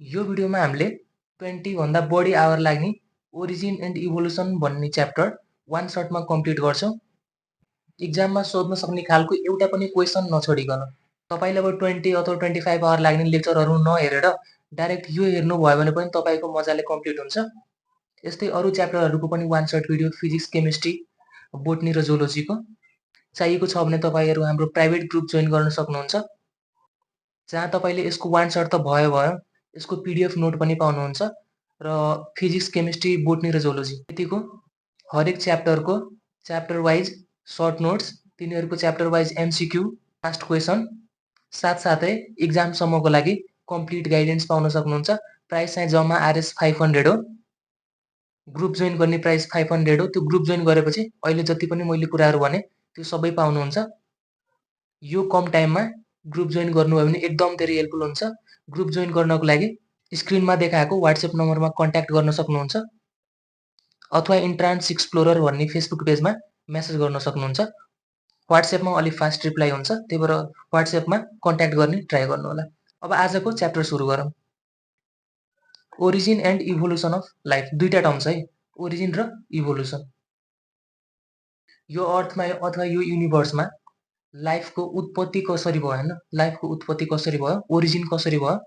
यो भिडियोमा हामीले 20 भन्दा बढी आवर लाग्ने ओरिजिन एन्ड इभोल्युसन भन्ने च्याप्टर वान सर्टमा कम्प्लिट गर्छौँ। इक्जाममा सोध्न सक्ने खालको एउटा पनि क्वेसन नछोडिकन। तपाईँले अब 20 अथवा 25 आवर लाग्ने लेक्चरहरू नहेरेर डाइरेक्ट यो हेर्नुभयो भने पनि तपाईँको मजाले कम्प्लिट हुन्छ। यस्तै अरू च्याप्टरहरूको पनि one short video physics, chemistry, botany र जोलोजीको चाहिएको छ भने तपाईँहरू हाम्रो प्राइभेट ग्रुप जोइन गर्न सक्नुहुन्छ, जहाँ तपाईँले यसको वान सर्ट त भयो यसको पीडीएफ नोट पनि पाउनुहुन्छ र फिजिक्स, केमिस्ट्री, बोटनी र जोलोजी यतिको हरेक च्याप्टरको च्याप्टर वाइज सर्ट नोट्स, तिनीहरूको chapter wise MCQ, past question, साथसाथै इक्जामसम्मको लागि कम्प्लिट गाइडेन्स पाउन सक्नुहुन्छ। प्राइस चाहिँ जम्मा आरएस 500 हो। ग्रुप जोइन गर्ने प्राइस 500 हो। त्यो ग्रुप जोइन गरेपछि अहिले जति पनि मैले कुराहरू भने त्यो सबै पाउनुहुन्छ। यो कम टाइममा ग्रुप जोइन गर्नुभयो भने एकदम धेरै हेल्पफुल हुन्छ। ग्रुप जोइन गर्नको लागि स्क्रिनमा देखाएको वाट्सएप नम्बरमा कन्ट्याक्ट गर्न सक्नुहुन्छ अथवा इन्ट्रान्स एक्सप्लोरर भन्ने फेसबुक पेजमा मेसेज गर्न सक्नुहुन्छ। वाट्सएपमा अलिक फास्ट रिप्लाई हुन्छ, त्यही भएर वाट्सएपमा कन्ट्याक्ट गर्ने ट्राई गर्नुहोला। अब आजको च्याप्टर सुरु गरौँ। Origin and evolution of life, दुईटा टर्म छ है, ओरिजिन र इभोल्युसन। यो अर्थमा अथवा यो युनिभर्समा लाइफको उत्पत्ति कसरी भयो हैन, लाइफको उत्पत्ति कसरी भयो, ओरिजिन कसरी भयो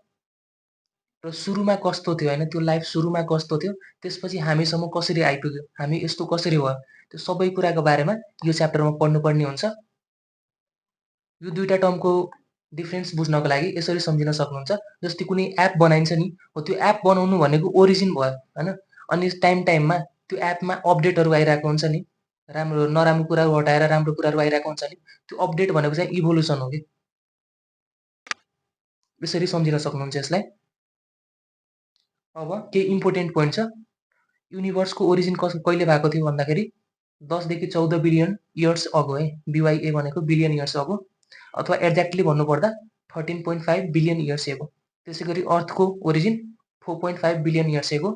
र सुरुमा कस्तो थियो हैन, त्यो लाइफ सुरुमा कस्तो थियो, त्यसपछि हामीसम्म कसरी आइपुग्यो, हामी यस्तो कसरी भयो, त्यो सबै कुराको बारेमा यो च्याप्टरमा पढ्नुपर्ने हुन्छ। यो दुईटा टर्मको डिफरेन्स बुझ्नको लागि यसरी सम्झिन सक्नुहुन्छ। जस्तै कुनै एप बनाइन्छ नि, हो त्यो एप बनाउनु भनेको ओरिजिन भयो हैन, अनि टाइममा त्यो एपमा अपडेटहरू आइरहेको हुन्छ नि, राम्रो नराम्रो कुराहरू हटाएर राम्रो कुराहरू आइरहेको हुन्छ नि, त्यो अपडेट भनेको चाहिँ इभोल्युसन हो कि। यसरी सम्झिन सक्नुहुन्छ यसलाई। अब केही इम्पोर्टेन्ट पोइन्ट छ। युनिभर्सको ओरिजिन कहिले भएको थियो भन्दाखेरि 10 देखि 14 बिलियन इयर्स अगो है, BYA भनेको बिलियन इयर्स अगो, अथवा एक्ज्याक्टली भन्नुपर्दा 13.5 बिलियन इयर्स एगो। त्यसै गरी अर्थको ओरिजिन 4.5 बिलियन इयर्स एगो,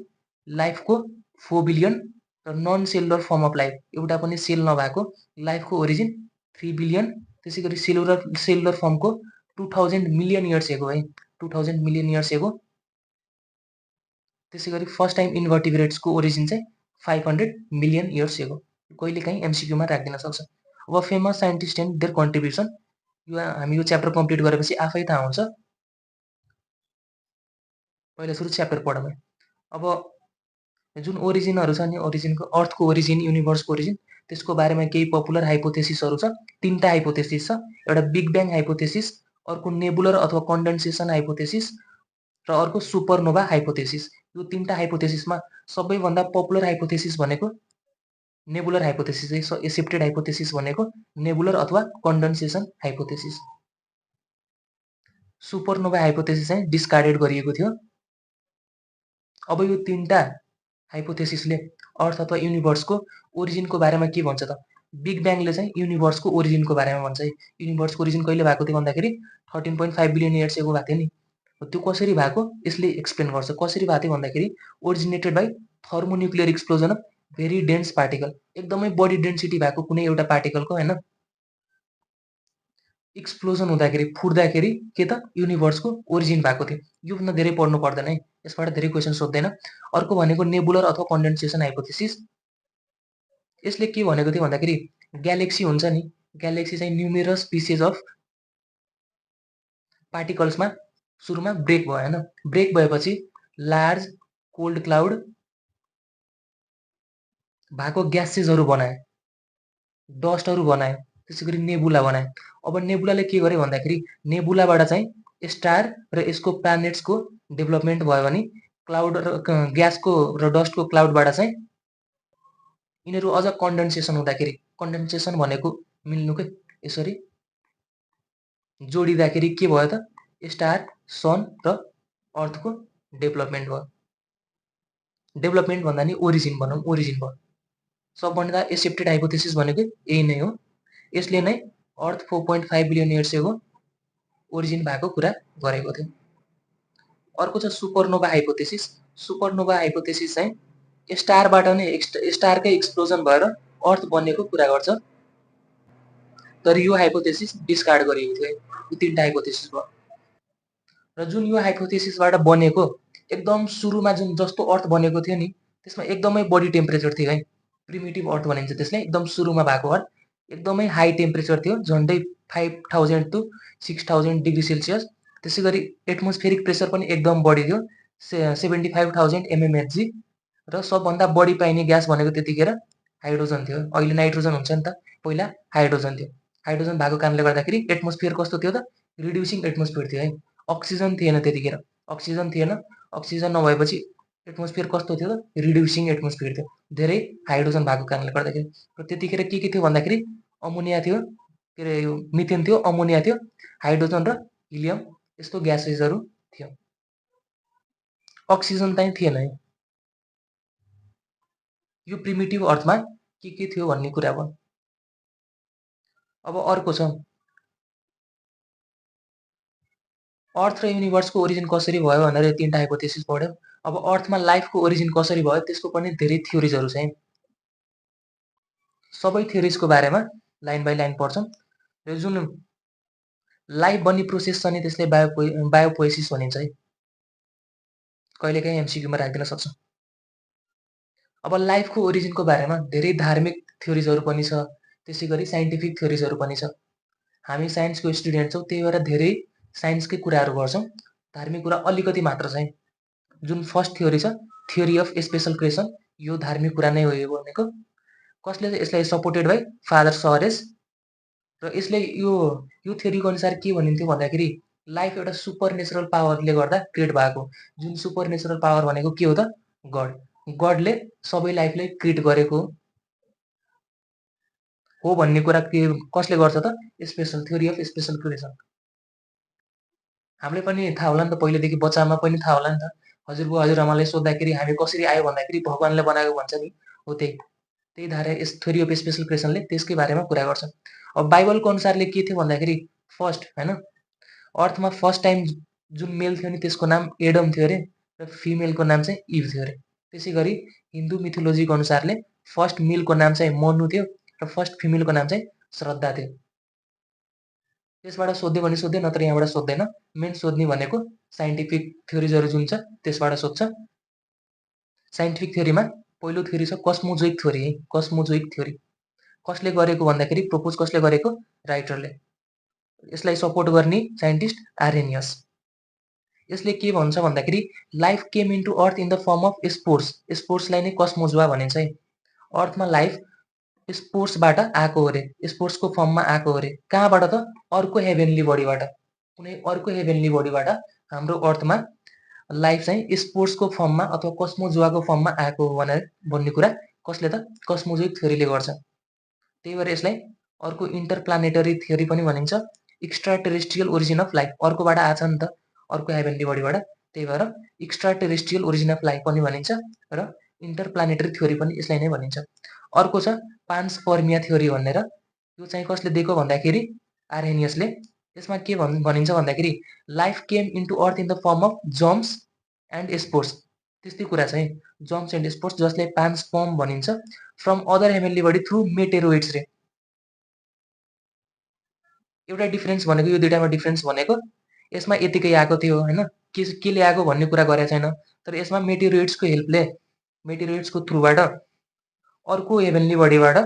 लाइफको 4 बिलियन र non cellular form of life, एउटा पनि सेल नभएको लाइफको ओरिजिन 3 बिलियन, त्यसै गरी सेलुलर फर्मको 2000 मिलियन इयर्स एगो है, 2000 मिलियन इयर्स एगो। त्यसै गरी फर्स्ट टाइम इन्भर्टिब्रेट्सको ओरिजिन चाहिँ 500 मिलियन इयर्स एगो। कहिलेकाहीँ एमसीक्यूमा राखिदिन सक्छ। अब famous scientist and their contribution, यो हामी यो च्याप्टर कम्प्लिट गरेपछि आफै थाहा हुन्छ। पहिला सुरु च्याप्टर पढौँ। अब जुन ओरिजिनहरू छ नि, ओरिजिनको अर्थको ओरिजिन, युनिभर्सको ओरिजिन, त्यसको बारेमा केही पपुलर हाइपोथेसिसहरू छ। तीनटा हाइपोथेसिस छ, एउटा बिग ब्याङ हाइपोथेसिस, अर्को नेबुलर अथवा कन्डेन्सेसन हाइपोथेसिस र अर्को सुपरनोभा हाइपोथेसिस। यो तीनटा हाइपोथेसिसमा सबैभन्दा पपुलर हाइपोथेसिस भनेको नेबुलर हाइपोथेसिस है। एक्सेप्टेड हाइपोथेसिस भनेको नेबुलर अथवा कन्डेन्सेसन हाइपोथेसिस। सुपरनोभा हाइपोथेसिस चाहिँ डिस्कार्डेड गरिएको थियो। अब यो तीनटा हाइपोथेसिसले अर्थ अथवा युनिभर्सको ओरिजिनको बारेमा के भन्छ त? बिग ब्याङले चाहिँ युनिभर्सको ओरिजिनको बारेमा भन्छ है। युनिभर्सको ओरिजिन कहिले भएको थियो भन्दाखेरि 13.5 बिलियन इयर्स एगो भएको थियो नि। त्यो कसरी भएको यसले एक्सप्लेन गर्छ। कसरी भएको थियो भन्दाखेरि originated by thermonuclear explosion of very dense particle, एकदमै बढी डेन्सिटी भएको कुनै एउटा पार्टिकलको हैन एक्सप्लोजन हुँदाखेरि, फुट्दाखेरि के त युनिभर्सको ओरिजिन भएको थियो। योभन्दा धेरै पढ्नु पर्दैन है, यसबाट धेरै क्वेसन सोध्दैन। अर्को भनेको नेबुलर अथवा कन्डेन्सेसन हाइपोथेसिस। यसले के भनेको थियो भन्दाखेरि ग्यालेक्सी हुन्छ नि, ग्यालेक्सी चाहिँ न्युमेरस पिसेस अफ पार्टिकल्समा सुरुमा ब्रेक भयो हैन। ब्रेक भएपछि लार्ज कोल्ड क्लाउड भएको ग्यासेसहरू बनाए, डस्टहरू बनाए, त्यसै गरी नेबुला बनाए। अब नेबुलाले के गर्यो भन्दाखेरि नेबुलाबाट चाहिँ स्टार र यसको प्लानेट्सको डेभलपमेन्ट भयो भने क्लाउड र ग्यासको र डस्टको क्लाउडबाट चाहिँ यिनीहरू अझ कन्डेन्सेसन हुँदाखेरि, कन्डेन्सेसन भनेको मिल्नुकै यसरी जोडिँदाखेरि के भयो त? स्टार, सन र अर्थको डेभलपमेन्ट भयो। डेभलपमेन्ट भन्दा नि ओरिजिन भनौँ, ओरिजिन भयो। सबभन्दा एक्सेप्टेड हाइपोथेसिस भनेको यही नै हो। यसले नै अर्थ 4.5 बिलियन इयर्स एगो ओरिजिन भएको कुरा गरेको थियो। अर्को छ सुपरनोभा हाइपोथेसिस। सुपरनोभा हाइपोथेसिस चाहिँ स्टारबाट नै स्टारकै एक्सप्लोजन भएर अर्थ बनेको कुरा गर्छ। तर यो हाइपोथेसिस डिस्कार्ड गरिएको थियो। यो तीनटा हाइपोथेसिस भयो। र जुन यो हाइपोथेसिसबाट बनेको एकदम सुरुमा जुन जस्तो अर्थ बनेको थियो नि त्यसमा एकदमै बढी टेम्परेचर थियो है, प्रिमिटिभ अर्थ भनिन्छ त्यसलाई। एकदम सुरुमा भएको अर्थ एकदमै हाई टेम्परेचर थियो, झन्डै 5000 टु 6000 डिग्री सेल्सियस। त्यसै गरी एटमोस्फेरिक प्रेसर पनि एकदम बढी थियो, 75,000 mmHg। र सबभन्दा बढी पाइने ग्यास भनेको त्यतिखेर हाइड्रोजन थियो। अहिले नाइट्रोजन हुन्छ नि त, पहिला हाइड्रोजन थियो। हाइड्रोजन भएको कारणले गर्दाखेरि एटमोस्फियर कस्तो थियो त, रिड्युसिङ एटमोस्फियर थियो है। अक्सिजन थिएन त्यतिखेर, अक्सिजन थिएन। अक्सिजन नभएपछि एटमोस्फियर कस्तो थियो त, रिड्युसिङ एटमोस्फियर थियो, धेरै हाइड्रोजन भएको कारणले गर्दाखेरि। र त्यतिखेर के थियो भन्दाखेरि अमोनिया थियो, के अरे यो मिथेन थियो, अमोनिया थियो, हाइड्रोजन र हिलियम, यस्तो ग्यासेसहरू थियो। अक्सिजन चाहिँ थिएन है। यो प्रिमिटिभ अर्थमा के थियो भन्ने कुरा भयो। अब अर्को छ, अर्थ र युनिभर्सको ओरिजिन कसरी भयो भनेर 3टा हाइपोथेसिस पढ्यौँ। अब अर्थमा लाइफको ओरिजिन कसरी भयो त्यसको पनि धेरै थ्योरिजहरू छ। सबै थ्योरिजको बारेमा लाइन बाई लाइन पढ्छौँ। र जुन लाइफ बन्ने प्रोसेस छ नि त्यसलाई बायोपोएसिस भनिन्छ है। कहिलेकाहीँ एमसिक्यूमा राखिदिन सक्छौँ। अब लाइफको ओरिजिनको बारेमा धेरै धार्मिक थ्योरिजहरू पनि छ, त्यसै गरी साइन्टिफिक थ्योरिजहरू पनि छ। हामी साइन्सको स्टुडेन्ट छौँ, त्यही भएर धेरै साइन्सकै कुराहरू गर्छौँ, धार्मिक कुरा अलिकति मात्र छ। जुन फर्स्ट थ्योरी छ, थ्योरी अफ स्पेसल क्रिएसन, यो धार्मिक कुरा नै हो यो भनेको। कसले चाहिँ यसलाई सपोर्टेड बाई फादर सरेस। र यसले यो थ्योरीको अनुसार के भनिन्थ्यो भन्दाखेरि लाइफ एउटा सुपर नेचुरल पावरले गर्दा क्रिएट भएको। जुन सुपर नेचुरल पावर भनेको के हो त, गड। गडले सबै लाइफलाई क्रिएट गरेको हो भन्ने कुरा कसले गर्छ त, special theory of special creation. हामीले पनि थाहा होला नि त, पहिलेदेखि बच्चामा पनि थाहा होला नि त। हजुरबुवा हजुरआमालाई सोद्धाखेरि हामी कसरी आयो भन्दाखेरि भगवानले बनाएको भन्छ नि, हो त्यही धारा यस थ्योरी अफ स्पेसल क्रिएसनले त्यसकै बारेमा कुरा गर्छ। अब बाइबलको अनुसारले के थियो भन्दाखेरि फर्स्ट हैन, अर्थमा फर्स्ट टाइम जुन मेल थियो नि त्यसको नाम एडम थियो अरे, र फिमेलको नाम चाहिँ इभ थियो अरे। त्यसै गरी हिन्दू मिथोलोजीको अनुसारले फर्स्ट मेलको नाम चाहिँ मनु थियो र फर्स्ट फिमेलको नाम चाहिँ श्रद्धा थियो। त्यसबाट सोध्यो भने सोध्यो, नत्र यहाँबाट सोध्दैन। मेन सोध्ने भनेको साइन्टिफिक थ्योरिजहरू जुन छ त्यसबाट सोध्छ। साइन्टिफिक थ्योरीमा पहिलो थ्योरी छ कस्मोजोइक थ्योरी है। कस्मोजोइक थ्योरी कसले गरेको भन्दाखेरि प्रपोज कसले गरेको, राइटरले। यसलाई सपोर्ट गर्ने साइन्टिस्ट आर्हेनियस। यसले के भन्छ भन्दाखेरि life came into Earth in the form of spores. स्पोर्सलाई नै कस्मोजोआ भनिन्छ है। अर्थमा लाइफ स्पोर्सबाट आएको हो अरे, स्पोर्सको फर्ममा आएको हो अरे। कहाँबाट त, अर्को हेभेनली बडीबाट, कुनै अर्को हेभेनली बडीबाट हाम्रो अर्थमा लाइफ चाहिँ स्पोर्सको फर्ममा अथवा कस्मोजोआको फर्ममा आएको हो भनेर भन्ने कुरा कसले त, कस्मोजोइक थ्योरीले गर्छ। त्यही भएर यसलाई अर्को इन्टरप्लानेटरी थ्योरी पनि भनिन्छ। Extraterrestrial origin of life, अर्कोबाट आछ नि त, अर्को हेभेनली बडीबाट, त्यही भएर extraterrestrial origin of life पनि भनिन्छ र इन्टरप्लानेटरी थ्योरी पनि यसलाई नै भनिन्छ। अर्को छ पान्सपर्मिया थ्योरी भनेर। यो चाहिँ कसले दिएको भन्दाखेरि आर्हेनियसले। यसमा के भनिन्छ भन्दाखेरि life came into Earth in the form of germs and spores. त्यस्तै कुरा छ है, जम्स एन्ड स्पोर्स, जसलाई पान्सपर्म भनिन्छ, from other heavenly body through meteoroids रे। एउटा डिफरेन्स भनेको यो दुईटामा डिफरेन्स भनेको यसमा यतिकै आएको थियो हैन, केले आएको भन्ने कुरा गरेको छैन। तर यसमा मेटेरोइड्सको हेल्पले, मेटेरोइड्सको थ्रुबाट अर्को हेभेनली बडीबाट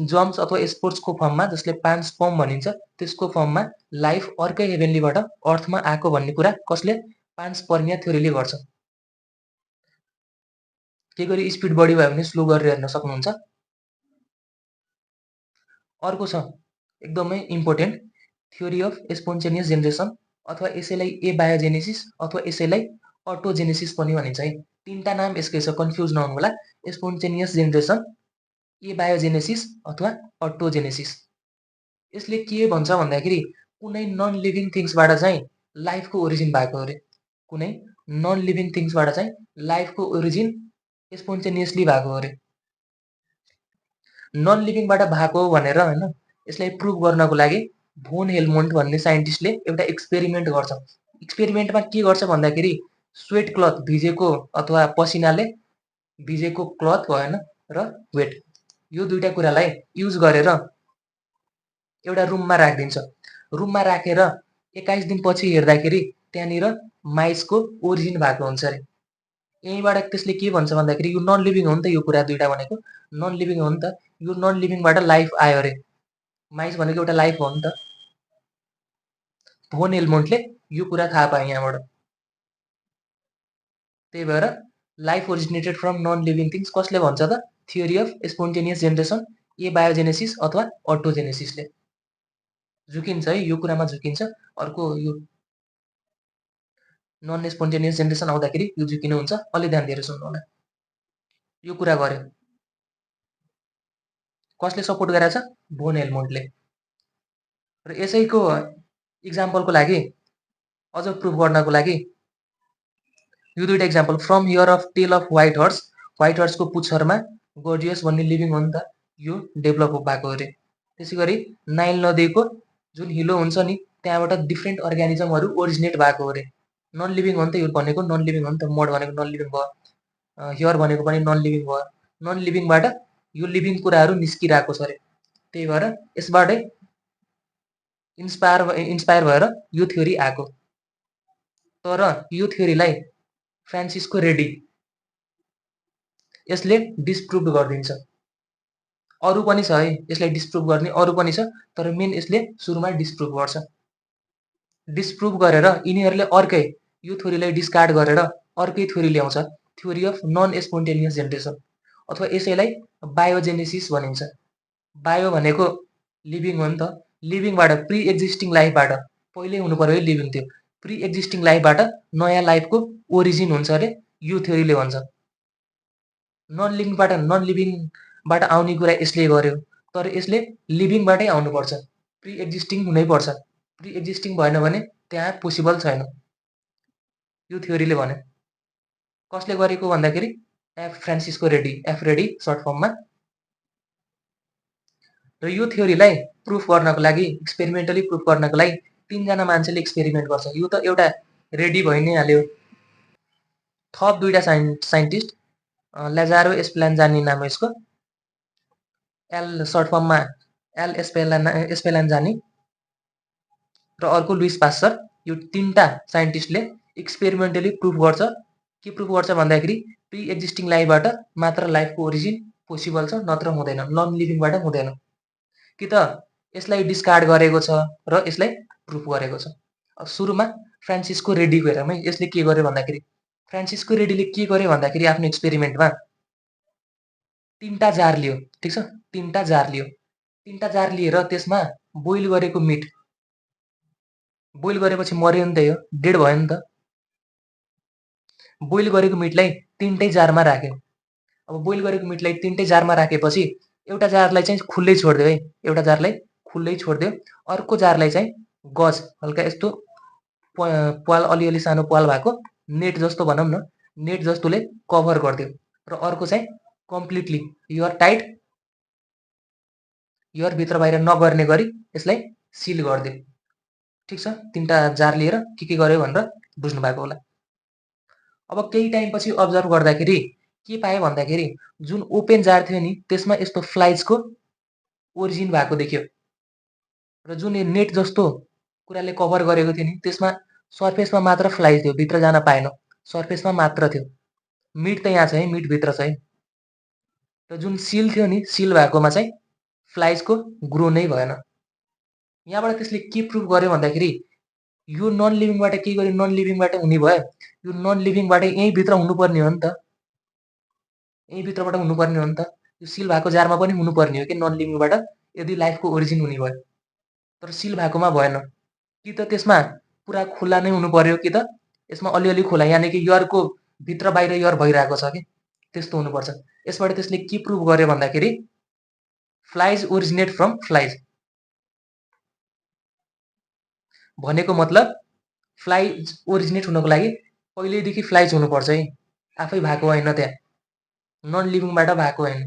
जम्स अथवा स्पोर्ट्सको फर्ममा, जसले पान्सपर्म भनिन्छ, त्यसको फर्ममा लाइफ अर्कै हेभेनलीबाट अर्थमा आएको भन्ने कुरा कसले, पान्सपर्मिया थ्योरीले गर्छ। के गरी स्पिड बढी भयो भने स्लो गरेर हेर्न सक्नुहुन्छ। अर्को छ एकदमै important theory of spontaneous generation, अथवा यसैलाई एबायोजेनेसिस अथवा यसैलाई अटोजेनेसिस पनि भनिन्छ है। 3टा नाम यसकै छ, कन्फ्युज नहुनु होला। स्पोन्टेनियस जेनेरेसन, एबायोजेनेसिस अथवा अटोजेनेसिस। यसले के भन्छ भन्दाखेरि कुनै नन लिभिङ थिङ्सबाट चाहिँ लाइफको ओरिजिन भएको अरे। कुनै नन लिभिङ थिङ्सबाट चाहिँ लाइफको ओरिजिन स्पोन्टेनियसली भएको अरे। नन लिभिङबाट भएको भनेर हैन, यसलाई प्रुभ गर्नको लागि भोन हेलमोन्ट भन्ने साइन्टिस्टले एउटा एक्सपेरिमेन्ट गर्छ। एक्सपेरिमेन्टमा के गर्छ भन्दाखेरि स्वेट क्लथ, भिजेको अथवा पसिनाले भिजेको क्लथ भएन र वेट, यो दुईटा कुरालाई युज गरेर एउटा रुममा राखिदिन्छ। रुममा राखेर 21 दिनपछि हेर्दाखेरि त्यहाँनिर माइसको ओरिजिन भएको हुन्छ अरे। यहीँबाट त्यसले के भन्छ भन्दाखेरि यो नन लिभिङ हो नि त, यो कुरा दुईटा भनेको नन लिभिङ हो नि त, यो नन लिभिङबाट लाइफ आयो अरे। माइस भनेको एउटा लाइफ हो नि त। भोन एल्मोन्टले यो कुरा थाहा पाए यहाँबाट। त्यही भएर life originated from non living things कसले भन्छ त? Theory of spontaneous generation, abiogenesis अथवा अटोजेनेसिसले झुकिन्छ है, यो कुरामा झुकिन्छ। अर्को यो नन स्पोन्टेनियस जेनेरेसन आउँदाखेरि यो झुकिनु हुन्छ। अलि ध्यान दिएर सुन्नु होला। यो कुरा गर्यो कसले सपोर्ट गरेछ? भोन एल्मोन्टले। र यसैको इक्जाम्पलको लागि अझ प्रुभ गर्नको लागि यो दुईटा example from here of tail of white horse, white हर्सको पुच्छरमा गोर्जियस भन्ने लिभिङ हो नि त, यो डेभलप भएको अरे। त्यसै गरी नाइल नदीको जुन हिलो हुन्छ नि त्यहाँबाट डिफ्रेन्ट अर्ग्यानिजमहरू ओरिजिनेट भएको अरे। नन लिभिङ हो नि त यो भनेको, नन लिभिङ हो नि त। मड भनेको नन लिभिङ भयो, हियर भनेको पनि नन लिभिङ भयो। नन लिभिङबाट यो लिभिङ कुराहरू निस्किरहेको छ अरे। त्यही भएर यसबाटै इन्सपायर भएर यो थ्योरी आएको। तर यो थ्योरीलाई फ्रान्सिस्को रेडी यसले डिस्प्रुभ गरिदिन्छ। अरू पनि छ है यसलाई डिस्प्रुभ गर्ने, अरू पनि छ, तर मेन यसले सुरुमा डिस्प्रुभ गर्छ। डिस्प्रुभ गरेर यिनीहरूले अर्कै यो थ्योरीलाई डिस्कार्ड गरेर अर्कै थ्योरी ल्याउँछ, theory of non spontaneous generation, अथवा यसैलाई बायोजेनेसिस भनिन्छ। बायो भनेको लिभिङ हो नि त, लिभिङबाट प्रि एक्जिस्टिङ लाइफबाट पहिल्यै हुनु पर्यो है लिभिङ थियो, प्रि एक्जिस्टिङ लाइफबाट नयाँ लाइफको ओरिजिन हुन्छ अरे यो थ्योरीले भन्छ। नन लिभिङबाट आउने कुरा यसले गर्यो, तर यसले लिभिङबाटै आउनुपर्छ, प्रि एक्जिस्टिङ हुनैपर्छ। प्रि एक्जिस्टिङ भएन भने त्यहाँ पोसिबल छैन, यो थ्योरीले भन्यो। कसले गरेको भन्दाखेरि Francesco Redi, F Redi short फर्ममा। र यो थ्योरीलाई प्रुफ गर्नको लागि, एक्सपेरिमेन्टली प्रुफ गर्नको लागि 3 जना मान्छेले एक्सपेरिमेन्ट गर्छ। यो त एउटा रेडी भइ नै हाल्यो। थप दुईटा साइन्टिस्ट, लाजारो एस्पेलान्जानी नाम यसको, एल सर्ट फर्ममा एल एस्पेलान्जानी र अर्को लुइस पास्चर, यो 3टा साइन्टिस्टले एक्सपेरिमेन्टली प्रुफ गर्छ। के प्रुफ गर्छ भन्दाखेरि प्रि एक्जिस्टिङ लाइफबाट मात्र लाइफको ओरिजिन पोसिबल छ, नत्र हुँदैन, नन लिभिङबाट हुँदैन। कि त यसलाई डिस्कार्ड गरेको छ र यसलाई प्रुफ गरेको छ। सुरुमा फ्रान्सिस्को रेडीको हेरौँ है, यसले के गर्यो भन्दाखेरि, फ्रान्सिस्को रेडीले के गर्यो भन्दाखेरि आफ्नो एक्सपेरिमेन्टमा 3टा जार लियो, ठिक छ, 3टा जार लियो। 3टा जार लिएर त्यसमा बोइल गरेको मिट, बोइल गरेपछि मर्यो नि त, यो डेड भयो नि त। बोइल गरेको मिटलाई 3टै जारमा राख्यो। अब बोइल गरेको मिटलाई 3टै जारमा राखेपछि एउटा जारलाई चाहिँ खुल्लै छोडिदियो है, एउटा जारलाई खुल्लै छोडिदियो, अर्को जारलाई चाहिँ गज हल्का यस्तो प्वाल, अलिअलि सानो प्वाल भएको नेट जस्तो भनौँ न, नेट जस्तोले कभर गरिदियो, र अर्को चाहिँ कम्प्लिटली युअर टाइट, युअर भित्र बाहिर नगर्ने गरी यसलाई सिल गरिदियो। ठिक छ, 3टा जार लिएर के गर्यो भनेर बुझ्नु भएको होला। अब केही टाइमपछि अब्जर्भ गर्दाखेरि के पायो भन्दाखेरि जुन ओपेन जार थियो नि त्यसमा यस्तो फ्लाइजको ओरिजिन भएको देखियो, र जुन नेट जस्तो कुराले कभर गरेको थियो नि त्यसमा सर्फेसमा मात्र फ्लाइज थियो, भित्र जान पाएन, सर्फेसमा मात्र थियो। मिट त यहाँ छ है, मिट भित्र छ है। र जुन सिल थियो नि, सिल भएकोमा चाहिँ फ्लाइजको ग्रो नै भएन। यहाँबाट त्यसले के प्रुफ गर्यो भन्दाखेरि यो नन लिभिङबाट के गर्यो, नन लिभिङबाट हुने भयो, यो नन लिभिङबाट यहीँभित्र हुनुपर्ने हो नि त, यहीँभित्रबाट हुनुपर्ने हो नि त। यो सिल भएको जारमा पनि हुनुपर्ने हो कि नन लिभिङबाट यदि लाइफको ओरिजिन हुने भयो, तर सिल भएकोमा भएन। कि त त्यसमा पुरा खुल्ला नै हुनु पर्यो, कि त यसमा अलिअलि खुला, यानि कि यरको भित्र बाहिर यर भइरहेको छ कि त्यस्तो हुनुपर्छ। यसबाट त्यसले के प्रुभ गर्यो भन्दाखेरि फ्लाइज ओरिजिनेट फ्रम फ्लाइज भनेको मतलब फ्लाइज ओरिजिनेट हुनको लागि पहिल्यैदेखि फ्लाइज हुनुपर्छ है, आफै भएको होइन, त्यहाँ नन लिभिङबाट भएको होइन।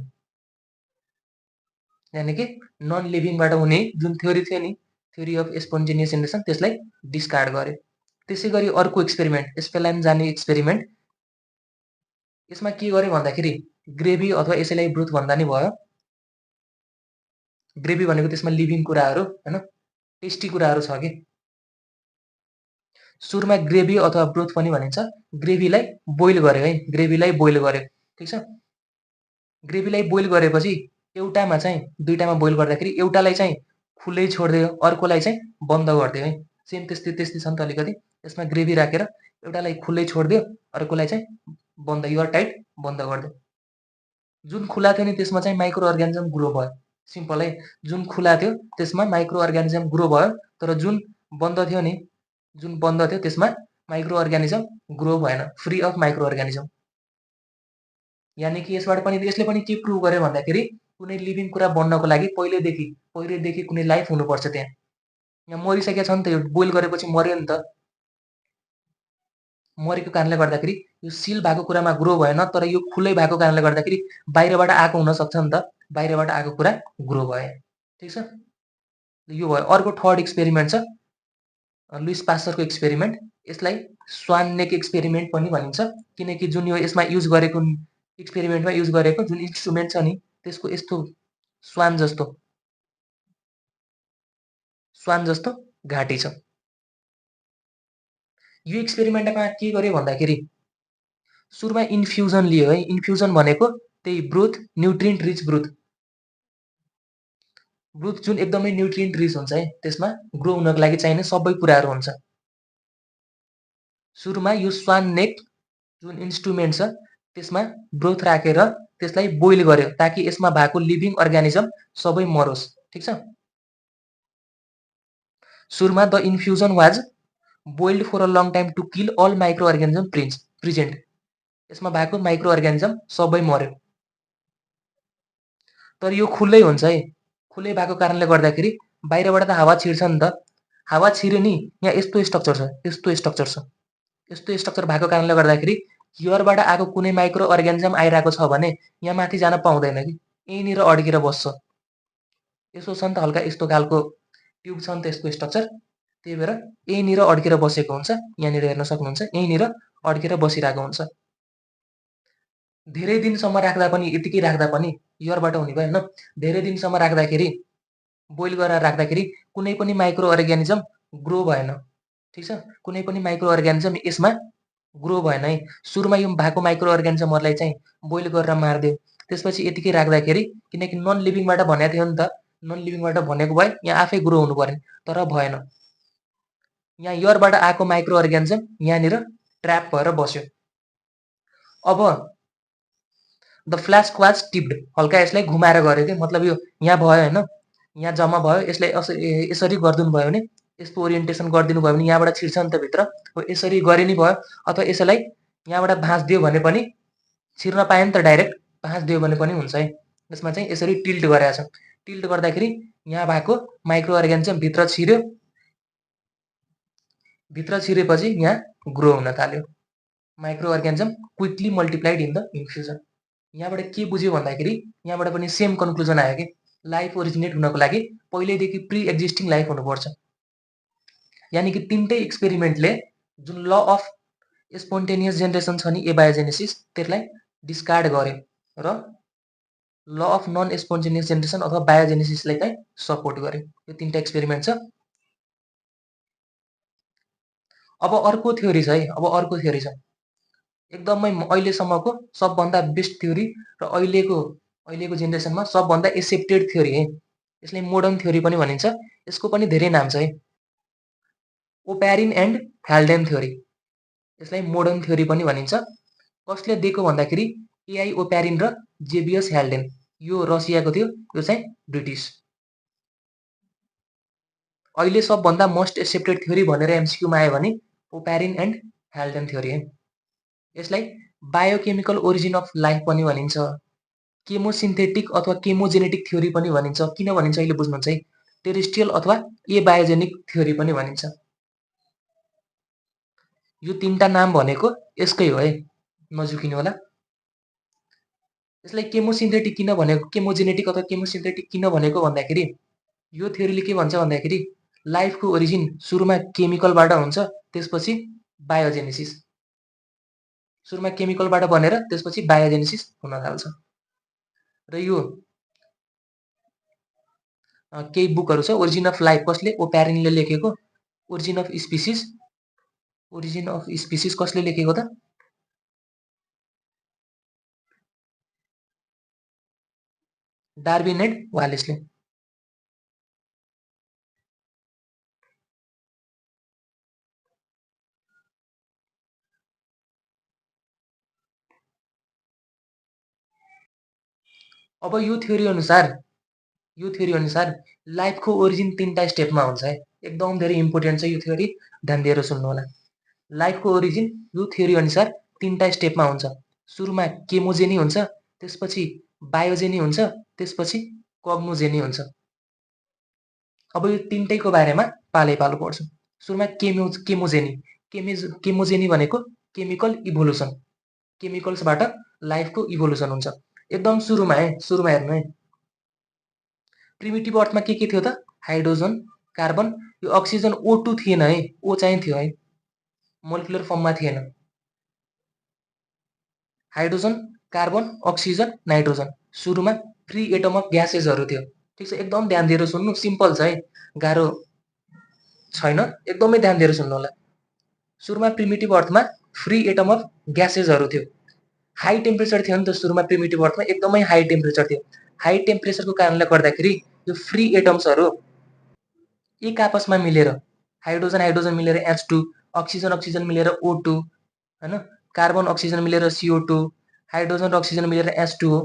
यानि कि नन लिभिङबाट हुने जुन थ्योरी थियो नि, थ्योरी अफ स्पोन्टेनियस जेनेरेसन, त्यसलाई डिस्कार्ड गर्यो। त्यसै गरी अर्को एक्सपेरिमेन्ट, एस्पेलान्जानी एक्सपेरिमेन्ट, यसमा के गर्यो भन्दाखेरि ग्रेभी अथवा यसैलाई ब्रुथ भन्दा नि भयो, ग्रेभी भनेको त्यसमा लिभिङ कुराहरू होइन, टेस्टी कुराहरू छ कि सुरुमा ग्रेभी अथवा ब्रोथ पनि भनिन्छ। ग्रेभीलाई बोइल गर्यो है, ग्रेभीलाई बोइल गर्यो, ठिक छ। ग्रेभीलाई बोइल गरेपछि एउटामा चाहिँ दुईटामा बोइल गर्दाखेरि एउटालाई चाहिँ खुल्लै छोडिदियो, अर्कोलाई चाहिँ बन्द गरिदियो है। सेम त्यस्तै त्यस्तै छ नि त अलिकति। यसमा ग्रेभी राखेर एउटालाई खुल्लै छोडिदियो, अर्कोलाई चाहिँ बन्द एयर टाइट बन्द गरिदियो। जुन खुला थियो नि त्यसमा चाहिँ माइक्रो अर्गानिजम ग्रो भयो, सिम्पल है। जुन खुला थियो त्यसमा माइक्रो अर्गानिजम ग्रो भयो, तर जुन बन्द थियो नि, जुन बन्द थियो त्यसमा माइक्रो अर्गानिजम ग्रो भएन, फ्री अफ माइक्रो अर्गानिजम। यानि कि यसबाट पनि यसले पनि के प्रुभ गर्यो भन्दाखेरि कुनै लिभिङ कुरा बन्नको लागि पहिलेदेखि कुनै लाइफ हुनुपर्छ त्यहाँ। यहाँ मरिसकेको छ नि त, यो बोइल गरेपछि मर्यो नि त। मरेको कारणले गर्दाखेरि यो सिल भएको कुरामा ग्रो भएन, तर यो खुलै भएको कारणले गर्दाखेरि बाहिरबाट आएको हुनसक्छ नि त, बाहिरबाट आएको कुरा ग्रो भयो, ठिक छ। यो भयो। अर्को थर्ड एक्सपेरिमेन्ट छ लुइस पास्चरको एक्सपेरिमेन्ट। यसलाई स्वान नेक एक्सपेरिमेन्ट पनि भनिन्छ, किनकि जुन यो यसमा युज गरेको एक्सपेरिमेन्टमा युज गरेको जुन इन्स्ट्रुमेन्ट छ नि त्यसको यस्तो स्वान जस्तो घाँटी छ। यो एक्सपेरिमेन्टमा के गर्यो भन्दाखेरि सुरुमा इन्फ्युजन लियो है। इन्फ्युजन भनेको त्यही ब्रोथ, न्युट्रिएन्ट रिच ब्रोथ जुन एकदमै न्युट्रिएन्ट रिच हुन्छ है, त्यसमा ग्रो हुनको लागि चाहिने सबै कुराहरू हुन्छ। सुरुमा यो स्वान नेक जुन इन्स्ट्रुमेन्ट छ त्यसमा ब्रोथ राखेर त्यसलाई बोइल गर्यो ताकि यसमा भएको लिभिङ अर्गानिजम सबै मरोस्, ठिक छ। सुरुमा the infusion was boiled for a long time to kill all micro organism present. यसमा भएको माइक्रो अर्गानिजम सबै मर्यो। तर यो खुल्लै हुन्छ है, खुल्लै भएको कारणले गर्दाखेरि बाहिरबाट त हावा छिर्छ नि त। हावा छिर्यो नि, यहाँ यस्तो स्ट्रक्चर छ, यस्तो स्ट्रक्चर भएको कारणले गर्दाखेरि एयरबाट आएको कुनै माइक्रो अर्गानिजम आइरहेको छ भने यहाँ माथि जान पाउँदैन कि, यहीँनिर अड्केर बस्छ। यसो छ नि त, हल्का यस्तो खालको ट्युब छ नि त यसको स्ट्रक्चर, त्यही भएर यहीँनिर अड्केर बसेको हुन्छ। यहाँनिर हेर्न सक्नुहुन्छ, यहीँनिर अड्केर बसिरहेको हुन्छ। धेरै दिनसम्म राख्दा पनि, यतिकै राख्दा पनि एयरबाट हुने भयो होइन। धेरै दिनसम्म राख्दाखेरि, बोइल गरेर राख्दाखेरि कुनै पनि माइक्रो अर्गानिजम ग्रो भएन, ठिक छ। कुनै पनि माइक्रो अर्गानिजम यसमा ग्रो भएन है। सुरुमा यो भएको माइक्रो अर्गानिजमहरूलाई चाहिँ बोइल गरेर मारिदियो, त्यसपछि यतिकै राख्दाखेरि, किनकि नन लिभिङबाट भनेको थियो नि त, नन लिभिङबाट भनेको भए यहाँ आफै ग्रो हुनु पर्ने, तर भएन। यहाँ एयरबाट आएको माइक्रो अर्गानिजम यहाँनिर ट्र्याप भएर बस्यो। अब द फ्लास्क वाज टिप्ड, हल्का यसलाई घुमाएर गऱ्यो कि, मतलब यो यहाँ भयो होइन, यहाँ जम्मा भयो, यसलाई यसरी गरिदिनु भयो भने, यस्तो ओरिएन्टेसन गरिदिनु भयो भने यहाँबाट छिर्छ नि त भित्र, हो यसरी गरे नि भयो। अथवा यसलाई यहाँबाट भाँच्दियो भने पनि छिर्न पायो नि त, डाइरेक्ट भाँच्दियो भने पनि हुन्छ है। यसमा चाहिँ यसरी टिल्ट गरेको छ। टिल्ट गर्दाखेरि यहाँ भएको माइक्रो अर्गानिजम भित्र छिर्यो, भित्र छिरेपछि यहाँ ग्रो हुन थाल्यो। Micro organism quickly multiplied in the infusion. यहाँबाट के बुझ्यो भन्दाखेरि यहाँबाट पनि सेम कन्क्लुजन आयो कि लाइफ ओरिजिनेट हुनको लागि पहिल्यैदेखि प्री एक्जिस्टिङ लाइफ हुनुपर्छ। यानि कि तिनटै एक्सपेरिमेन्टले जुन ल अफ स्पोन्टेनियस जेनेरेसन छ नि, एबायोजेनेसिस, त्यसलाई डिस्कार्ड गर्यो र law of non spontaneous generation अथवा बायोजेनेसिसलाई चाहिँ सपोर्ट गर्यो। यो तिनटा एक्सपेरिमेन्ट छ। अब अर्को थ्योरी छ है, अब अर्को थ्योरी छ एकदमै अहिलेसम्मको सबभन्दा बेस्ट थ्योरी र अहिलेको जेनेरेसनमा सबभन्दा एक्सेप्टेड थ्योरी है। यसलाई मोडर्न थ्योरी पनि भनिन्छ। यसको पनि धेरै नाम छ है। ओप्यारिन एन्ड ह्याल्डेन थ्योरी, यसलाई मोडर्न थ्योरी पनि भनिन्छ। कसले दिएको भन्दाखेरि एआई ओप्यारिन र जेबियस ह्याल्डेन। यो रसियाको थियो, यो चाहिँ ब्रिटिस। अहिले सबभन्दा मोस्ट एक्सेप्टेड थ्योरी भनेर एमसिक्यूमा आयो भने ओप्यारिन एन्ड ह्याल्डेन थ्योरी है। यसलाई बायोकेमिकल ओरिजिन अफ लाइफ पनि भनिन्छ, केमोसिन्थेटिक अथवा केमोजेनेटिक थ्योरी पनि भनिन्छ। किन भनिन्छ अहिले बुझ्नुहुन्छ है। टेरेस्ट्रियल अथवा एबायोजेनिक थ्योरी पनि भनिन्छ। यो तीनटा नाम भनेको यसकै हो है, नझुकिनु होला। यसलाई केमोसिन्थेटिक किन भनेको, केमोजेनेटिक अथवा केमोसिन्थेटिक किन भनेको भन्दाखेरि यो थ्योरीले के भन्छ भन्दाखेरि लाइफको ओरिजिन सुरुमा केमिकलबाट हुन्छ, त्यसपछि बायोजेनेसिस। सुरुमा केमिकलबाट बनेर त्यसपछि बायोजेनेसिस हुन थाल्छ। र यो केही बुकहरू छ, ओरिजिन अफ लाइफ कसले, ओप्यारिनले लेखेको, origin of species origin of species कसले लेखेको त? डार्विन एन्ड वालेसले। अब यो थ्योरी अनुसार लाइफको ओरिजिन 3टा स्टेपमा हुन्छ है। एकदम धेरै इम्पोर्टेन्ट छ यो थ्योरी, ध्यान दिएर सुन्नु होला। लाइफको ओरिजिन यो थ्योरी अनुसार 3टा स्टेपमा हुन्छ। सुरुमा केमोजेनी हुन्छ, त्यसपछि बायोजेनी हुन्छ, त्यसपछि कग्नोजेनी हुन्छ। अब यो तीनटैको बारेमा पालैपालो पढ्छौँ। सुरुमा केमोजेनी। केमोजेनी भनेको केमिकल इभोल्युसन। केमिकल्सबाट लाइफको इभोल्युसन हुन्छ। एकदम सुरुमा हेर्नु है। प्रिमिटिभ अर्थमा के थियो त? हाइड्रोजन, कार्बन, यो अक्सिजन O2 थिएन है, O चाहिँ थियो है, मोलिकुलर फर्ममा थिएन। हाइड्रोजन, कार्बन, अक्सिजन, नाइट्रोजन सुरुमा फ्री एटम अफ ग्यासेसहरू थियो। ठिक छ, एकदम ध्यान दिएर सुन्नु, सिम्पल छ है, गाह्रो छैन, एकदमै ध्यान दिएर सुन्नु होला। सुरुमा प्रिमिटिभ अर्थमा फ्री एटम अफ ग्यासेसहरू थियो। हाई टेम्परेचर थियो नि त सुरुमा प्रिमिटिभ अर्थमा, एकदमै हाई टेम्परेचर थियो। हाई टेम्परेचरको कारणले गर्दाखेरि यो फ्री एटम्सहरू एक आपसमा मिलेर हाइड्रोजन हाइड्रोजन मिलेर H2, अक्सिजन अक्सिजन मिलेर O2 हैन, कार्बन अक्सिजन मिलेर CO2, हाइड्रोजन र अक्सिजन मिलेर H2O,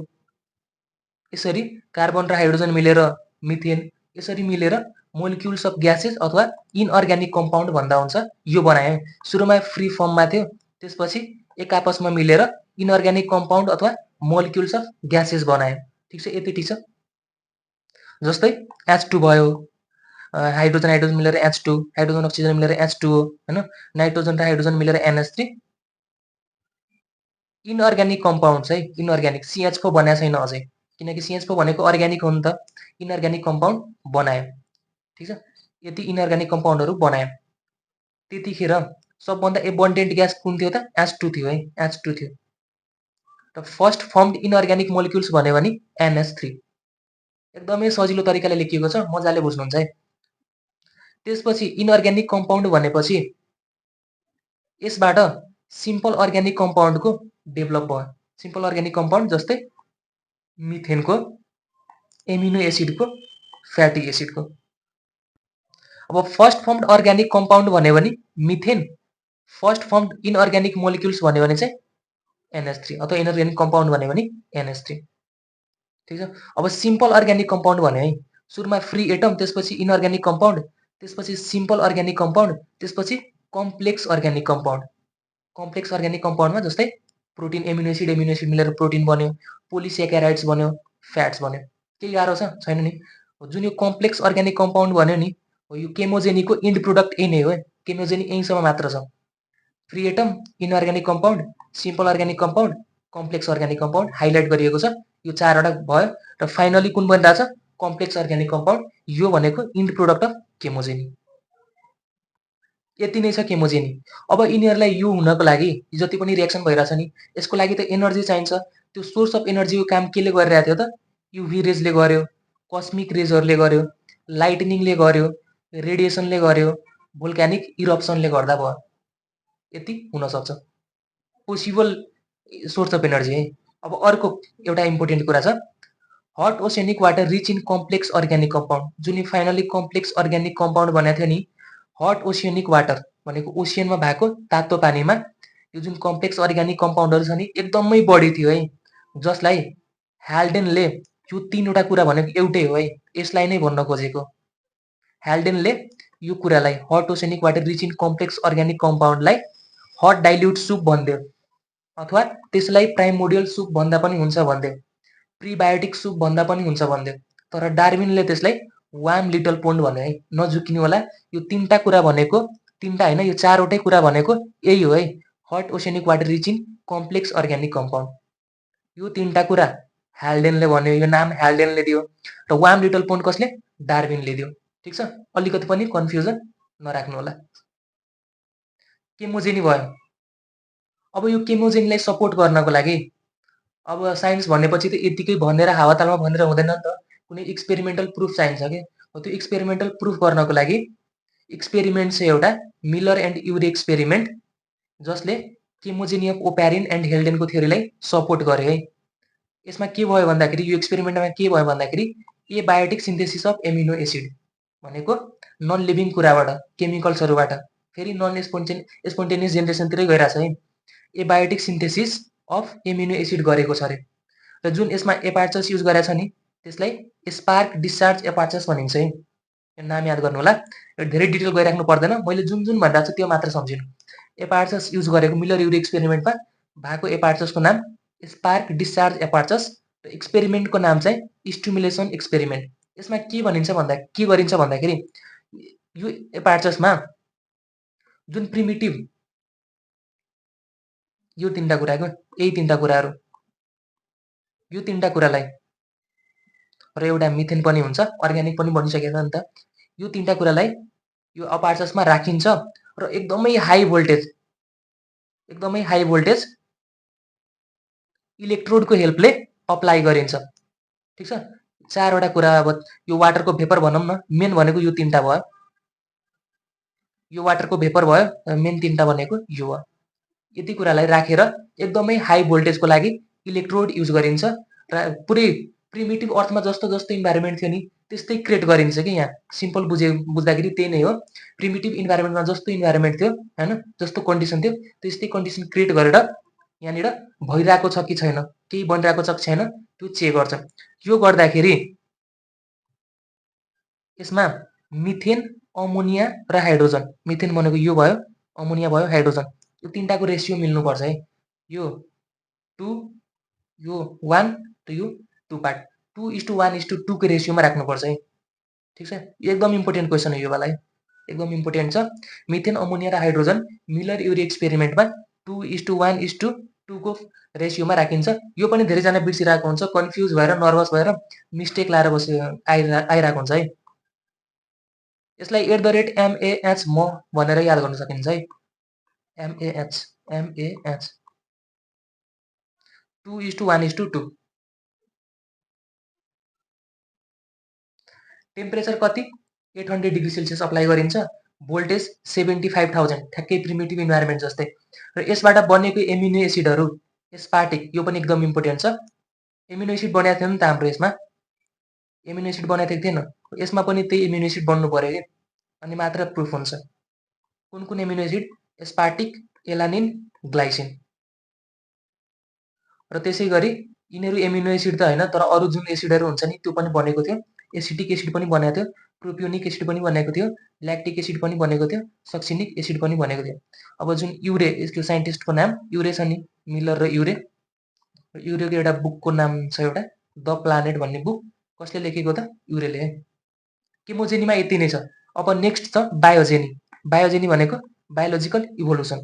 यसरी कार्बन र हाइड्रोजन मिलेर मिथेन, यसरी मिलेर मोलिक्युल्स अफ ग्यासेस अथवा इनअर्ग्यानिक कम्पाउन्ड भन्दा हुन्छ यो बनायो। सुरुमा फ्री फर्ममा थियो, त्यसपछि एक आपसमा मिलेर इनअर्ग्यानिक कम्पाउन्ड अथवा मोलिक्युल्स अफ ग्यासेस बनायो। ठिक छ, यति ठिक छ। जस्तै H2 भयो, हाइड्रोजन हाइड्रोजन मिलेर H2, हाइड्रोजन अक्सिजन मिलेर H2O हैन, नाइट्रोजन र हाइड्रोजन मिलेर NH3। इनअर्ग्यानिक कम्पाउन्ड्स है, इनअर्ग्यानिक CH4 बनाएको छैन अझै, किनकि CH4 भनेको अर्ग्यानिक हो नि त। इनअर्ग्यानिक कम्पाउन्ड बनायो। ठिक छ, यति इनअर्ग्यानिक कम्पाउन्डहरू बनायो। त्यतिखेर सबभन्दा एबन्डेन्ट ग्यास कुन थियो त? H2 थियो है, H2 थियो। र फर्स्ट फर्म्ड इनअर्ग्यानिक मोलिक्युल्स भन्यो भने NH3। एकदमै सजिलो तरिकाले लेखिएको छ, मजाले बुझ्नुहुन्छ है। त्यसपछि इनअर्ग्यानिक कम्पाउन्ड भनेपछि यसबाट सिम्पल अर्ग्यानिक कम्पाउन्डको डेभलप भयो। सिम्पल अर्ग्यानिक कम्पाउन्ड जस्तै मिथेनको, एमिनो एसिडको, फ्याटी एसिडको। अब फर्स्ट फर्म्ड अर्ग्यानिक कम्पाउन्ड भन्यो भने methane, first formed inorganic molecules भन्यो भने चाहिँ NH3 अथवा इनअर्ग्यानिक कम्पाउन्ड भन्यो भने NH3। ठिक छ, अब सिम्पल अर्ग्यानिक कम्पाउन्ड भन्यो है। सुरुमा फ्री एटम, त्यसपछि इनअर्ग्यानिक कम्पाउन्ड, त्यसपछि सिम्पल अर्ग्यानिक कम्पाउन्ड, त्यसपछि complex organic compound. Complex organic कम्पाउन्डमा जस्तै प्रोटिन एमिनो एसिड मिलेर प्रोटिन बन्यो, पोलिसेक्याराइड्स बन्यो, फ्याट्स बन्यो। केही गाह्रो छैन नि। जुन यो कम्प्लेक्स अर्ग्यानिक कम्पाउन्ड भन्यो नि, यो केमोजेनीको इन्ड प्रोडक्ट यही नै हो है। केमोजेनी यहीँसम्म मात्र छ। Free atom, inorganic compound, simple organic compound, complex organic compound highlight गरिएको छ। यो 4वटा भयो र फाइनली कुन बनिरहेछ? Complex organic compound. यो भनेको इन्ड प्रोडक्ट अफ केमोजेनी। यति नै छ केमोजेनी। अब यिनीहरूलाई यो हुनको लागि, जति पनि रिएक्सन भइरहेछ नि, यसको लागि त एनर्जी चाहिन्छ। त्यो सोर्स अफ एनर्जीको काम केले गरिरहेको थियो त? युभी रेजले गर्यो, कस्मिक रेजहरूले गर्यो, लाइटनिङले गर्यो, रेडिएसनले गर्यो, भोल्क्यानिक इरप्सनले गर्दा भयो। यति हुनसक्छ पोसिबल सोर्स अफ एनर्जी है। अब अर्को एउटा इम्पोर्टेन्ट कुरा छ, hot oceanic water rich in complex organic compound. जुन फाइनली कम्प्लेक्स अर्ग्यानिक कम्पाउन्ड भनेको थियो नि, हट ओसियनिक वाटर भनेको ओसियनमा भएको तातो पानीमा यो जुन कम्प्लेक्स अर्ग्यानिक कम्पाउन्डहरू छ नि, एकदमै बढी थियो है। जसलाई ह्याल्डेनले, यो 3वटा कुरा भनेको एउटै हो है, यसलाई नै भन्न खोजेको। ह्याल्डेनले यो कुरालाई, hot oceanic water rich in complex organic कम्पाउन्डलाई हट डाइल्युट सुप भन्थ्यो, अथवा त्यसलाई प्राइमोडियल सुप भन्दा पनि हुन्छ भन्थ्यो, प्रिबायोटिक सुप भन्दा पनि हुन्छ भन्थ्यो। तर डार्विनले त्यसलाई वार्म लिटल पोन्ड भन्यो है। नझुकिनु होला, यो 3टा कुरा भनेको, 3टा होइन, यो 4वटै कुरा भनेको यही हो है, hot oceanic water rich in complex organic compound. यो 3टा कुरा ह्याल्डेनले भन्यो, यो नाम ह्याल्डेनले दियो, र वार्म लिटल पोन्ड कसले? डार्विनले दियो। ठिक छ, अलिकति पनि कन्फ्युजन नराख्नु होला। केमोजेनी भयो। अब यो केमोजेनीलाई सपोर्ट गर्नको लागि, अब साइन्स भनेपछि त यतिकै भनेर हावातालमा भनेर हुँदैन नि त, कुनै एक्सपेरिमेन्टल प्रुफ चाहिन्छ के। त्यो एक्सपेरिमेन्टल प्रुफ गर्नको लागि एक्सपेरिमेन्ट छ एउटा मिलर एन्ड युरे एक्सपेरिमेन्ट, जसले केमोजेनी अफ ओप्यारिन एन्ड हेल्डेनको थ्योरीलाई सपोर्ट गरे है। यसमा के भयो भन्दाखेरि यो एक्सपेरिमेन्टमा के भयो भन्दाखेरि abiotic synthesis of amino acid भनेको नन लिभिङ कुराबाट केमिकल्सहरूबाट फेरि नन स्पोन्टेनियस जेनेरेसनतिरै गइरहेछ है। Abiotic synthesis of amino acid गरेको छ अरे र जुन यसमा एपार्चस युज गरेको छ नि त्यसलाई स्पार्क डिस्चार्ज एपार्चस भनिन्छ है। यो नाम याद गर्नु होला, धेरै डिटेल गइराख्नु पर्दैन, मैले जुन जुन भनिरहेको छु त्यो मात्र सम्झिनु। एपार्चस युज गरेको मिलर युरे एक्सपेरिमेन्टमा भएको एपार्चसको नाम स्पार्क डिस्चार्ज एपार्चस र एक्सपेरिमेन्टको नाम चाहिँ स्टिमुलेसन एक्सपेरिमेन्ट। यसमा के गरिन्छ भन्दाखेरि यो एपार्चसमा जुन प्रिमिटिभ यो तीनटा कुराको यही तीनटा कुराहरू यो तीनटा कुरालाई र एउटा मिथेन पनि हुन्छ, अर्ग्यानिक पनि बनिसकेको छ नि त। यो तीनटा कुरालाई यो एपार्चसमा राखिन्छ र एकदमै हाई भोल्टेज इलेक्ट्रोडको हेल्पले अप्लाई गरिन्छ। ठीक छ, चारवटा कुरा। अब यो वाटरको भेपर भनौँ न, मेन भनेको यो तीनटा भयो। यो वाटरको भेपर भयो, मेन तीनटा भनेको यो हो। यति कुरालाई राखेर एकदमै हाई भोल्टेजको लागि इलेक्ट्रोड युज गरिन्छ र पुरै प्रिमिटिभ अर्थमा जस्तो जस्तो इन्भाइरोमेन्ट थियो नि त्यस्तै क्रिएट गरिन्छ कि यहाँ। सिम्पल बुझ्दाखेरि त्यही नै हो। प्रिमिटिभ इन्भाइरोमेन्टमा जस्तो इन्भाइरोमेन्ट थियो हैन, जस्तो कन्डिसन थियो त्यस्तै कन्डिसन क्रिएट गरेर यहाँनिर भइरहेको छ कि छैन, केही बनिरहेको छ कि छैन त्यो चेक गर्छ। यो गर्दाखेरि यसमा मिथेन, अमोनिया र हाइड्रोजन, मिथेन भनेको यो भयो, अमोनिया भयो, हाइड्रोजन, यो तीनटाको रेसियो मिल्नुपर्छ है। यो 2, यो 1 र यो 2 पार्ट 2:1:2 को रेसियोमा राख्नुपर्छ है। ठीक छ, यो एकदम इम्पोर्टेन्ट क्वेसन हो, यो वाला है एकदम इम्पोर्टेन्ट छ। मिथेन, अमोनिया र हाइड्रोजन मिलर युरे एक्सपेरिमेन्टमा 2:1:2 को रेसियोमा राखिन्छ। यो पनि धेरैजना बिर्सिरहेको हुन्छ, कन्फ्युज भएर नर्भस भएर मिस्टेक लाएर आइरहेको हुन्छ है। यसलाई @ MAH भनेर याद गर्न सकिन्छ है। MAH 2:1:2। टेम्परेचर कति 800 डिग्री सेल्सियस अप्लाई गरिन्छ, भोल्टेज 75,000, ठ्याक्कै प्रिमिटिभ इन्भाइरोमेन्ट जस्तै। र यसबाट बनेको एमिनो एसिडहरू एस्पार्टिक, यो पनि एकदम इम्पोर्टेन्ट छ। एमिनो एसिड बनाएको थियो नि त हाम्रो, यसमा एमिनो एसिड बनाएको थिएन, यसमा पनि त्यही एमिनो एसिड बन्नु पर्यो कि, अनि मात्र प्रुफ हुन्छ। कुन कुन amino acid? Aspartic, alanine, glycine. र त्यसै गरी यिनीहरू एमिनो एसिड त होइन, तर अरू जुन एसिडहरू हुन्छ नि त्यो पनि बनेको थियो। एसिटिक एसिड पनि बनेको थियो, प्रोपियोनिक एसिड पनि बनेको थियो, ल्याक्टिक एसिड पनि बनेको थियो, सक्सिनिक एसिड पनि बनेको थियो। अब जुन युरे, यसको साइन्टिस्टको नाम युरे छ नि, मिलर र युरे। युरेको एउटा बुकको नाम छ एउटा द प्लानेट भन्ने बुक, कसले लेखेको त? युरेले है। केमोजेनीमा यति नै छ। अब नेक्स्ट छ बायोजेनी। बायोजेनी भनेको बायोलोजिकल इभोल्युसन।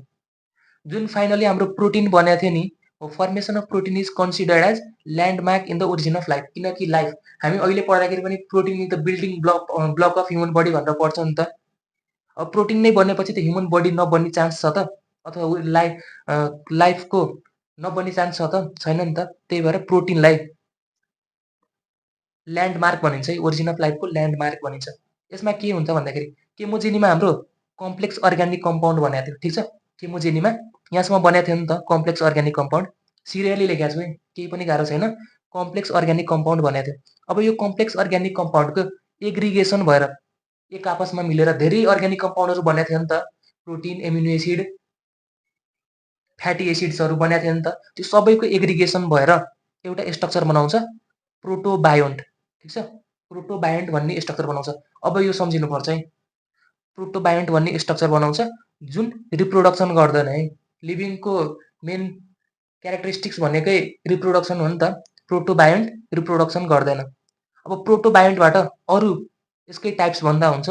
जुन फाइनली हाम्रो प्रोटिन बनेको थियो नि, formation of protein is considered as landmark in the origin of life. किनकि लाइफ हामी अहिले पढ्दाखेरि पनि protein in the building block of human body भनेर पढ्छौँ नि त। अब प्रोटिन नै बनेपछि त ह्युमन बडी नबन्ने चान्स छ त, अथवा लाइफको नबन्ने चान्स छ त? छैन नि त। त्यही भएर प्रोटिनलाई ल्यान्डमार्क भनिन्छ है, ओरिजिन अफ लाइफको ल्यान्डमार्क भनिन्छ। यसमा के हुन्छ भन्दाखेरि केमोजेनीमा हाम्रो कम्प्लेक्स अर्ग्यानिक कम्पाउन्ड बनाएको थियो। ठिक छ, केमोजेनीमा यहाँसम्म बनाएको थियो नि त कम्प्लेक्स अर्ग्यानिक कम्पाउन्ड, सिरियली लेखेको छु है, केही पनि गाह्रो छैन। कम्प्लेक्स अर्ग्यानिक कम्पाउन्ड बनाएको थियो। अब यो कम्प्लेक्स अर्ग्यानिक कम्पाउन्डको एग्रिगेसन भएर एक आपसमा मिलेर धेरै अर्ग्यानिक कम्पाउन्डहरू बनाएको थियो नि त। प्रोटिन, एमिनो एसिड, फ्याटी एसिड्सहरू बनाएको थियो नि त। त्यो सबैको एग्रिगेसन भएर एउटा स्ट्रक्चर बनाउँछ प्रोटोबायोन्ट। ठिक छ, प्रोटोबायोन्ट भन्ने स्ट्रक्चर बनाउँछ। अब यो सम्झिनुपर्छ है, प्रोटोबायोन्ट भन्ने स्ट्रक्चर बनाउँछ जुन रिप्रोडक्सन गर्दैन है। लिभिङको मेन क्यारेक्टरिस्टिक्स भनेकै रिप्रोडक्सन हो नि त। प्रोटोबायोन्ट रिप्रोडक्सन गर्दैन। अब प्रोटोबायोन्टबाट अरू यसकै टाइप्स भन्दा हुन्छ।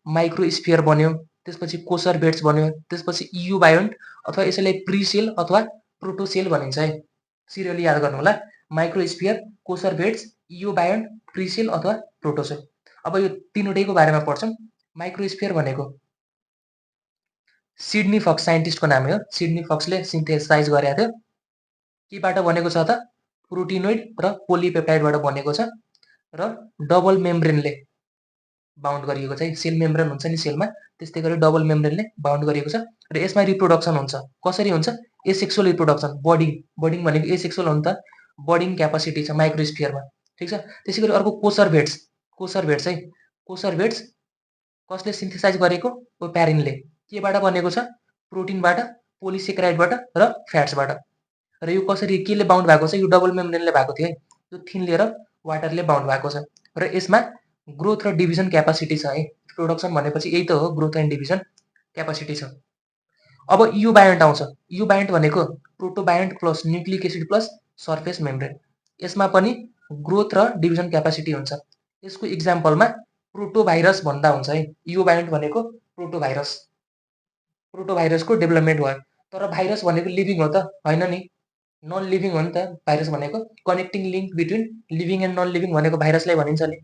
माइक्रोस्फियर बन्यो, त्यसपछि कोसर बेड्स बन्यो, त्यसपछि इयुबायोन्ट अथवा यसैलाई प्रिसेल अथवा प्रोटोसेल भनिन्छ है। सिरियली याद गर्नु होला, माइक्रोस्फियर, कोसर बेड्स, इयुबायोन्ट, प्रिसेल अथवा प्रोटोसेल। अब यो तीनवटैको बारेमा पढ्छौँ। माइक्रोस्फियर भनेको सिडनी फक्स साइन्टिस्टको नाम हो। सिडनी फक्सले सिन्थेसाइज गरेको थियो। केबाट बनेको छ त? प्रोटिनोइड र पोलिपेप्टाइडबाट बनेको छ र डबल मेम्ब्रेनले बाउन्ड गरिएको छ है। सेल मेम्ब्रेन हुन्छ नि सेलमा, त्यस्तै गरी डबल मेम्ब्रेनले बाउन्ड गरिएको छ र यसमा रिप्रोडक्सन हुन्छ। कसरी हुन्छ? एसेक्सुअल रिप्रोडक्सन, बडिङ भनेको एसेक्सुअल हो नि त, बडिङ क्यापासिटी छ माइक्रोस्फियरमा, ठिक छ। त्यसै गरी अर्को कोसर्भेट्स है। कोसर्भेट्स कसले सिन्थेसाइज गरेको? ओप्यारिनले। केबाट बनेको छ? प्रोटिनबाट, पोलिसेक्राइडबाट र फ्याट्सबाट। र यो कसरी केले बाउन्ड भएको छ? यो डबल मेम्ब्रेनले भएको थियो है। यो थिन लेयर अफ वाटरले बाउन्ड भएको छ र यसमा ग्रोथ र डिभिजन क्यापासिटी छ है। प्रोडक्सन भनेपछि यही त हो, ग्रोथ एन्ड डिभिजन क्यापासिटी छ। अब युबायोन्ट आउँछ। युबायोन्ट भनेको protobiont plus nucleic acid plus surface membrane. यसमा पनि ग्रोथ र डिभिजन क्यापासिटी हुन्छ। यसको इक्जाम्पलमा प्रोटोभाइरस भन्दा हुन्छ है। युबायोन्ट भनेको प्रोटोभाइरसको डेभलपमेन्ट भयो। तर भाइरस भनेको लिभिङ हो त होइन नि, नन लिभिङ हो नि त भाइरस भनेको। Connecting link between living and non living भनेको भाइरसलाई भनिन्छ नि।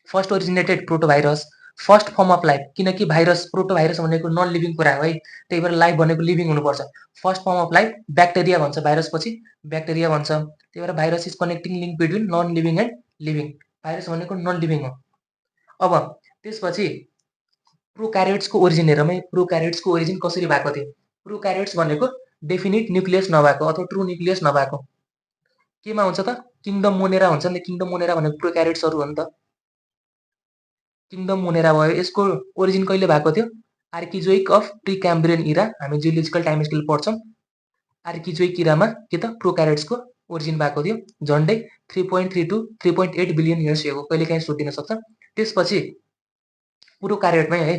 First originated protovirus, first form of life, किनकि भाइरस प्रोटोभाइरस भनेको नन लिभिङ कुरा हो है, त्यही भएर लाइफ भनेको लिभिङ हुनुपर्छ। First form of life bacteria भन्छ, भाइरस पछि ब्याक्टेरिया भन्छ। त्यही भएर virus is connecting link between non living and living. Virus भनेको नन लिभिङ हो। अब त्यसपछि प्रोक्यारियोट्सको ओरिजिन हेरौँ है। प्रोक्यारियोट्सको ओरिजिन कसरी भएको थियो? प्रोक्यारियोट्स भनेको डेफिनिट न्युक्लियस नभएको अथवा ट्रु न्युक्लियस नभएको। केमा हुन्छ त? किङडम मोनेरा हुन्छ नि। किङडम मोनेरा भनेको प्रोक्यारियोट्सहरू हो नि त। किङडम मोनेरा भयो। यसको ओरिजिन कहिले भएको थियो? आर्किजोइक अफ प्रिक्याम्ब्रियन इरा, हामी जियोलोजिकल टाइम स्केल पढ्छौँ। आर्किजोइक इरामा के त प्रोक्यारियोट्सको ओरिजिन भएको थियो, झन्डै 3.3 to 3.8 बिलियन इयर्स एगो, कहिलेकाहीँ सोधिन सक्छ। त्यसपछि प्रोक्यारियोटमै है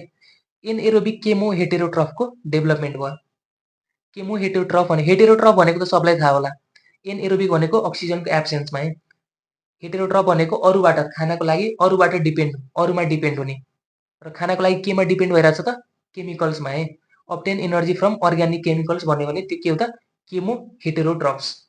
एनएरोबिक केमो हेटेरोट्रफको डेभलपमेन्ट भयो। केमो हेटेरोट्रफ भनेको त सबलाई थाहा होला। एनएरोबिक भनेको अक्सिजनको एब्सेन्समा है। हेटेरोट्रफ भनेको अरूबाट, खानाको लागि अरूबाट अरूमा डिपेन्ड हुने। र खानाको लागि केमा डिपेन्ड भइरहेछ त? केमिकल्समा है। Obtain energy from organic chemicals भन्यो भने त्यो के हो त? केमो हेटेरोट्रफ्स।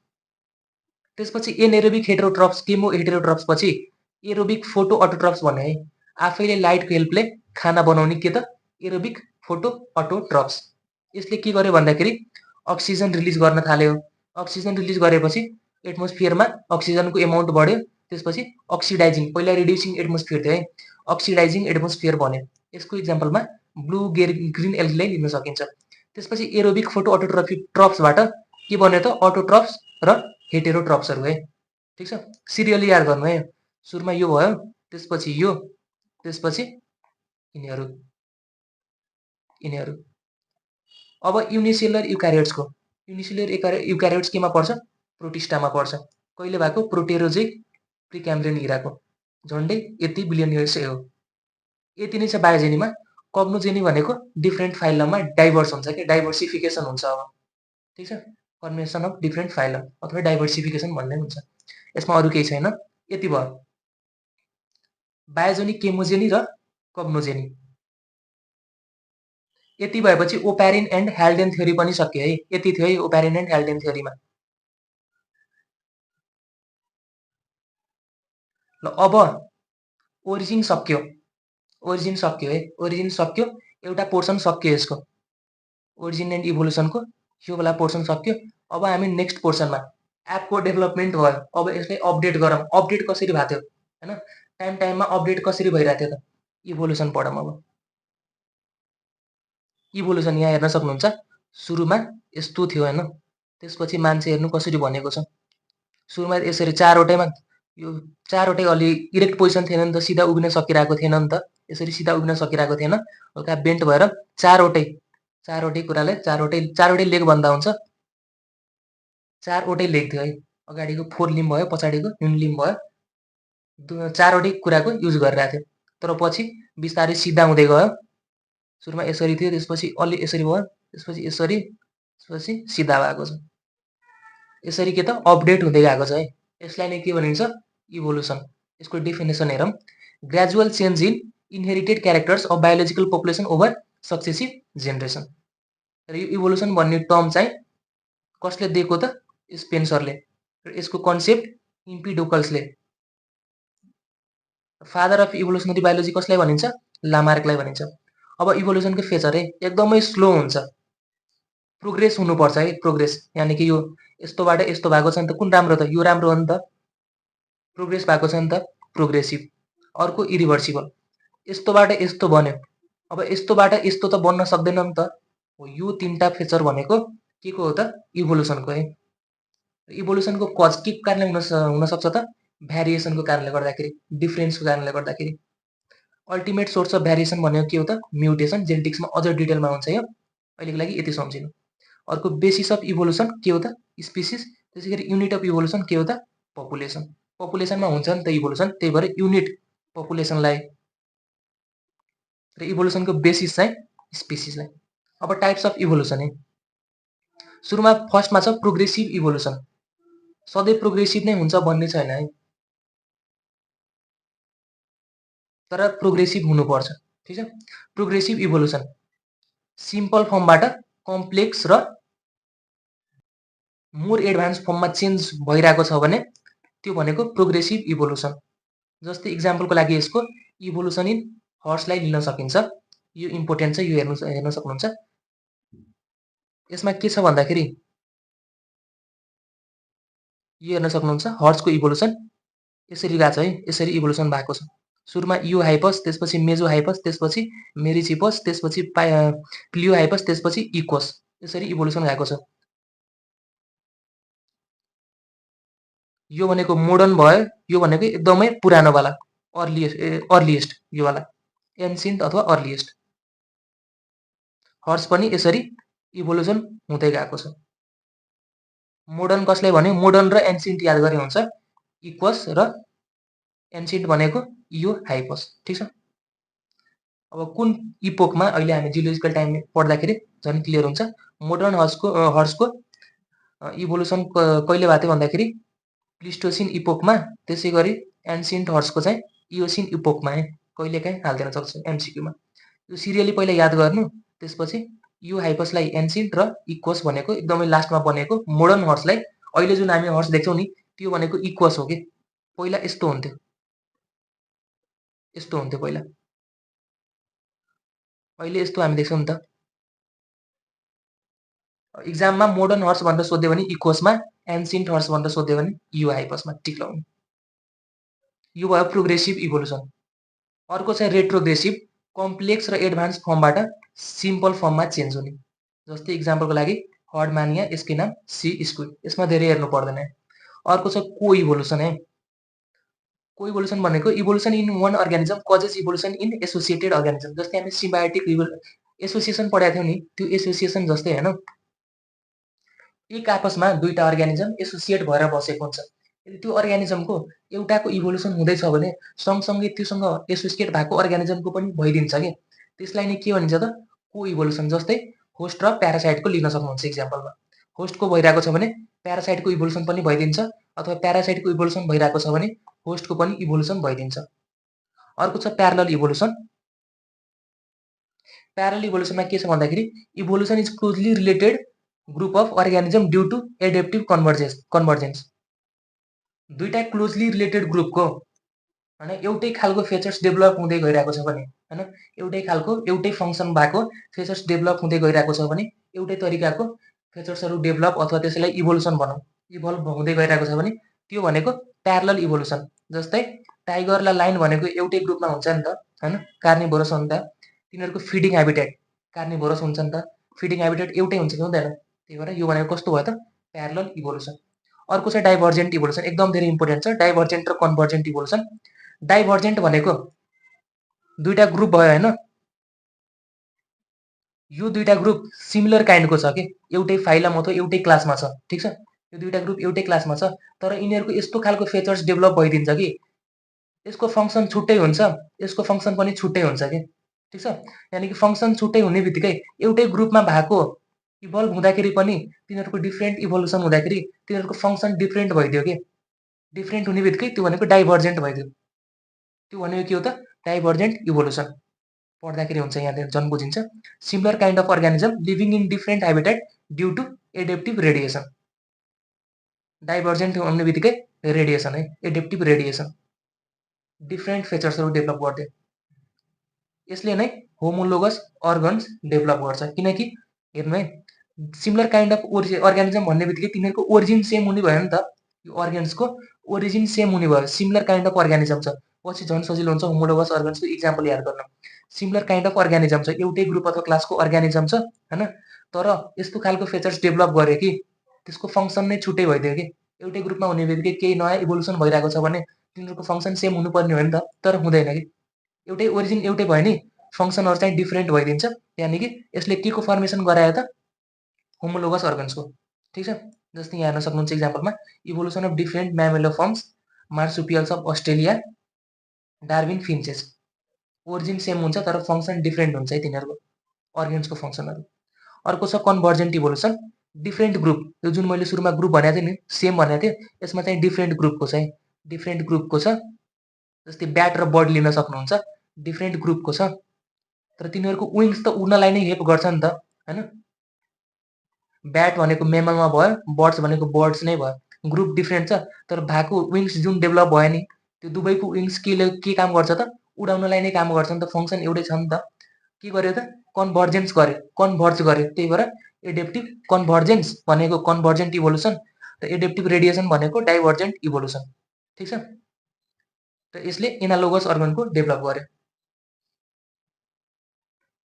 त्यसपछि एनएरोबिक हेटेरोट्रफ्स, केमो हेटेरोट्रफ्स पछि एरोबिक फोटो अटोट्रफ्स भन्यो है। आफैले लाइटको हेल्पले खाना बनाउने के त? Aerobic photo autotrophs. यसले के गर्यो भन्दाखेरि अक्सिजन रिलिज गर्न थाल्यो। अक्सिजन रिलिज गरेपछि एटमोस्फियरमा अक्सिजनको एमाउन्ट बढ्यो। त्यसपछि अक्सिडाइजिङ, पहिला रिड्युसिङ एटमोस्फियर थियो है, अक्सिडाइजिङ एटमोस्फियर बन्यो। यसको इक्जाम्पलमा ब्लू ग्रिन एल्गीलाई लिन सकिन्छ। त्यसपछि एरोबिक फोटो अटोट्रफ्सबाट के बन्यो त? अटोट्रफ्स र हेटेरोट्रफ्सहरू है, ठिक छ। सिरियली याद गर्नु है। सुरुमा यो भयो, त्यसपछि यो, त्यसपछि यिनीहरू। अब युनिसेलुलर युक्यारियोट्स केमा पर्छ? प्रोटिस्टामा पर्छ। कहिले भएको? प्रोटेरोजोइक प्रिक्याम्ब्रियन इराको, झन्डै यति बिलियन इयर्स हो। यति नै छ बायोजेनीमा। कग्नोजेनी भनेको डिफ्रेन्ट फाइलममा डाइभर्स हुन्छ कि डाइभर्सिफिकेसन हुन्छ अब, ठिक छ। फर्मेसन अफ डिफ्रेन्ट फाइलम अथवा डाइभर्सिफिकेसन भन्ने हुन्छ। यसमा अरू केही छैन। यति भयो बायोजेनी, केमोजेनी र कग्नोजेनी। यति भएपछि ओप्यारिन एन्ड ह्याल्डेन थ्योरी पनि सक्यो है। यति थियो है ओप्यारिन एन्ड ह्याल्डेन थ्योरीमा। ल अब ओरिजिन सक्यो है। ओरिजिन सक्यो, एउटा पोर्सन सक्यो यसको, ओरिजिन एन्ड इभोल्युसनको यो वाला पोर्सन सक्यो। अब हामी नेक्स्ट पोर्सनमा एपको डेभलपमेन्ट भयो। अब यसलाई अपडेट गरौँ। अपडेट कसरी भएको थियो होइन? टाइममा अपडेट कसरी भइरहेको थियो त? इभोल्युसन पढौँ। अब इभोल्युसन यहाँ हेर्न सक्नुहुन्छ। सुरुमा यस्तो थियो होइन, त्यसपछि मान्छे हेर्नु कसरी बनेको छ। सुरुमा यसरी चारवटैमा, यो चारवटै अलि इरेक्ट पोजिसन थिएन नि त, सिधा उभिन सकिरहेको थिएन नि त। यसरी सिधा उभिन सकिरहेको थिएन, हल्का बेन्ट भएर चारवटै कुरालाई चारवटै लेग भन्दा हुन्छ। चारवटै लेग थियो है। अगाडिको 4 लिम्ब भयो, पछाडिको हिन्ड लिम्ब भयो। चारवटै कुराको युज गरिरहेको थियो। तर पछि बिस्तारै सिधा हुँदै गयो। सुरुमा यसरी थियो, त्यसपछि अलि यसरी भयो, त्यसपछि यसरी, त्यसपछि सिधा भएको छ। यसरी के त? अपडेट हुँदै गएको छ है। यसलाई नै के भनिन्छ? इभोल्युसन। यसको डेफिनेसन हेरौँ। Gradual change in inherited characters of biological population over successive generation. र यो इभोल्युसन भन्ने टर्म चाहिँ कसले दिएको त? स्पेन्सरले। र यसको कन्सेप्ट इम्पिडोकल्सले। फादर अफ इभोल्युसनरी बायोलोजी कसलाई भनिन्छ? लामार्कलाई भनिन्छ। अब इभोल्युसनको फेचर है एकदमै स्लो हुन्छ। प्रोग्रेस हुनुपर्छ है, प्रोग्रेस यानि कि यो यस्तोबाट यस्तो भएको छ नि त, कुन राम्रो त? यो राम्रो हो नि त। प्रोग्रेस भएको छ नि त, प्रोग्रेसिभ। अर्को इरिभर्सिबल, यस्तोबाट यस्तो बन्यो। अब यस्तोबाट यस्तो त बन्न सक्दैन नि त। हो, यो तीनटा फेचर भनेको के को हो त? इभोल्युसनको है। इभोल्युसनको कज के कारणले हुन सक्छ त? भ्यारिएसनको कारणले गर्दाखेरि, डिफरेन्सको कारणले गर्दाखेरि। अल्टिमेट सोर्स अफ भ्यारिएसन भनेको के हो त? म्युटेसन। जेनेटिक्समा अझ डिटेलमा हुन्छ यो, अहिलेको लागि यति सम्झिनु। अर्को बेसिस अफ इभोल्युसन के हो त? स्पिसिस। त्यसैगरी युनिट अफ इभोल्युसन के हो त? पपुलेसन। पपुलेसनमा हुन्छ नि त इभोल्युसन, त्यही भएर युनिट पपुलेसनलाई र इभोल्युसनको बेसिस चाहिँ स्पिसिसलाई। अब टाइप्स अफ इभोल्युसन है। सुरुमा फर्स्टमा छ प्रोग्रेसिभ इभोल्युसन। सधैँ प्रोग्रेसिभ नै हुन्छ भन्ने छैन है, तर प्रोग्रेसिभ हुनुपर्छ। ठिक छ। प्रोग्रेसिभ इभोल्युसन सिम्पल फर्मबाट कम्प्लेक्स र मोर एडभान्स फर्ममा चेन्ज भइरहेको छ भने त्यो भनेको प्रोग्रेसिभ इभोल्युसन। जस्तै इक्जाम्पलको लागि यसको इभोल्युसन इन हर्सलाई लिन सकिन्छ। यो इम्पोर्टेन्ट छ, यो हेर्न सक्नुहुन्छ। यसमा के छ भन्दाखेरि यो हेर्न सक्नुहुन्छ, हर्सको इभोल्युसन यसरी गएको छ है, यसरी इभोल्युसन भएको छ। सुरुमा इयो हाइपस, त्यसपछि मेजो हाइपस, त्यसपछि मेरिचिपस, त्यसपछि प्लियो हाइपस, त्यसपछि इक्वस, यसरी इभोल्युसन गएको छ। यो भनेको मोडर्न भयो, यो भनेको एकदमै पुरानोवाला, अर्लिएस्ट योवाला, एन्सियन्ट अथवा अर्लिएस्ट। हर्स पनि यसरी इभोल्युसन हुँदै गएको छ। मोडर्न कसलाई भन्यो? मोडर्न र एन्सियन्ट याद गरे हुन्छ। इक्वस र एन्सियन्ट भनेको इयो हाइपस। ठिक छ। अब कुन इपोकमा, अहिले हामी जियोलोजिकल टाइम पढ्दाखेरि झन् क्लियर हुन्छ। मोडर्न हर्सको इभोल्युसन कहिले भएको थियो भन्दाखेरि प्लिस्टोसिन इपोकमा, त्यसै गरी एन्सियन्ट हर्सको चाहिँ इयोसिन इपोकमा है। कहिलेकाहीँ हाल्दैन सक्छ एमसिक्यूमा। यो सिरियली पहिला याद गर्नु, त्यसपछि यो हाइपसलाई एन्सियन्ट र इक्वस भनेको एकदमै लास्टमा बनेको मोडर्न हर्सलाई अहिले जुन हामी हर्स देख्छौँ नि त्यो भनेको इक्वस हो कि। पहिला यस्तो हुन्थ्यो, यस्तो हुन्थ्यो पहिला, अहिले यस्तो हामी देख्छौँ नि त। इक्जाममा मोडर्न हर्स भनेर सोध्यो भने इक्वसमा, एन्सियन्ट हर्स भनेर सोध्यो भने यो हाइपसमा टिक लगाउनु। यो भयो प्रोग्रेसिभ इभोल्युसन। अर्को चाहिँ रेट्रोग्रेसिभ, कम्प्लेक्स र एडभान्स फर्मबाट सिम्पल फर्ममा चेन्ज हुने। जस्तै इक्जाम्पलको लागि हर्डमानिया, यसकै नाम सी स्क्विड, यसमा धेरै हेर्नु पर्दैन है। अर्को छ को इभोल्युसन है। को इभोल्युसन भनेको evolution in one organism causes evolution in associated organism. जस्तै हामी सिम्बायोटिक एसोसिएसन पढाएको थियौँ नि, त्यो एसोसिएसन जस्तै होइन। एक आपसमा दुईटा अर्गानिजम एसोसिएट भएर बसेको हुन्छ। यदि त्यो अर्गानिजमको एउटाको इभोल्युसन हुँदैछ भने सँगसँगै त्योसँग एसोसिएट भएको अर्गानिजमको पनि भइदिन्छ कि। त्यसलाई नै के भनिन्छ त? को इभोल्युसन। जस्तै होस्ट र प्यारासाइटको लिन सक्नुहुन्छ इक्जाम्पलमा। होस्टको भइरहेको छ भने प्यारासाइटको इभोल्युसन पनि भइदिन्छ, अथवा प्यारासाइटको इभोल्युसन भइरहेको छ भने होस्टको पनि इभोल्युसन भइदिन्छ। अर्को छ प्यारलल इभोल्युसन। प्यारलल इभोल्युसनमा के छ भन्दाखेरि evolution is closely related group of organism due to adaptive convergence. दुईटा क्लोजली रिलेटेड ग्रुपको होइन एउटै खालको फेचर्स डेभलप हुँदै गइरहेको छ भने, होइन एउटै खालको एउटै फङ्सन भएको फेचर्स डेभलप हुँदै गइरहेको छ भने, एउटै तरिकाको फेचर्सहरू डेभलप अथवा त्यसैलाई इभोल्युसन भनौँ, इभल्भ हुँदै गइरहेको छ भने त्यो भनेको प्यारलल इभोल्युसन। जस्तै टाइगर र लाइन भनेको एउटै ग्रुपमा हुन्छ नि त, होइन कार्निभोरस हो नि त। तिनीहरूको फिडिङ हेबिटेट कार्निभोरस हुन्छ नि त, फिडिङ हेबिटेट एउटै हुन्छ कि हुँदैन। त्यही भएर यो भनेको कस्तो भयो त? Parallel evolution. अर्को चाहिँ डाइभर्जेन्ट इभोल्युसन, एकदम धेरै इम्पोर्टेन्ट छ डाइभर्जेन्ट र कन्भर्जेन्ट इभोल्युसन। डाइभर्जेन्ट भनेको दुईटा ग्रुप भयो होइन, यो दुईटा ग्रुप सिमिलर काइन्डको छ कि, एउटै फाइलम अथवा एउटै क्लासमा छ। ठिक छ। यो दुईटा ग्रुप एउटै क्लासमा छ, तर यिनीहरूको यस्तो खालको फेचर्स डेभलप भइदिन्छ कि यसको फङ्सन छुट्टै हुन्छ, यसको फङ्सन पनि छुट्टै हुन्छ कि। ठिक छ। यानि कि फङ्सन छुट्टै हुने बित्तिकै एउटै ग्रुपमा भएको इभल्भ हुँदाखेरि पनि तिनीहरूको डिफ्रेन्ट इभोल्युसन हुँदाखेरि तिनीहरूको फङ्सन डिफ्रेन्ट भइदियो कि। डिफ्रेन्ट हुने बित्तिकै त्यो भनेको डाइभर्जेन्ट भइदियो। त्यो भनेको के हो त? Divergent evolution. पढ्दाखेरि हुन्छ, यहाँनिर झन् बुझिन्छ। Similar kind of organism living in different habitat due to adaptive radiation. Divergent हुने बित्तिकै रेडिएसन है, एडेप्टिभ रेडिएसन, डिफ्रेन्ट फेचर्सहरू डेभलप गरिदियो। यसले नै होमोलोगस अर्गन्स डेभलप गर्छ। किनकि हेर्नु है, सिमिलर काइन्ड अफ अर्गानिजम भन्ने बित्तिकै तिनीहरूको ओरिजिन सेम हुने भयो नि त। यो अर्गेन्सको ओरिजिन सेम हुने भयो, सिमिलर काइन्ड अफ अर्गानिजम छ पछि झन् सजिलो हुन्छ होमोलोगस अर्गन्सको इक्जाम्पल याद गर्न। सिमिलर काइन्ड अफ अर्गानिजम छ, एउटै ग्रुप अथवा क्लासको अर्गानिजम छ हैन, तर यस्तो खालको फिचर्स डेभलप गरे कि त्यसको फङ्सन नै छुट्टै भइदियो कि। एउटै ग्रुपमा हुने बित्तिकै केही नयाँ इभोल्युसन भइरहेको छ भने तिनीहरूको फङ्सन सेम हुनुपर्ने हो नि त, तर हुँदैन कि। एउटै ओरिजिन एउटै भयो नि, फङ्सनहरू चाहिँ डिफरेन्ट भइदिन्छ। यानि कि यसले के को फर्मेसन गरायो त, होमोलोगस अर्गन्सको। ठिक छ, जस्तै यहाँ हेर्न सक्नुहुन्छ इक्जाम्पलमा, evolution of different mammaliforms, marsupials of Australia, Darwin finches. Origin same हुन्छ तर फङ्सन डिफरेन्ट हुन्छ है तिनीहरूको अर्गेन्सको फङ्सनहरू। अर्को छ कन्भर्जेन्ट इभोल्युसन, डिफरेन्ट ग्रुप, यो जुन मैले सुरुमा ग्रुप भनेको थिएँ नि, सेम भनेको थिएँ, यसमा चाहिँ डिफरेन्ट ग्रुपको छ है, डिफरेन्ट ग्रुपको छ। जस्तै ब्याट र बर्ड लिन सक्नुहुन्छ, डिफरेन्ट ग्रुपको छ, तर तिनीहरूको विङ्स त उड्नलाई नै हेल्प गर्छ नि त हैन। ब्याट भनेको मेमलमा भयो, बर्ड्स भनेको बर्ड्स नै भयो, ग्रुप डिफरेन्ट छ, तर भएको विङ्स जुन डेभलप भयो नि, त्यो दुवैको विङ्स के काम गर्छ त, उडाउनलाई नै काम गर्छ नि त, फङ्सन एउटै छ नि त। के गर्यो त, कन्भर्जेन्स गर्यो, कन्भर्ज गर्यो, त्यही भएर एडेप्टिभ कन्भर्जेन्स भनेको कन्भर्जेन्ट इभोल्युसन, र एडेप्टिभ रेडिएसन भनेको डाइभर्जेन्ट इभोल्युसन। ठिक छ, र यसले एनालोगस अर्गनको डेभलप गर्यो।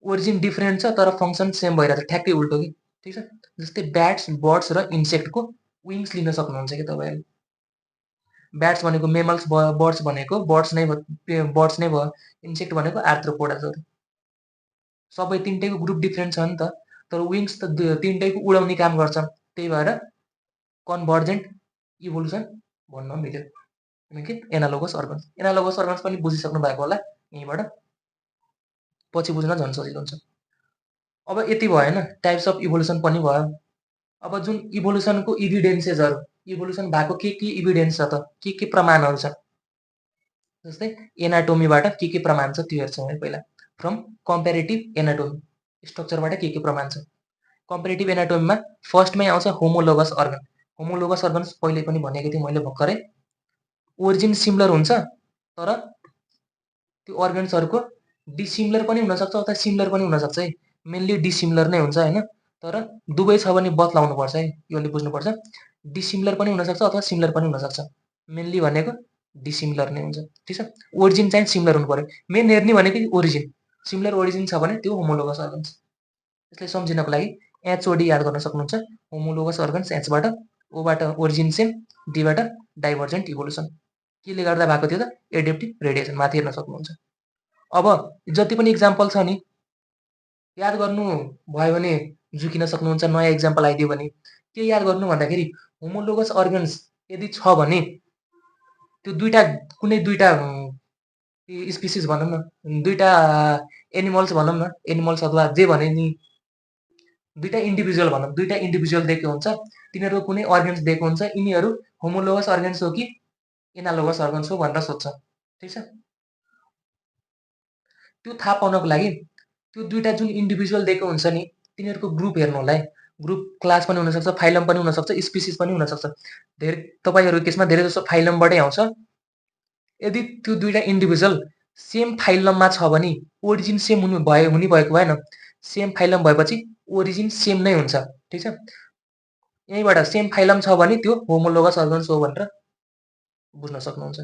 ओरिजिन डिफरेन्ट छ तर फङ्सन सेम भइरहेछ, ठ्याक्कै उल्टो कि। ठिक छ, जस्तै ब्याट्स, बर्ड्स र इन्सेक्टको विङ्स लिन सक्नुहुन्छ कि तपाईँहरूले। ब्याट्स भनेको मेमल्स भयो, बर्ड्स भनेको बर्ड्स नै भयो, इन्सेक्ट भनेको आर्थ्रोपोडा जरो। सबै तिनटैको ग्रुप डिफरेन्ट छ नि त, तर विङ्स त तिनटैको उडाउने काम गर्छ, त्यही भएर कन्भर्जेन्ट इभोल्युसन भन्न मिल्यो। किनकि एनालोगस अर्गन्स, एनालोगस अर्गन्स पनि बुझिसक्नु भएको होला यहीँबाट, पछि बुझ्न झन् सजिलो हुन्छ। अब यति भयो हैन, टाइप्स अफ इभोल्युसन पनि भयो। अब जुन इभोल्युसनको इभिडेन्सेसहरू, इभोल्युसन भएको के इभिडेन्स छ त, के प्रमाणहरू छ, जस्तै एनाटोमीबाट के प्रमाण छ त्यो हेर्छौँ है पहिला। फ्रम कम्पेरेटिभ एनाटोमी, स्ट्रक्चरबाट के प्रमाण छ। कम्पेरेटिभ एनाटोमीमा फर्स्टमै आउँछ होमोलोगस अर्गन। होमोलोगस अर्गन्स पहिले पनि भनेको थिएँ मैले भर्खरै, ओरिजिन सिमिलर हुन्छ तर त्यो अर्गन्सहरूको डिसिमिलर पनि हुनसक्छ अथवा सिमिलर पनि हुनसक्छ है, मेनली डिसिमिलर नै हुन्छ हैन, तर दुवै छ भने बतलाउनुपर्छ है, यो अलि बुझ्नुपर्छ। डिसिमिलर पनि हुनसक्छ अथवा सिमिलर पनि हुनसक्छ, मेनली भनेको डिसिमिलर नै हुन्छ। ठिक छ, ओरिजिन चाहिँ सिमिलर हुनु पर्यो, मेन हेर्ने भनेको ओरिजिन, सिमिलर ओरिजिन छ भने त्यो होमोलोगस अर्गन्स। यसलाई सम्झिनको लागि एचओडी याद गर्न सक्नुहुन्छ, होमोलोगस अर्गन्स एचबाट, ओबाट ओरिजिन सेम, डीबाट डाइभर्जेन्ट इभोल्युसन। केले गर्दा भएको थियो त, एडेप्टिभ रेडिएसन, माथि हेर्न सक्नुहुन्छ। अब जति पनि इक्जाम्पल छ नि याद गर्नु भयो भने झुकिन सक्नुहुन्छ, नयाँ इक्जाम्पल आइदियो भने। के याद गर्नु भन्दाखेरि होमोलोगस अर्गन्स यदि छ भने त्यो कुनै दुईटा स्पिसिस भनौँ न, दुईटा एनिमल्स भनौँ न, एनिमल्स अथवा जे भने नि, दुईटा इन्डिभिजुअल भनौँ, दुईटा इन्डिभिजुअल दिएको हुन्छ, तिनीहरूको कुनै अर्गन्स दिएको हुन्छ, यिनीहरू होमोलोगस अर्गन्स हो कि एनालोगस अर्गन्स हो भनेर सोध्छ। ठिक छ, त्यो थाहा पाउनको लागि त्यो दुईटा जुन इन्डिभिजुअल दिएको हुन्छ नि, तिनीहरूको ग्रुप हेर्नु होला है। ग्रुप क्लास पनि हुनसक्छ, फाइलम पनि हुनसक्छ, स्पिसिस पनि हुनसक्छ। धेरै तपाईँहरूको केसमा धेरै जसो फाइलमबाटै आउँछ। यदि त्यो दुईटा इन्डिभिजुअल सेम फाइलममा छ भने ओरिजिन सेम हुने भएको भएन, सेम फाइलम भएपछि ओरिजिन सेम नै हुन्छ। ठिक छ, यहीँबाट सेम फाइलम छ भने त्यो होमोलोगस अर्गन्स हो भनेर बुझ्न सक्नुहुन्छ।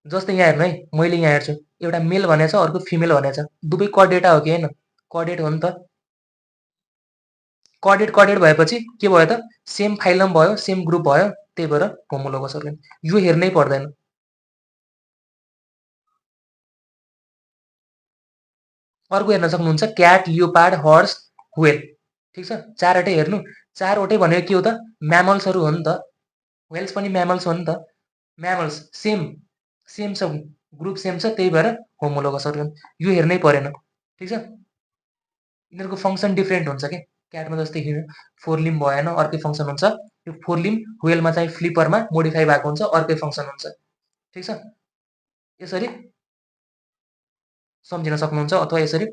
जस्तै यहाँ हेर्नु है, मैले यहाँ हेर्छु एउटा मेल भनेको छ, अर्को फिमेल भनेको छ, दुवै कडेटा हो कि होइन, कडेट हो नि त। कडेट भएपछि के भयो त, सेम फाइलम भयो, सेम ग्रुप भयो, त्यही भएर होमोलोगस अर्गन। यो हेर्नै पर्दैन। अर्को हेर्न सक्नुहुन्छ क्याट, लियोपार्ड, हर्स, व्हेल। ठिक छ, चारवटै हेर्नु, चारवटै भनेको के हो त, म्यामल्सहरू हो नि त, व्हेल्स पनि म्यामल्स हो नि त, म्यामल्स सेम छ, ग्रुप सेम छ, त्यही भएर होमोलोगस अर्गन। यो हेर्नै परेन। ठिक छ, यिनीहरूको फङ्सन डिफरेन्ट हुन्छ कि। क्याटमा जस्तै फोर लिम भएन, अर्कै फङ्सन हुन्छ। यो फोर लिम व्हेलमा चाहिँ फ्लिपरमा मोडिफाई भएको हुन्छ, अर्कै फङ्सन हुन्छ। ठिक छ, यसरी सम्झिन सक्नुहुन्छ अथवा यसरी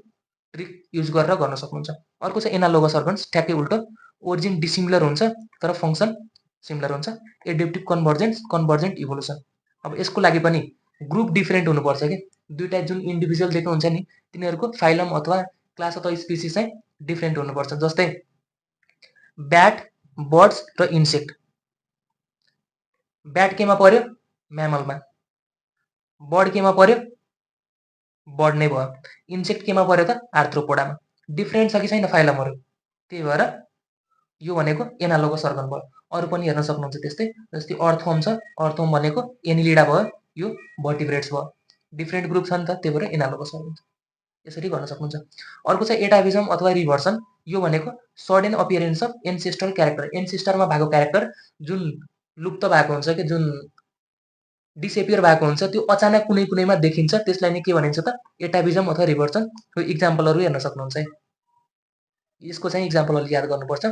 ट्रिक युज गरेर गर्न सक्नुहुन्छ। अर्को छ एनालोगस अर्गन्स, ठ्याक्कै उल्टो, ओरिजिन डिसिमिलर हुन्छ तर फङ्सन सिमिलर हुन्छ, एडेप्टिभ कन्भर्जेन्ट इभोल्युसन। अब यसको लागि पनि ग्रुप डिफरेन्ट हुनुपर्छ कि, दुईटा जुन इन्डिभिजुअल दिएको हुन्छ नि, तिनीहरूको फाइलम अथवा क्लास अथवा स्पिसिस चाहिँ डिफरेन्ट हुनुपर्छ। जस्तै ब्याट, बर्ड्स र इन्सेक्ट। ब्याट केमा पर्यो, म्यामलमा, बर्ड केमा पर्यो? बर्ड नै भयो। इन्सेक्ट केमा पर्यो त? आर्थ्रोपोडामा। डिफ्रेन्ट छ कि छैन फाइलमहरू? त्यही भएर यो भनेको एनालोगस अर्गन भयो। अरू पनि हेर्न सक्नुहुन्छ त्यस्तै, जस्तै अर्थवर्म छ, अर्थवर्म भनेको एनिलिडा भयो, यो भर्टिब्रेट्स भयो। डिफ्रेन्ट ग्रुप छ नि त, त्यही भएर एनालोगस अर्गन। यसरी गर्न सक्नुहुन्छ। अर्को चाहिँ एटाभिजम अथवा रिभर्सन। यो भनेको सडन अपियरेन्स अफ एन्सेस्ट्रल क्यारेक्टर, एन्सेस्टरमा भएको क्यारेक्टर जुन लुप्त भएको हुन्छ कि जुन डिसएपियर भएको हुन्छ त्यो अचानक कुनै कुनैमा देखिन्छ, त्यसलाई नै के भनिन्छ त? एटाभिजम अथवा रिभर्सन। यो इक्जाम्पलहरू हेर्न सक्नुहुन्छ है। यसको चाहिँ इक्जाम्पलहरू याद गर्नुपर्छ।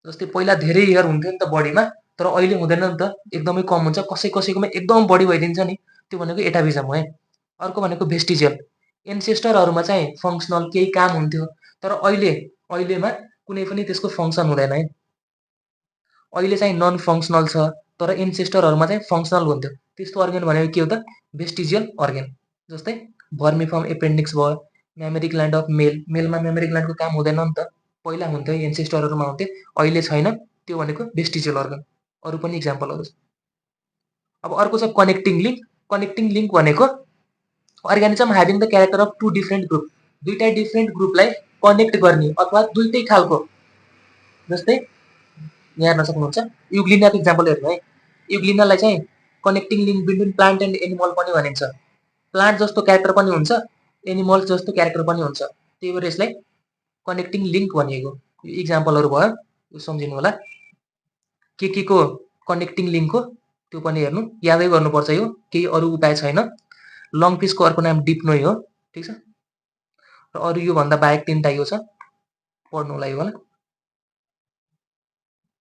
जस्तै पहिला धेरै हेयर हुन्थ्यो नि त बडीमा, तर अहिले हुँदैन नि त, एकदमै कम हुन्छ। कसैकोमा एकदम बढी भइदिन्छ नि, त्यो भनेको एटाभिजम हो है। अर्को भनेको भेस्टिजियल। एन्सेस्टरहरूमा चाहिँ फङ्सनल केही काम हुन्थ्यो, तर अहिलेमा कुनै पनि त्यसको फङ्सन हुँदैन है। अहिले चाहिँ नन फङ्सनल छ, तर एन्सेस्टरहरूमा चाहिँ फङ्सनल हुन्थ्यो। त्यस्तो अर्गन भनेको के हो त? Vestigial organ. जस्तै भर्मिफर्म एपेन्डिक्स भयो, मेमोरी ग्ल्यान्ड अफ मेल। मेलमा मेमोरी ग्ल्यान्डको काम हुँदैन नि त, पहिला हुन्थ्यो, एन्सेस्टरहरूमा हुन्थ्यो, अहिले छैन। त्यो भनेको भेस्टिजियल अर्गन। अरू पनि इक्जाम्पलहरू छ। अब अर्को छ कनेक्टिङ लिङ्क। कनेक्टिङ लिङ्क भनेको organism having the character of two different group, दुईटा डिफ्रेन्ट ग्रुपलाई कनेक्ट गर्ने अथवा दुईटै खालको। जस्तै यहाँ हेर्न सक्नुहुन्छ, युग्लिनाको इक्जाम्पल हेर्नु है। युग्लिनालाई चाहिँ connecting link between plant and animal पनि भनिन्छ। प्लान्ट जस्तो क्यारेक्टर पनि हुन्छ, एनिमल जस्तो क्यारेक्टर पनि हुन्छ, त्यही भएर यसलाई कनेक्टिङ लिङ्क भनिएको। यो इक्जाम्पलहरू भयो, यो सम्झिनु होला। के को कनेक्टिङ लिङ्क हो त्यो पनि हेर्नु, यादै गर्नुपर्छ। यो केही अरू उपाय छैन। लङ फिसको अर्को नाम डिप्नोइ हो, ठिक छ। र अरू योभन्दा बाहेक तिनवटा यो छ, पढ्नुलाई होला।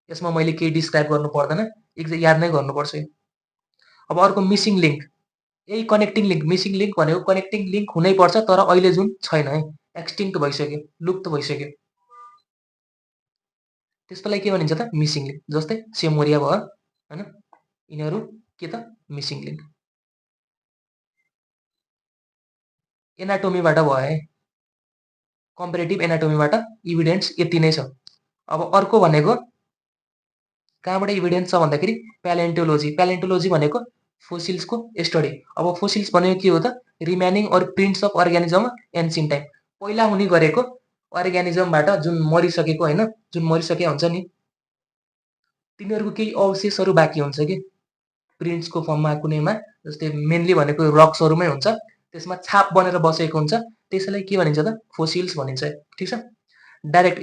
यसमा मैले केही डिस्क्राइब गर्नु पर्दैन, याद नै गर्नुपर्छ यो। अब अर्को मिसिङ लिङ्क। यही कनेक्टिङ लिङ्क। मिसिङ लिङ्क भनेको कनेक्टिङ लिङ्क हुनैपर्छ, तर अहिले जुन छैन है, एक्सटिङ्क्ट भइसक्यो, लुप्त भइसक्यो, त्यस्तोलाई के भनिन्छ त? Missing link. जस्तै सेमोरिया भयो होइन, यिनीहरू के त? Missing link. एनाटोमीबाट भयो है, कम्पेरेटिभ एनाटोमीबाट इभिडेन्स यति नै छ। अब अर्को भनेको कहाँबाट इभिडेन्स छ भन्दाखेरि प्यालेन्टोलोजी। प्यालेन्टोलोजी भनेको फोसिल्सको स्टडी। अब फोसिल्स भनेको के हो त? Remaining or prints of organism ancient time, पहिला हुने गरेको अर्गानिजमबाट जुन मरिसकेको होइन, जुन मरिसकेको हुन्छ नि, तिनीहरूको केही अवशेषहरू बाँकी हुन्छ कि प्रिन्ट्सको फर्ममा कुनैमा। जस्तै मेनली भनेको रक्सहरूमै हुन्छ, त्यसमा छाप बनेर बसेको हुन्छ, त्यसैलाई के भनिन्छ त? फोसिल्स भनिन्छ, ठिक छ।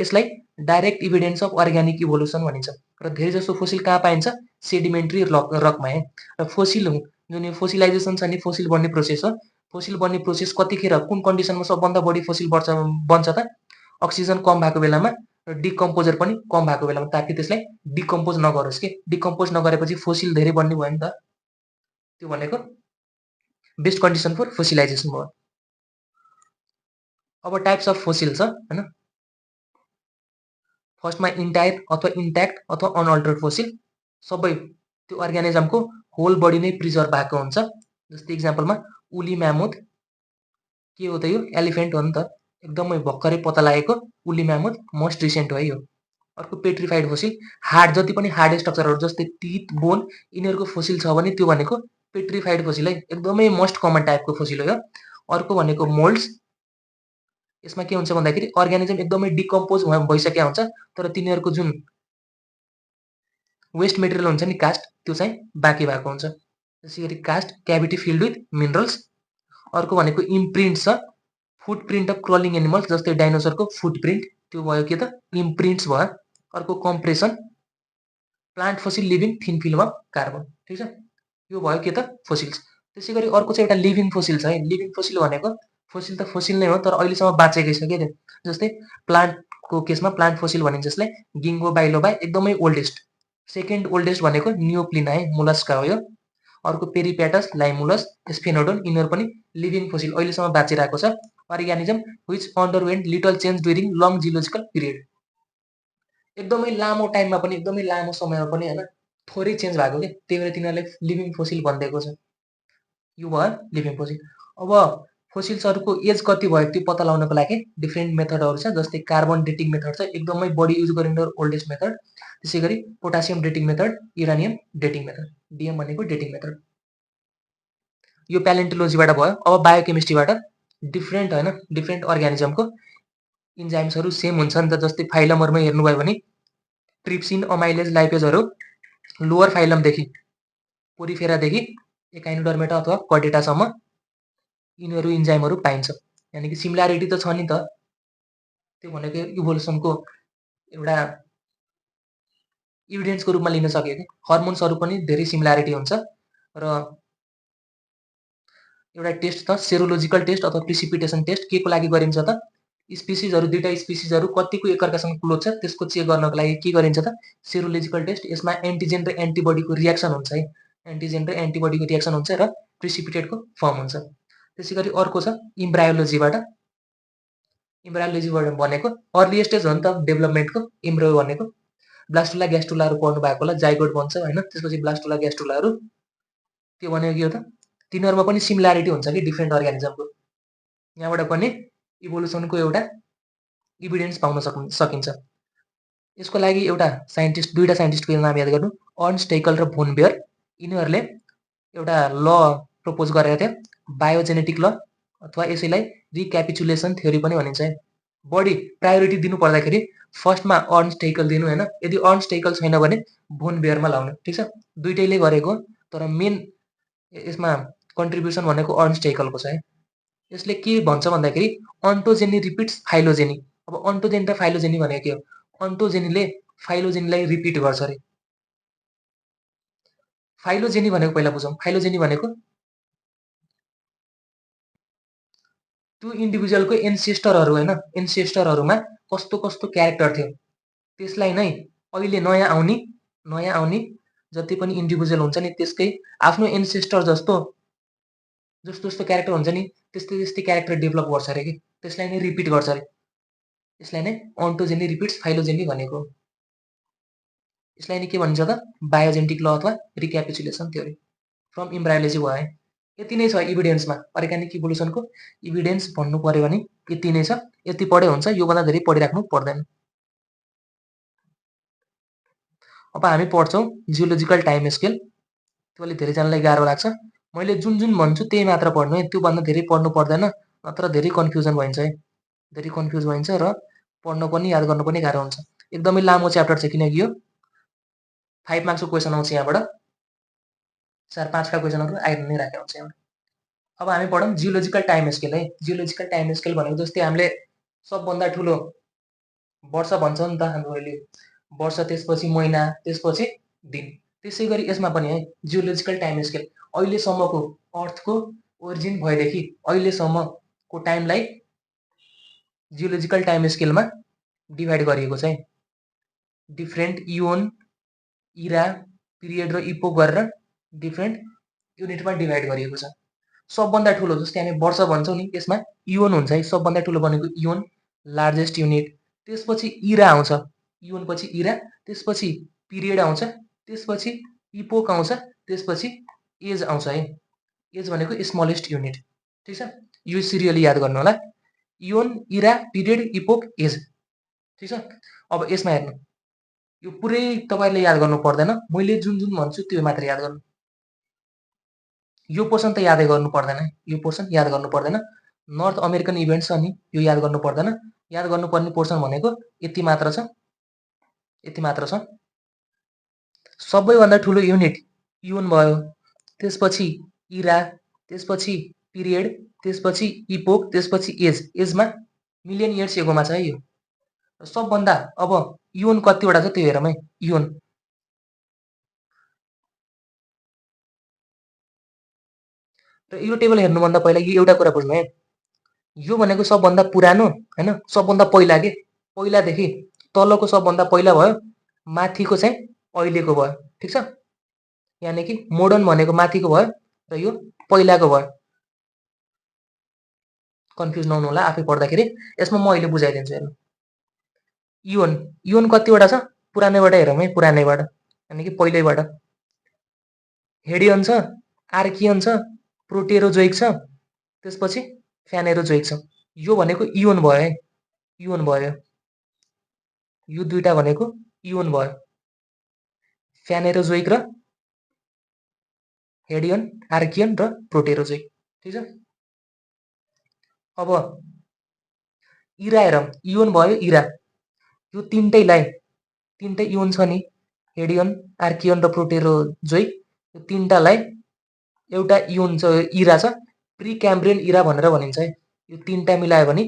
यसलाई direct evidence of organic evolution भनिन्छ। र धेरै जसो फोसिल कहाँ पाइन्छ? सेडिमेन्ट्री रकमा है। र फोसिल जुन यो फोसिलाइजेसन छ नि, फोसिल बन्ने प्रोसेस हो। फोसिल बन्ने प्रोसेस कतिखेर, कुन कन्डिसनमा सबभन्दा बढी फोसिल बन्छ त? अक्सिजन कम भएको बेलामा र डिकम्पोजर पनि कम भएको बेलामा, ताकि त्यसलाई डिकम्पोज नगरोस् कि। डिकम्पोज नगरेपछि फोसिल धेरै बन्ने भयो नि त, त्यो भनेको बेस्ट कन्डिसन फर फोसिलाइजेसन भयो। अब टाइप्स अफ फोसिल छ होइन। फर्स्टमा इन्टायर अथवा इन्ट्याक्ट अथवा अनअल्टर्ड फोसिल, सबै त्यो अर्गानिजमको होल बडी नै प्रिजर्भ भएको हुन्छ। जस्तै इक्जाम्पलमा उली म्यामोथ, के हो त? यो एलिफेन्ट हो नि त, एकदमै भर्खरै पत्ता लागेको उली म्यामोथ मोस्ट रिसेन्ट हो है यो। अर्को पेट्रिफाइड फोसिल, हार्ड जति पनि हार्ड स्ट्रक्चरहरू जस्तै टिथ, बोन, यिनीहरूको फोसिल छ भने त्यो भनेको पेट्रिफाइड फोसिल है, एकदमै मोस्ट कमन टाइपको फोसिल हो यो। अर्को भनेको मोल्ड्स। यसमा के हुन्छ भन्दाखेरि अर्गानिजम एकदमै डिकम्पोज भइसकेको हुन्छ, तर तिनीहरूको जुन वेस्ट मेटेरियल हुन्छ नि, कास्ट, त्यो चाहिँ बाँकी भएको हुन्छ। त्यसै गरी cast cavity filled with minerals. अर्को भनेको इम्प्रिन्ट छ, फुटप्रिन्ट अफ क्रलिङ एनिमल्स, जस्तै डाइनोसरको फुटप्रिन्ट, त्यो भयो के त? इम्प्रिन्ट्स भयो। अर्को compression, plant fossil living thin film of carbon, ठिक छ। यो भयो के त? फोसिल्स। त्यसै गरी अर्को चाहिँ एउटा लिभिङ फोसिल छ है। लिभिङ फोसिल भनेको फोसिल त फोसिल नै हो, तर अहिलेसम्म बाँचेकै छ क्या। जस्तै प्लान्टको केसमा प्लान्ट फोसिल भनिन्छ जसलाई, गिङ्गो बाइलोबा एकदमै ओल्डेस्ट। सेकेन्ड ओल्डेस्ट भनेको नियोप्लिना है, मुलस्का हो यो। अर्को पेरिप्याटस, लाइमुलस, स्फेनोडोन, यिनीहरू पनि लिभिङ फोसिल अहिलेसम्म बाँचिरहेको छ। Organism which underwent little change during long geological period, एकदमै लामो टाइममा पनि, एकदमै लामो समयमा पनि होइन, थोरै चेन्ज भएको कि, त्यही भएर तिनीहरूलाई लिभिङ फोसिल भनिदिएको छ। यो भयो लिभिङ फोसिल। अब फोसिल्सहरूको एज कति भयो त्यो पत्ता लगाउनको लागि डिफ्रेन्ट मेथडहरू छ। जस्तै कार्बन डेटिङ मेथड छ, एकदमै बढी युज गरिने ओल्डेस्ट मेथड। त्यसै गरी potassium dating method, uranium dating method, DM भनेको डेटिङ मेथड। यो प्यालेन्टोलोजीबाट भयो। अब बायोकेमिस्ट्रीबाट डिफ्रेन्ट होइन डिफ्रेन्ट अर्गानिजमको इन्जाइम्सहरू सेम हुन्छ नि त। जस्तै फाइलमहरूमा हेर्नुभयो भने ट्रिप्सिन अमाइलेज लाइपेजहरू लोवर फाइलमदेखि पोरिफेरादेखि एकाइनोडर्मेटा अथवा कर्डेटासम्म यिनीहरू इन्जाइमहरू पाइन्छ। यानि कि सिमिलारिटी त छ नि त, त्यो भनेको इभोल्युसनको एउटा इभिडेन्सको रूपमा लिन सक्यो कि हर्मोन्सहरू पनि धेरै सिमिलारिटी हुन्छ। र एउटा टेस्ट त सेरोलोजिकल टेस्ट अथवा प्रिसिपिटेसन टेस्ट के को लागि गरिन्छ त, स्पिसिसहरू दुईटा स्पिसिसहरू कतिको एकअर्कासँग क्लोज छ त्यसको चेक गर्नको लागि के गरिन्छ त सेरोलोजिकल टेस्ट। यसमा एन्टिजेन र एन्टिबडीको रियाक्सन हुन्छ है, एन्टिजेन र एन्टिबडीको रियाक्सन हुन्छ र प्रिसिपिटेटको फर्म हुन्छ। त्यसै गरी अर्को छ इम्ब्रायोलोजीबाट। इम्ब्रायोलोजीबाट भनेको अर्ली स्टेज हो नि त डेभलपमेन्टको इम्ब्रायो भनेको। ब्लास्टुला ग्यास्ट्रुलाहरू पढ्नु भएको होला, जाइगोट भन्छ होइन, त्यसपछि ब्लास्टुला ग्यास्ट्रुलाहरू। त्यो भनेको के हो त, तिनीहरूमा पनि सिमिलारिटी हुन्छ कि डिफ्रेन्ट अर्गानिजमको। यहाँबाट पनि इभोल्युसनको एउटा इभिडेन्स पाउन सकिन्छ। यसको लागि एउटा साइन्टिस्ट, दुईटा साइन्टिस्टको नाम याद गर्नु, अर्न्स्ट हैकल र फोन बेयर। यिनीहरूले एउटा ल प्रपोज गरेका थिए, बायोजेनेटिक ल, अथवा यसैलाई रिक्यापिचुलेसन थ्योरी पनि भनिन्छ है। बढी प्रायोरिटी दिनु पर्दाखेरि फर्स्टमा अर्न्स्ट हैकल दिनु होइन, यदि अर्न्स्ट हैकल छैन भने फोन बेयरमा लाउनु, ठिक छ। दुईटैले गरेको तर मेन यसमा कन्ट्रिब्युसन भनेको अर्न्स्ट हैकलको छ है। यसले के भन्छ भन्दाखेरि अन्टोजेनी रिपिट्स फाइलोजेनी। अब अन्टोजेनी र फाइलोजेनी भनेको के हो, अन्टोजेनीले फाइलोजेनीलाई रिपिट गर्छ अरे। फाइलोजेनी भनेको पहिला बुझौँ। फाइलोजेनी भनेको त्यो इन्डिभिजुअलको एन्सेस्टरहरू होइन, एन्सेस्टरहरूमा कस्तो कस्तो क्यारेक्टर थियो त्यसलाई नै अहिले नयाँ आउने जति पनि इन्डिभिजुअल हुन्छ नि त्यसकै आफ्नो एन्सेस्टर जस्तो जस्तो क्यारेक्टर हुन्छ नि त्यस्तै क्यारेक्टर डेभलप गर्छ अरे कि, त्यसलाई नै रिपिट गर्छ अरे। यसलाई नै अन्टोजेनी रिपिट्स फाइलोजेनी भनेको। यसलाई नै के भनिन्छ त बायोजेनेटिक ल अथवा रिक्यापिचुलेसन थ्योरी। फ्रम इम्ब्रायोलोजी भयो है। यति नै छ इभिडेन्समा, अर्ग्यानिक इभोल्युसनको इभिडेन्स भन्नु पर्यो भने यति नै छ। यति पढे हुन्छ, योभन्दा धेरै पढिराख्नु पर्दैन। अब हामी पढ्छौँ जियोलोजिकल टाइम स्केल। त्यो अलिक धेरैजनालाई गाह्रो लाग्छ। मैले जुन जुन भन्छु त्यही मात्र पढ्नु है, त्योभन्दा धेरै पढ्नु पर्दैन, नत्र धेरै कन्फ्युजन भइन्छ है, धेरै कन्फ्युज भइन्छ र पढ्नु पनि याद गर्नु पनि गाह्रो हुन्छ। एकदमै लामो च्याप्टर छ किनकि यो 5 मार्क्सको क्वेसन आउँछ यहाँबाट, 4-5 क्वेसनहरू आइ नै राखेको हुन्छ यहाँबाट। अब हामी पढौँ जियोलोजिकल टाइम स्केल है। जियोलोजिकल टाइम स्केल भनेको जस्तै हामीले सबभन्दा ठुलो वर्ष भन्छौँ नि त हाम्रो अहिले, वर्ष, त्यसपछि महिना, त्यसपछि दिन। त्यसै गरी यसमा पनि है जियोलोजिकल टाइम स्केल अहिलेसम्मको अर्थको ओरिजिन भएदेखि अहिलेसम्मको टाइमलाई जियोलोजिकल टाइम स्केलमा डिभाइड गरिएको छ है। डिफ्रेन्ट इयोन, इरा, पिरियड र इपोक गरेर डिफ्रेन्ट युनिटमा डिभाइड गरिएको छ। सबभन्दा ठुलो जस्तै हामी वर्ष भन्छौँ नि, यसमा इयोन हुन्छ है, सबभन्दा ठुलो भनेको इयोन, लार्जेस्ट युनिट। त्यसपछि इरा आउँछ, इयोन पछि इरा, त्यसपछि पिरियड आउँछ, त्यसपछि इपोक आउँछ, त्यसपछि एज आउँछ है। एज भनेको स्मलेस्ट युनिट, ठिक छ। यो सिरियली याद गर्नु होला, इयोन, इरा, पिरियड, इपोक, एज, ठिक छ। अब यसमा हेर्नु, यो पुरै तपाईँले याद गर्नु पर्दैन, मैले जुन जुन भन्छु त्यो मात्र याद गर्नु। यो पोर्सन त यादै गर्नु पर्दैन, यो पोर्सन याद गर्नु पर्दैन। नर्थ अमेरिकन इभेन्ट्स छ नि, यो याद गर्नु पर्दैन। याद गर्नुपर्ने पोर्सन भनेको यति मात्र छ, यति मात्र छ। सबैभन्दा ठुलो युनिट इयोन भयो, त्यसपछि इरा, त्यसपछि पिरियड, त्यसपछि इपोक, त्यसपछि एज। एजमा मिलियन इयर्स एगोमा छ है यो। सबभन्दा अब इयोन कतिवटा छ त्यो हेरौँ है। इयोन र यो टेबल हेर्नुभन्दा पहिला यो एउटा कुरा बुझ्नु है, यो भनेको सबभन्दा पुरानो होइन, सबभन्दा पहिला के, पहिलादेखि तलको सबभन्दा पहिला भयो, माथिको चाहिँ अहिलेको भयो, ठिक छ। यानि कि मोडर्न भनेको माथिको भयो र यो पहिलाको भयो। कन्फ्युज नहुनु होला आफै पढ्दाखेरि। यसमा म अहिले बुझाइदिन्छु हेर्नु। इयोन, इयोन कतिवटा छ पुरानैबाट हेरौँ है, पुरानैबाट यानि कि पहिल्यैबाट। हेडियन छ, आर्कियन छ, प्रोटेरोजोइक छ, त्यसपछि फ्यानेरोजोइक छ। यो भनेको इयोन भयो है, इयोन भयो। यो दुईटा भनेको इयोन भयो, फ्यानेरोजोइक र हेडियन, आर्कियन र प्रोटेरोजोइक। ठीक छ। अब इरा हेरौँ, इओन भयो इरा, यो तीनटै इओन छ नि, हेडियन, आर्कियन र प्रोटेरोजोइक, यो तीनटालाई एउटा इओन छ, इरा छ, प्री क्याम्ब्रियन इरा भनेर भनिन्छ है। यो तीनटा मिलायो भने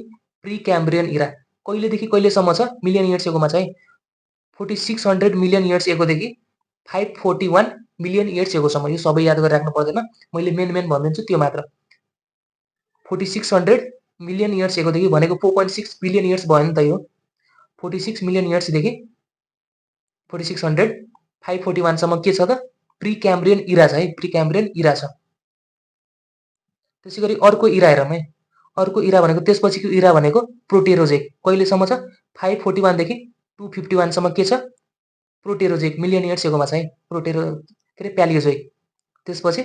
प्री क्याम्ब्रियन इरा कहिलेदेखि कहिलेसम्म छ, मिलियन इयर्स एगोमा छ है। 4600 मिलियन इयर्स एगोदेखि 541 मिलियन इयर्स एगोसम्म। यो सबै याद गरेर राख्नु पर्दैन, मैले मेन भनिदिन्छु त्यो मात्र। 4600 मिलियन इयर्स एगोदेखि भनेको 4.6 बिलियन इयर्स भयो नि त यो। 46 मिलियन इयर्सदेखि 4600 541 सम्म के छ त, प्री क्याम्ब्रियन इरा छ है, प्री क्याम्ब्रियन इरा छ। त्यसै गरी अर्को इरा हेरौँ है, अर्को इरा भनेको त्यसपछिको इरा भनेको प्रोटेरोजोइक, कहिलेसम्म छ, 541 देखि 251 सम्म के छ, प्रोटेरोजोइक, मिलियन इयर्स एगोमा छ है, के अरे प्यालियोजोइक। त्यसपछि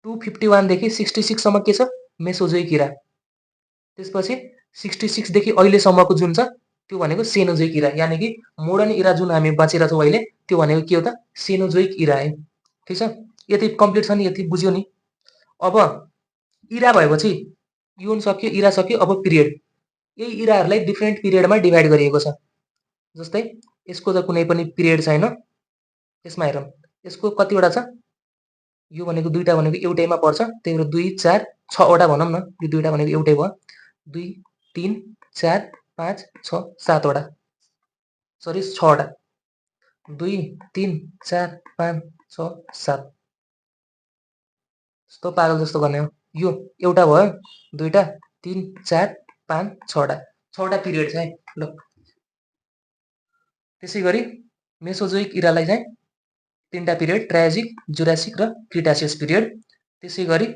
251 देखि 66 सम्म के छ, मेसोजोइक इरा। त्यसपछि 66 देखि अहिलेसम्मको जुन छ त्यो भनेको सेनोजोइक इरा, यानि कि मोडर्न इरा जुन हामी बाँचेर छौँ अहिले, त्यो भनेको के हो त, सेनोजोइक इरा है। ठिक छ, यति कम्प्लिट छ नि, यति बुझ्यो नि। अब इरा भएपछि इओन सक्यो, इरा सक्यो, अब पिरियड। यही इराहरूलाई डिफ्रेन्ट पिरियडमा डिभाइड गरिएको छ। जस्तै यसको त कुनै पनि पिरियड छैन, यसमा हेरौँ, यसको कतिवटा छ, यो भनेको दुईटा भनेको एउटैमा पर्छ, त्यही भएर 2 4 6वटा भनौँ न, यो दुईटा भनेको एउटै भयो, 2 3 4 5 6 7वटा, सरी 6वटा, 2 3 4 5 6 7, यस्तो पागल जस्तो गर्ने हो। यो एउटा भयो, दुईटा 3 4 5 6वटा पिरियड छ है। ल त्यसै गरी मेसोजोइक इरालाई चाहिँ तीनटा पिरियड, ट्रायोजिक, जुरासिक र क्रिटासियस पिरियड। त्यसै गरी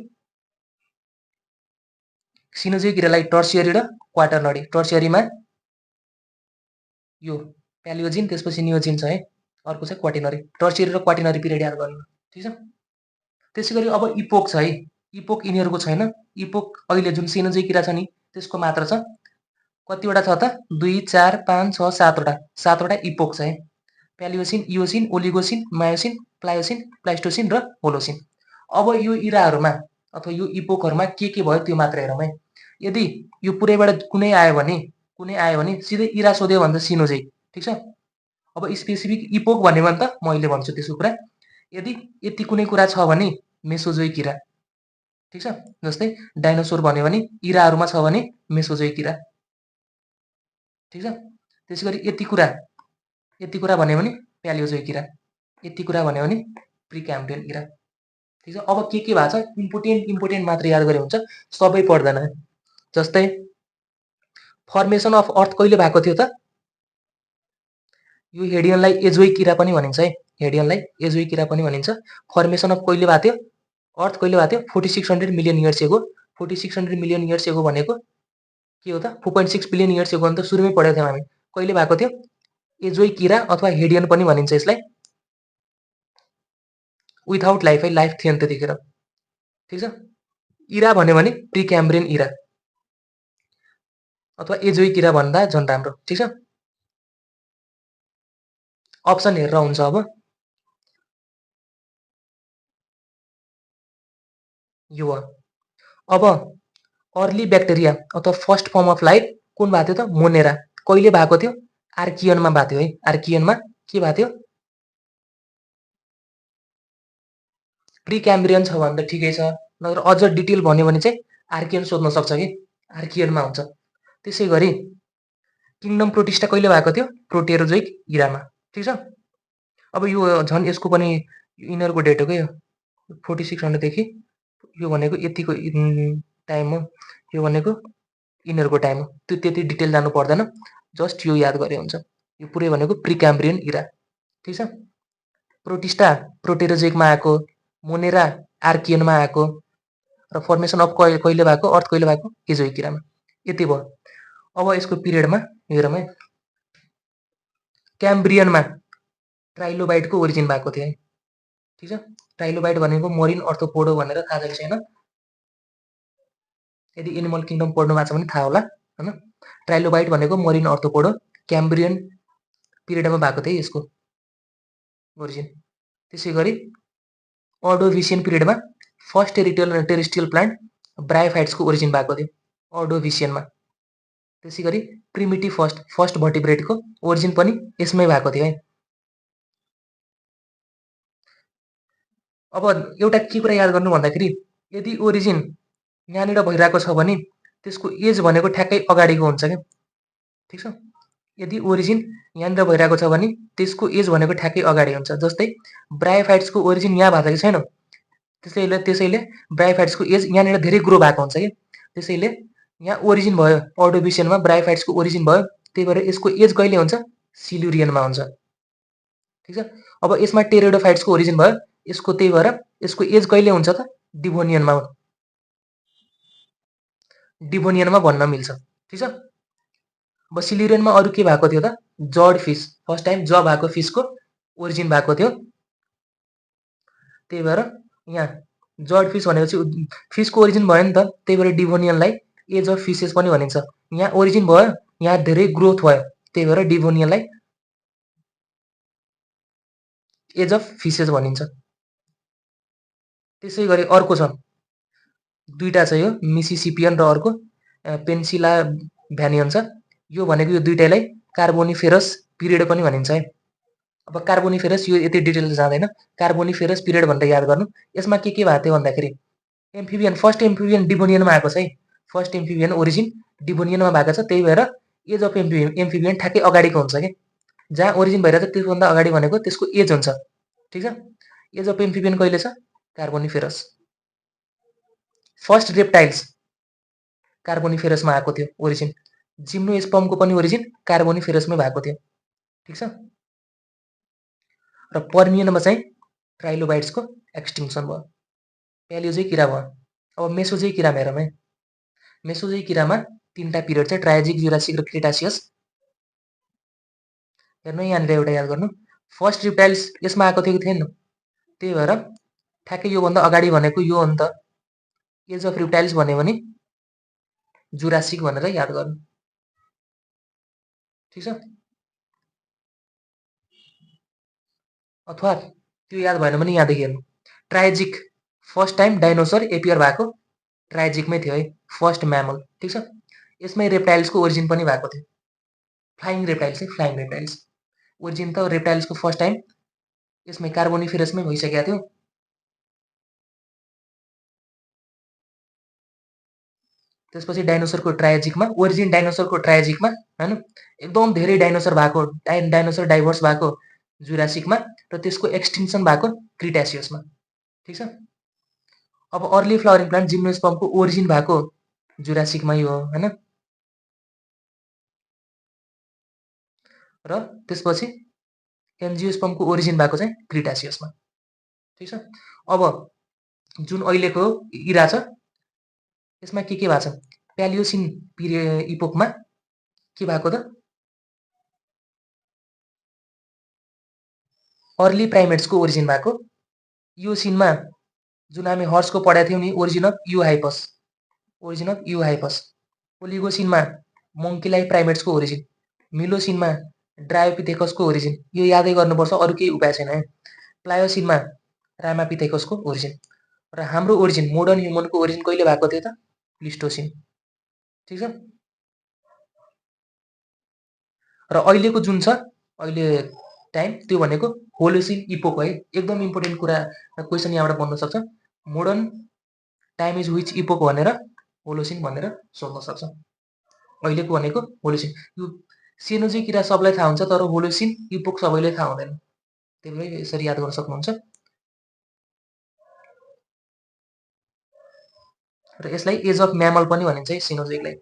सिनोजोइक इरालाई टर्सियरी र क्वाटरनरी। टर्सियरीमा यो प्यालियोजिन, त्यसपछि नियोजिन छ है, अर्को छ क्वाटिनरी। टर्सियरी र क्वाटिनरी पिरियड याद गर्नु। ठीक छ। त्यसै गरी अब इपोक छ है, इपोक यिनीहरूको छैन। इपोक अहिले जुन सिनोजोइक इरा छ नि त्यसको मात्र छ। कतिवटा छ त, 2 4 5 6 7वटा इपोक छ है। प्यालियोसिन, इओसिन, ओलिगोसिन, मायोसिन, प्लायोसिन, प्लाइस्टोसिन र होलोसिन। अब यो इराहरूमा अथवा यो इपोकहरूमा के भयो त्यो मात्र हेरौँ है। यदि यो पुरैबाट कुनै आयो भने सिधै इरा सोध्यो भने त सिनोजोइक। ठिक छ। अब स्पेसिफिक इपोक भन्यो भने त म अहिले भन्छु त्यसको कुरा। यदि यति कुनै कुरा छ भने मेसोजोइक इरा। ठिक छ। जस्तै डाइनोसोर भन्यो भने इराहरूमा छ भने मेसोजोइक इरा। ठिक छ। त्यसै गरी यति कुरा भन्यो भने प्यालियोजोइक इरा, यति कुरा भन्यो भने प्रिक्याम्ब्रियन इरा। ठिक छ। अब के भएको छ, इम्पोर्टेन्ट मात्र याद गरे हुन्छ, सबै पढ्दैन। जस्तै फर्मेसन अफ अर्थ कहिले भएको थियो त, यो हेडियनलाई एजोइक इरा पनि भनिन्छ है, हेडियनलाई एजोइक इरा पनि भनिन्छ। फर्मेसन अफ कहिले भएको थियो, अर्थ कहिले भएको थियो, 4600 million years ago. 4600 million years ago भनेको के हो त, 4.6 बिलियन इयर्स एगो त सुरुमै पढेको थियौँ हामी। कहिले भएको थियो, एजोइक इरा अथवा हेडियन पनि भनिन्छ यसलाई। विथआउट लाइफ है, लाइफ थिएन त्यतिखेर। ठिक छ। इरा भन्यो भने प्रिक्याम्ब्रियन इरा अथवा एजोइक इरा भन्दा झन् राम्रो। ठिक छ। अप्सन हेरेर हुन्छ। अब यो अब अर्ली ब्याक्टेरिया अथवा फर्स्ट फर्म अफ लाइफ कुन भएको थियो त, मोनेरा। कहिले भएको थियो, आर्कियनमा भएको थियो है। आर्कियनमा के भएको थियो, प्रिक्याम्ब्रियन छ भने त ठिकै छ, नत्र अझ डिटेल भन्यो भने चाहिँ आर्कियन सोध्न सक्छ कि, आर्कियनमा हुन्छ। त्यसै गरी किङडम प्रोटिस्टा कहिले भएको थियो, प्रोटेरोजोइक इरामा। ठिक छ। अब यो झन् यसको पनि यिनीहरूको डेट हो क्या, 4600 देखि यो भनेको यतिको टाइम हो, यो भनेको यिनीहरूको टाइम हो। त्यो त्यति डिटेल जानु पर्दैन, जस्ट यो याद गरे हुन्छ। यो पुरै भनेको प्रिक्याम्ब्रियन इरा। ठिक छ। प्रोटिस्टा प्रोटेरोजोइकमा आएको, मोनेरा आर्कियनमा आएको र फर्मेसन अफ कहिले भएको, अर्थ कहिले भएको, एजोइक इरामा। यति भयो। अब यसको पिरियडमा हेरौँ है। क्याम्ब्रियनमा ट्राइलोबाइटको ओरिजिन भएको थियो है। ठिक छ। ट्राइलोबाइट भनेको मरिन अर्थोपोडो भनेर थाहा छ कि छैन, यदि एनिमल किङडम पढ्नु भएको छ भने थाहा होला होइन। ट्राइलोबाइट भनेको मरिन अर्थोपोडो, क्याम्ब्रियन पिरियडमा भएको थियो यसको ओरिजिन। त्यसै गरी अर्डोभिसियन पिरियडमा फर्स्ट टेरेस्ट्रियल प्लान्ट ब्रायोफाइट्सको ओरिजिन भएको थियो अर्डोभिसियनमा। त्यसै गरी प्रिमिटिभ फर्स्ट भर्टिब्रेटको ओरिजिन पनि यसमै भएको थियो है। अब एउटा के कुरा याद गर्नु भन्दाखेरि यदि ओरिजिन यहाँनिर भइरहेको छ भने त्यसको एज भनेको ठ्याक्कै अगाडिको हुन्छ क्या, ठिक छ। यदि ओरिजिन यहाँनिर भइरहेको छ भने त्यसको एज भनेको ठ्याक्कै अगाडि हुन्छ। जस्तै ब्रायोफाइट्सको ओरिजिन यहाँ भएको छैन, त्यसैले ब्रायोफाइट्सको एज यहाँनिर धेरै ग्रो भएको हुन्छ कि, त्यसैले यहाँ ओरिजिन भयो अर्डोभिसियनमा ब्रायोफाइट्सको ओरिजिन भयो, त्यही भएर यसको एज कहिले हुन्छ सिल्युरियनमा हुन्छ, ठिक छ। अब यसमा टेरिडोफाइट्सको ओरिजिन भयो, यसको त्यही भएर यसको एज कहिले हुन्छ त डिभोनियनमा भन्न मिल्छ, ठिक छ। अब सिल्युरियनमा अरू के भएको थियो त जड फिस, फर्स्ट टाइम ज भएको फिसको ओरिजिन भएको थियो, त्यही भएर यहाँ जड फिस भनेपछि फिसको ओरिजिन भयो नि त, त्यही भएर डिभोनियनलाई एज अफ फिसेस पनि भनिन्छ। यहाँ ओरिजिन भयो, यहाँ धेरै ग्रोथ भयो, त्यही भएर डिभोनियनलाई एज अफ फिसेस भनिन्छ। त्यसै गरी अर्को छ, दुईटा छ, यो मिसिसिपियन र अर्को पेन्सिलाभ्यानियन छ। यो भनेको यो दुईटैलाई कार्बोनिफेरस पिरियड पनि भनिन्छ है। अब कार्बोनिफेरस यो यति डिटेल जाँदैन, कार्बोनिफेरस पिरियड भनेर याद गर्नु। यसमा के भएको थियो भन्दाखेरि एम्फिबियन, फर्स्ट एम्फिबियन डिभोनियनमा आएको छ है, फर्स्ट एम्फिबियन ओरिजिन डिभोनियनमा भएको छ, त्यही भएर एज अफ एम्फिबियन ठ्याक्कै अगाडिको हुन्छ कि, जहाँ ओरिजिन भइरहेको छ त्यसभन्दा अगाडि भनेको त्यसको एज हुन्छ, ठिक छ। एज अफ एम्फिबियन कहिले छ कार्बोनिफेरस। फर्स्ट रेप्टाइल्स कार्बोनिफेरसमा आएको थियो ओरिजिन, जिम्नोस्पर्मको पनि ओरिजिन कार्बोनिफेरसमै भएको थियो, ठिक छ। र पर्मियनमा चाहिँ ट्राइलोबाइट्सको एक्सटिङ्सन भयो, प्यालियोजोइक किरा भयो। अब मेसोजोइक किरामा हेरौँ है। मेसोजोइक किरामा तीनटा पिरियड छ, ट्रायोजिक, जुरासिक र क्रिटासियस। हेर्नु यहाँनिर एउटा याद गर्नु, फर्स्ट रेप्टाइल्स यसमा आएको थियो कि थिएन, त्यही भएर ठ्याक्कै योभन्दा अगाडि भनेको यो हो नि त, एज अफ रेप्टाइल्स भन्यो भने जुरासिक भनेर याद गर्नु, ठिक छ। अथवा त्यो याद भएन भने यहाँदेखि हेर्नु, ट्रायोजिक फर्स्ट टाइम डाइनोसर एपियर भएको ट्रायोजिकमै थियो है, फर्स्ट म्यामल, ठिक छ। यसमै रेप्टाइल्सको ओरिजिन पनि भएको थियो, फ्लाइङ रेप्टाइल्स है, फ्लाइङ रेप्टाइल्स ओरिजिन त रेप्टाइल्सको फर्स्ट टाइम यसमै कार्बोनिफेरसमै भइसकेको थियो। त्यसपछि डाइनोसरको ट्रायोजिकमा ओरिजिन, डाइनोसरको ट्रायोजिकमा हैन, एकदम धेरै डाइनोसर भएको, डाइनोसर डाइभर्स भएको जुरासिकमा, र त्यसको एक्सटिङ्सन भएको क्रिटासियसमा, ठिक छ। अब अर्ली फ्लावरिङ प्लान्ट जिम्नोस्पर्मको ओरिजिन भएको जुरासिकमै हो हैन, र त्यसपछि एन्जियोस्पर्मको ओरिजिन भएको चाहिँ क्रिटासियसमा, ठिक छ। अब जुन अहिलेको इरा छ यसमा के भएको छ, प्यालियोसिन इपोकमा के भएको त अर्ली प्राइमेट्सको ओरिजिन भएको। यो सिनमा जुन हामी हर्सको पढाएको थियौँ नि, origin of eohippus, origin of eohippus. ओलिगोसिनमा मङ्कीलाई प्राइमेट्सको ओरिजिन, मिलोसिनमा ड्रायोपिथेकसको ओरिजिन, यो यादै गर्नुपर्छ, अरू केही उपाय छैन है। प्लायोसिनमा रामापिथेकसको ओरिजिन, र हाम्रो ओरिजिन मोडर्न ह्युमनको ओरिजिन कहिले भएको थियो त प्लिस्टोसिन, ठिक छ। र अहिलेको जुन छ अहिले टाइम त्यो भनेको होलोसिन इपोक है। एकदम इम्पोर्टेन्ट कुरा क्वेसन यहाँबाट बन्न सक्छ, modern time is which epoch भनेर होलोसिन भनेर सोध्न सक्छ। अहिलेको भनेको होलोसिन, यो सेनोजोइक किरा सबलाई थाहा हुन्छ, तर होलोसिन इपोक सबैले थाहा हुँदैन, त्यही भएर यसरी याद गर्न सक्नुहुन्छ। र यसलाई एज अफ म्यामल पनि भनिन्छ है सेनोजोइकलाई।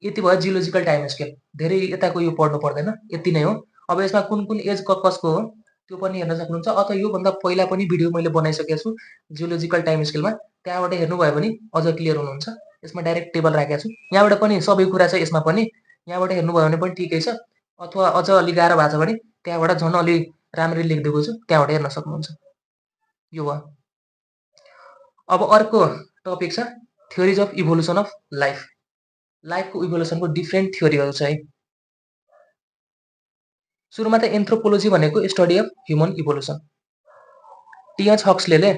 यति भयो जियोलोजिकल टाइम स्केल, धेरै यताको यो पढ्नु पर्दैन, यति नै हो। अब यसमा कुन कुन एज कसको हो त्यो पनि हेर्न सक्नुहुन्छ, अथवा योभन्दा पहिला पनि भिडियो मैले बनाइसकेको छु जियोलोजिकल टाइम स्केलमा, त्यहाँबाट हेर्नुभयो भने अझ क्लियर हुनुहुन्छ। यसमा डाइरेक्ट टेबल राखेको छु, यहाँबाट पनि सबै कुरा छ यसमा पनि, यहाँबाट हेर्नुभयो भने पनि ठिकै छ, अथवा अझ अलि गाह्रो भएको छ भने त्यहाँबाट झन् अलि राम्ररी लेखिदिएको छु, त्यहाँबाट हेर्न सक्नुहुन्छ। यो भयो। अब अर्को टपिक छ theories of evolution of life. लाइफको इभोल्युसनको डिफ्रेन्ट थ्योरीहरू छ है। सुरुमा त एन्थ्रोपोलोजी भनेको study of human evolution. T H. Huxley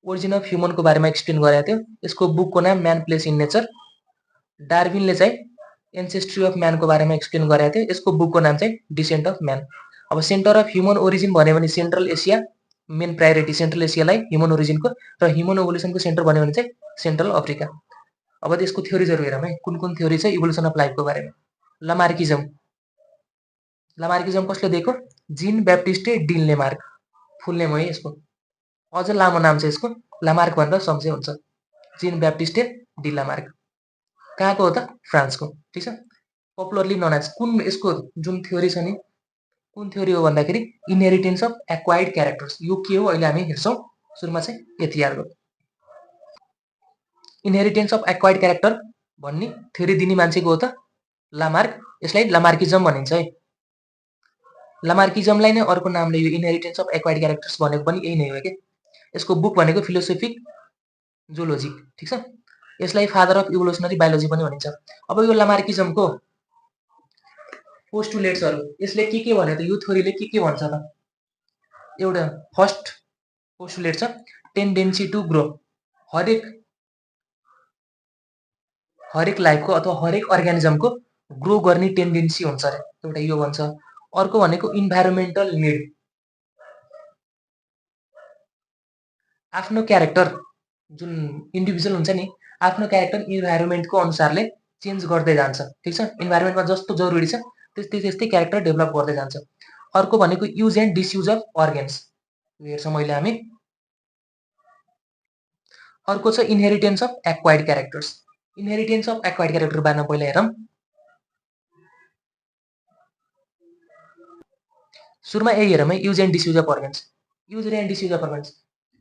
origin of ह्युमनको बारेमा एक्सप्लेन गरेको थियो। यसको बुकको नाम म्यान प्लेस इन नेचर। डार्विनले चाहिँ एन्सेस्ट्री अफ म्यानको बारेमा एक्सप्लेन गरेको थियो। यसको बुकको नाम चाहिँ डिसेन्ट अफ म्यान। अब सेन्टर अफ ह्युमन ओरिजिन भन्यो भने Central Asia, main priority Central एसियालाई ह्युमन ओरिजिनको, र ह्युमन इभोल्युसनको सेन्टर भन्यो भने चाहिँ सेन्ट्रल अफ्रिका। अब त्यसको थ्योरिजहरू हेरौँ है, कुन कुन थ्योरी छ इभोल्युसन अफ लाइफको बारेमा। लामार्किजम। लामार्किजम कसले दिएको? जिन ब्याप्टिस्टे डी लेमार्क, फुल नेम हो यसको। अझ लामो नाम छ यसको, लामार्क भन्दा सम्झे हुन्छ। जिन ब्याप्टिस्टे डी लामार्क। कहाँको हो त? फ्रान्सको। ठिक छ। पपुलरली नन एज, कुन यसको जुन थ्योरी छ नि, कुन थ्योरी हो भन्दाखेरि इनहेरिटेन्स अफ एक्वायर्ड क्यारेक्टर्स। यो के हो अहिले हामी हेर्छौँ। सुरुमा चाहिँ यति याद गर्नु। इनहेरिटेन्स अफ एक्वायर्ड क्यारेक्टर भन्ने थ्योरी दिने मान्छेको हो त लामार्क। यसलाई लामार्किजम भनिन्छ है। लामार्किजमलाई नै अर्को नामले यो इनहेरिटेन्स अफ एक्वायर्ड क्यारेक्टर्स भनेको पनि यही नै हो के। यसको बुक भनेको फिलोसोफिक जोलोजी। ठिक छ। यसलाई फादर अफ इभोल्युसनरी बायोलोजी पनि भनिन्छ। अब यो लामार्किजमको पोस्टुलेट्सहरू यसले के भन्यो त? यो थ्योरीले के भन्छ त? एउटा फर्स्ट पोस्टुलेट छ टेन्डेन्सी टु ग्रो। हरेक लाइफको अथवा हरेक अर्गानिजमको ग्रो गर्ने टेन्डेन्सी हुन्छ अरे, एउटा यो भन्छ। अर्को भनेको इन्भाइरोमेन्टल निड। आफ्नो क्यारेक्टर जुन इन्डिभिजुअल हुन्छ नि, आफ्नो क्यारेक्टर इन्भाइरोमेन्टको अनुसारले चेन्ज गर्दै जान्छ। ठिक छ। इन्भाइरोमेन्टमा जस्तो जरुरी छ त्यस्तै क्यारेक्टर डेभलप गर्दै जान्छ। अर्को भनेको use and disuse of organs, हेर्छौँ अहिले हामी। अर्को छ inheritance of acquired characters. Inheritance of acquired character बारेमा पहिला हेरौँ। सुरुमा यही हेरौँ है, use and disuse of organs. Use and disuse of organs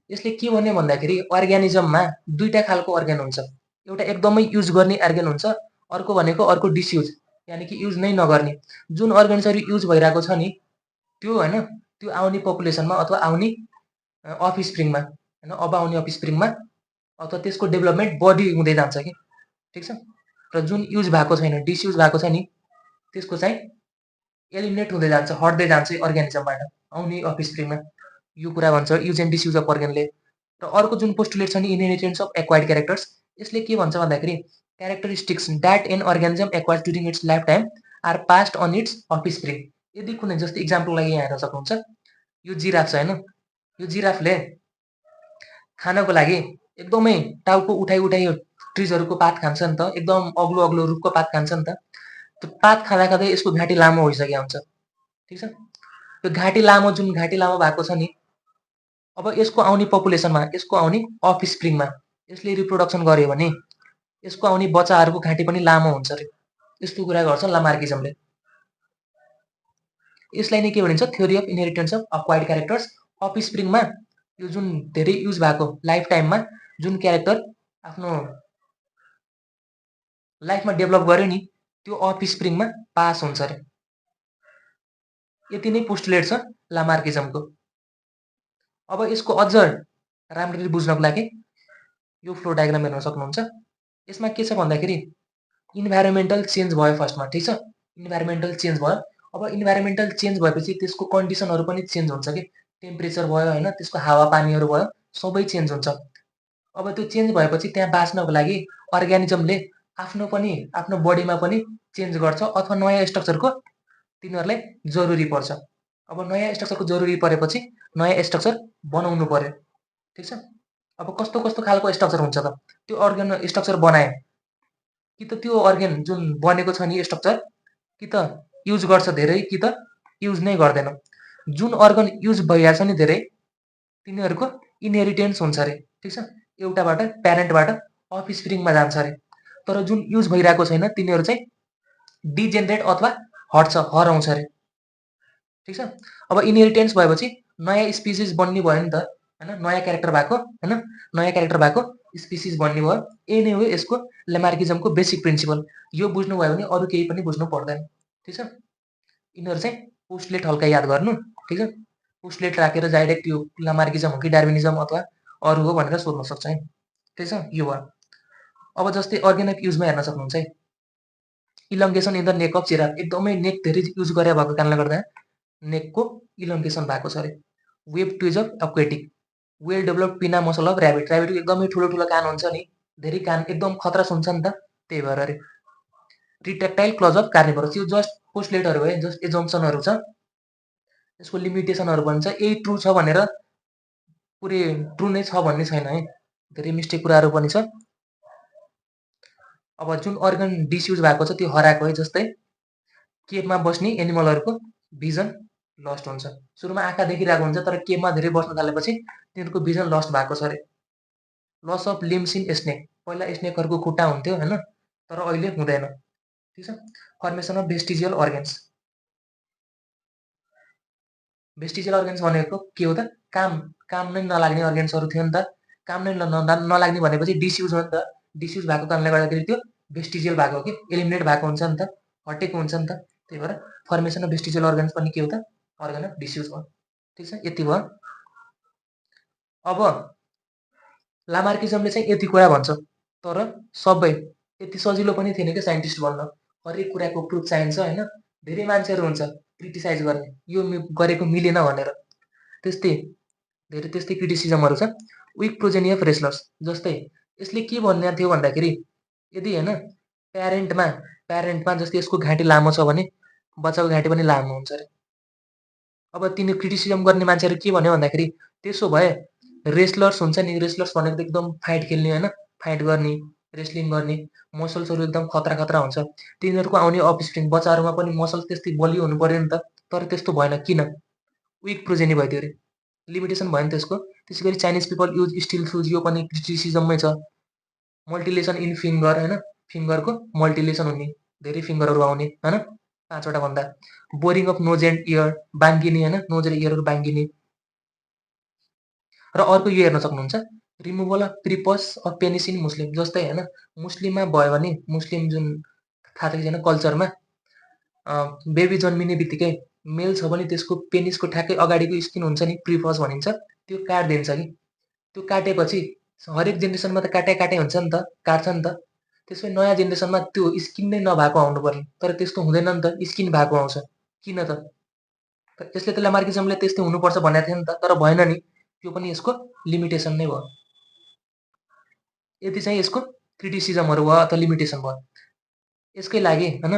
यसले के भन्यो भन्दाखेरि अर्ग्यानिजममा दुईटा खालको अर्ग्यान हुन्छ। एउटा एकदमै युज गर्ने अर्ग्यान हुन्छ, अर्को भनेको अर्को डिसयुज, यानि कि युज नै नगर्ने। जुन अर्ग्यान्सहरू युज भइरहेको छ नि त्यो होइन, त्यो आउने पपुलेसनमा अथवा आउने अफस्प्रिङमा होइन, अब आउने अफस्प्रिङमा अथवा त्यसको डेभलपमेन्ट बढी हुँदै जान्छ कि। ठिक छ। र जुन युज भएको छैन, डिसयुज भएको छ नि, त्यसको चाहिँ एलिमिनेट हुँदै जान्छ, हट्दै जान्छ अर्ग्यानिजमबाट आउने अफस्प्रिङमा। यो कुरा भन्छ युज एन्ड डिसयुज अफ अर्ग्यानले। र अर्को जुन पोस्टुलेट छ नि इनहेरिटेन्स अफ एक्वायर्ड क्यारेक्टर्स, यसले के भन्छ भन्दाखेरि characteristics that an organism acquires during its life time are passed on its offspring. यदि कुनै, जस्तो इक्जाम्पल लागि यहाँ हेर्न सक्नुहुन्छ, यो जिराफ छ होइन, यो जिराफले खानको लागि एकदमै टाउको उठाइ ट्रिजहरूको पात खान्छ नि त, एकदम अग्लो अग्लो रुखको पात खान्छ नि त। त्यो पात खाँदा खाँदै यसको घाँटी लामो भइसकेको हुन्छ। ठिक छ। त्यो घाँटी लामो, जुन घाँटी लामो भएको छ नि, अब यसको आउने पपुलेसनमा, यसको आउने अफस्प्रिङमा यसले रिप्रोडक्सन गर्यो भने यसको आउने बच्चाहरूको घाँटी पनि लामो हुन्छ अरे। यस्तो कुरा गर्छ लामार्किजमले। यसलाई नै के भनिन्छ? Theory of inheritance of acquired characters. अफस्प्रिङमा यो जुन धेरै युज भएको लाइफ टाइममा जुन क्यारेक्टर आफ्नो लाइफमा डेभलप गर्यो नि, त्यो अफस्प्रिङमा पास हुन्छ अरे। यति नै पोस्टुलेट छ लामार्किजमको। अब यसको अझ राम्ररी बुझ्नको लागि यो फ्लो डायग्राम हेर्न सक्नुहुन्छ। यसमा के छ भन्दाखेरि इन्भाइरोमेन्टल चेन्ज भयो फर्स्टमा। ठिक छ। इन्भाइरोमेन्टल चेन्ज भयो। अब इन्भाइरोमेन्टल चेन्ज भएपछि त्यसको कन्डिसनहरू पनि चेन्ज हुन्छ कि, टेम्परेचर भयो होइन, त्यसको हावापानीहरू भयो, सबै चेन्ज हुन्छ। अब त्यो चेन्ज भएपछि त्यहाँ बाँच्नको लागि अर्ग्यानिजमले आफ्नो बडीमा पनि चेन्ज गर्छ, अथवा नयाँ स्ट्रक्चरको तिनीहरूलाई जरुरी पर्छ। अब नयाँ स्ट्रक्चरको जरुरी परेपछि नयाँ स्ट्रक्चर बनाउनु पर्यो। ठिक छ। अब कस्तो कस्तो खालको स्ट्रक्चर हुन्छ त? त्यो अर्गन स्ट्रक्चर बनाए कि त त्यो अर्गन जुन बनेको छ नि स्ट्रक्चर, कि त युज गर्छ धेरै, कि त युज नै गर्दैन। जुन अर्गन युज भइरहेको छ नि धेरै, तिनीहरूको इनहेरिटेन्स हुन्छ अरे। ठिक छ। एउटाबाट प्यारेन्टबाट अफस्प्रिङमा जान्छ अरे। तर जुन युज भइरहेको छैन तिनीहरू चाहिँ डिजेनरेट अथवा हराउँछ अरे। ठिक छ। अब इनहेरिटेन्स भएपछि नयाँ स्पिसिस बन्ने भयो नि त होइन, नयाँ क्यारेक्टर भएको होइन, नयाँ क्यारेक्टर भएको स्पिसिस बन्ने भयो। यही नै हो यसको लामार्किजमको बेसिक प्रिन्सिपल। यो बुझ्नुभयो भने अरू केही पनि बुझ्नु पर्दैन। ठिक छ। यिनीहरू चाहिँ पोस्टुलेट हल्का याद गर्नु। ठिक छ। पोस्टुलेट राखेर डाइरेक्ट यो लामार्किजम हो कि डार्विनिजम अथवा अरू हो भनेर सोध्न सक्छ है। ठिक छ। यो भयो। अब जस्तै अर्गेन अफ युजमा हेर्न सक्नुहुन्छ है, इलङ्गेसन in the neck of giraffe. एकदमै नेक धेरै युज गरे भएको कारणले गर्दा नेकको इलोङ्गेसन भएको छ अरे। Web toes of aquatic, well developed pinna muscle of rabbit, ऱ्याबिटको एकदमै ठुलो कान हुन्छ नि, धेरै कान एकदम खतरा सुन्छ नि त, त्यही भएर अरे। रिट्रेक्टाइल क्लज अफ कार्निभोरस, यो जस्ट पोस्टलेटहरू है, जस्ट एजम्पसनहरू छ, यसको लिमिटेसनहरू भन्छ। यही ट्रु छ भनेर पुरै ट्रु नै छ भन्ने छैन है, धेरै मिस्टेक कुराहरू पनि छ। अब जुन अर्गन डिसयुज भएको छ त्यो हराएको है, जस्तै केभमा बस्ने एनिमलहरूको भिजन लस्ट हुन्छ। सुरुमा आँखा देखिरहेको हुन्छ तर केभमा धेरै बस्न थालेपछि तिनीहरूको भिजन लस्ट भएको छ अरे। Loss of limbs in snake, पहिला स्नेकहरूको खुट्टा हुन्थ्यो होइन, तर अहिले हुँदैन, ठिक छ। Formation of vestigial organs, vestigial organs भनेको के हो त, काम नै नलाग्ने अर्गेन्सहरू थियो नि त, काम नै नलाग्ने भनेपछि डिसयुज हो नि त, डिसयुज भएको कारणले गर्दाखेरि त्यो भेस्टिजियल भएको हो कि, एलिमिनेट भएको हुन्छ नि त, हटेको हुन्छ नि त, त्यही भएर फर्मेसन अफ भेस्टिजियल अर्गेन्स पनि के हो त, अर्गन अफ डिसयुज भयो, ठिक छ। यति भयो। अब लामार्किजमले चाहिँ यति कुरा भन्छ, तर सबै यति सजिलो पनि थिएन कि साइन्टिस्ट बन्न, हरेक कुराको प्रुफ चाहिन्छ होइन, धेरै मान्छेहरू हुन्छ क्रिटिसाइज गर्ने, यो गरेको मिलेन भनेर, त्यस्तै क्रिटिसिजमहरू छ। विक प्रोजेनी अफ रेस्लर्स, जस्तै यसले के भन्ने थियो भन्दाखेरि यदि होइन प्यारेन्टमा जस्तै यसको घाँटी लामो छ भने बच्चाको घाँटी पनि लामो हुन्छ अरे। अब तिनी क्रिटिसिजम गर्ने मान्छेहरू के भन्यो भन्दाखेरि त्यसो भए रेस्लर्स हुन्छ नि, रेस्लर्स भनेको त एकदम फाइट खेल्ने होइन, फाइट गर्ने, रेस्लिङ गर्ने, मसल्सहरू एकदम खतरा हुन्छ, तिनीहरूको आउने अफस्प्रिङ बच्चाहरूमा पनि मसल्स त्यस्तै बलियो हुनु पर्यो नि त, तर त्यस्तो भएन, किन, विक प्रोजेनी भयो त्यो अरे, लिमिटेसन भयो नि त्यसको। त्यसै गरी Chinese people use still shoes, यो पनि क्रिटिसिजममै छ। मल्टिलेसन इन फिङ्गर होइन, फिङ्गरको मल्टिलेसन हुने, धेरै फिङ्गरहरू आउने होइन, 5वटा भन्दा। Boring of nose and ear, बाङ्गिने होइन, नोज र इयरहरू बाङ्गिने। र अर्को यो हेर्न सक्नुहुन्छ, removal of prepuce of penis in Muslim, जस्तै होइन मुस्लिममा भयो भने, मुस्लिम जुन थाहा छ कि छैन कल्चरमा, बेबी जन्मिने बित्तिकै मेल छ भने त्यसको पेनिसको ठ्याक्कै अगाडिको स्किन हुन्छ नि, प्रिपस भनिन्छ, त्यो काटिदिन्छ कि, त्यो काटेपछि हरेक जेनेरेसनमा त काटै हुन्छ नि त, काट्छ नि त, त्यसमै नयाँ जेनेरेसनमा त्यो स्किन नै नभएको आउनु पर्ने, तर त्यस्तो हुँदैन नि त, स्किन भएको आउँछ, किन त, यसले त लामार्किजमले त्यस्तै हुनुपर्छ भनेको थियो नि त, तर भएन नि, त्यो पनि यसको लिमिटेसन नै भयो। यति चाहिँ यसको क्रिटिसिजमहरू भयो अथवा लिमिटेसन भयो। यसकै लागि होइन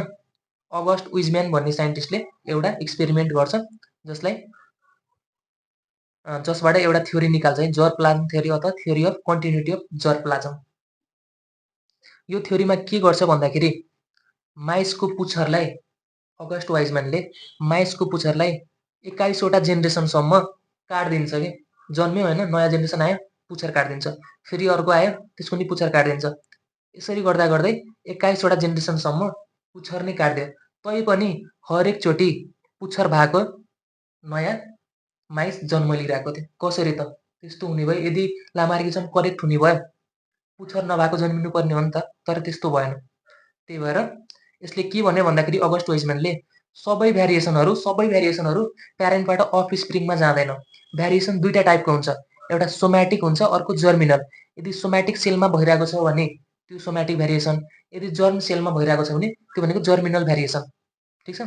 अगस्ट विजम्यान भन्ने साइन्टिस्टले एउटा एक्सपेरिमेन्ट गर्छ, जसबाट एउटा थ्योरी निकाल्छ है, जर्प्लाज्म थ्योरी अथवा थ्योरी अफ कन्टिन्युटी अफ जर्प्लाज्म। यो थ्योरीमा के गर्छ भन्दाखेरि माइसको पुच्छरलाई, अगस्ट वाइजम्यानले माइसको पुच्छरलाई 21वटा जेनेरेसनसम्म काटिदिन्छ कि, जन्म्यो होइन, नयाँ जेनेरेसन आयो, पुच्छर काटिदिन्छ, फेरि अर्को आयो, त्यसको नि पुच्छर काटिदिन्छ, यसरी गर्दा गर्दै 21वटा जेनेरेसनसम्म पुच्छर नै काटिदियो, तैपनि हरेकचोटि पुच्छर भएको नयाँ माइस जन्म लिइरहेको थियो। कसरी त, त्यस्तो हुने भयो, यदि लामार्किजम करेक्ट हुने भयो पुच्छर नभएको जन्मिनु पर्ने हो नि त, तर त्यस्तो भएन। त्यही भएर यसले के भन्यो भन्दाखेरि अगस्ट वाइजम्यानले सबै भ्यारिएसनहरू प्यारेन्टबाट अफ स्प्रिङमा जाँदैन। भ्यारिएसन दुईटा टाइपको हुन्छ, एउटा सोम्याटिक हुन्छ, अर्को जर्मिनल। यदि सोम्याटिक सेलमा भइरहेको छ भने त्यो सोम्याटिक भ्यारिएसन, यदि जर्म सेलमा भइरहेको छ भने त्यो भनेको जर्मिनल भ्यारिएसन, ठिक छ।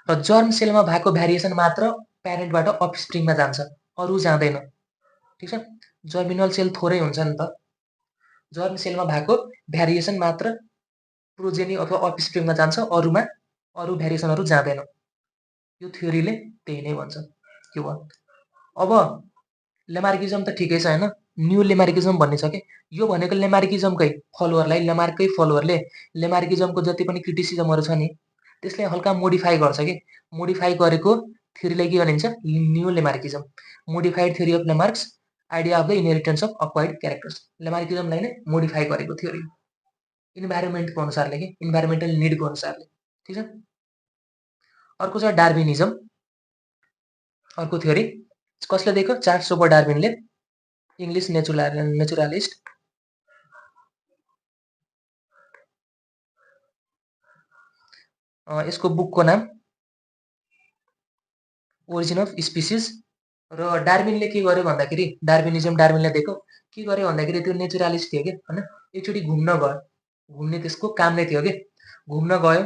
र जर्म सेलमा भएको भ्यारिएसन मात्र प्यारेन्टबाट अफ स्प्रिङमा जान्छ, अरू जाँदैन, ठिक छ। जर्मिनल सेल थोरै हुन्छ नि त, जर्म सेलमा भएको भ्यारिएसन मात्र प्रोजेनी अथवा अफ स्प्रिङमा जान्छ, अरू भ्यारिएसनहरू जाँदैन। यो थ्योरीले त्यही नै भन्छ, के भयो। अब लेमार्किजम त ठिकै छ होइन, न्यू लेमार्किजम भन्ने छ कि, यो भनेको लेमार्किजमकै फलोअरले लेमार्किजमको जति पनि क्रिटिसिजमहरू छ नि त्यसलाई हल्का मोडिफाई गर्छ कि, मोडिफाई गरेको थ्योरीलाई के भनिन्छ, new Lamarckism. Modified theory of Lamarck's, idea of the inheritance of acquired characters, लेमार्किजमलाई नै मोडिफाई गरेको थ्योरी, इन्भाइरोमेन्टको अनुसारले कि, इन्भाइरोमेन्टल निडको अनुसारले, ठिक छ। अर्को छ डार्विनिजम, अर्को थ्योरी कसले दिएको, चार्ल्स सोपर डार्विनले, इङ्ग्लिस नेचुरालिस्ट। यसको बुकको नाम ओरिजिन अफ स्पिसिस। र डार्विनले के गर्यो भन्दाखेरि डार्विनले दिएको के गर्यो भन्दाखेरि त्यो नेचुरालिस्ट थियो कि होइन, एकचोटि घुम्न गयो, घुम्ने त्यसको काम नै थियो कि, घुम्न गयो,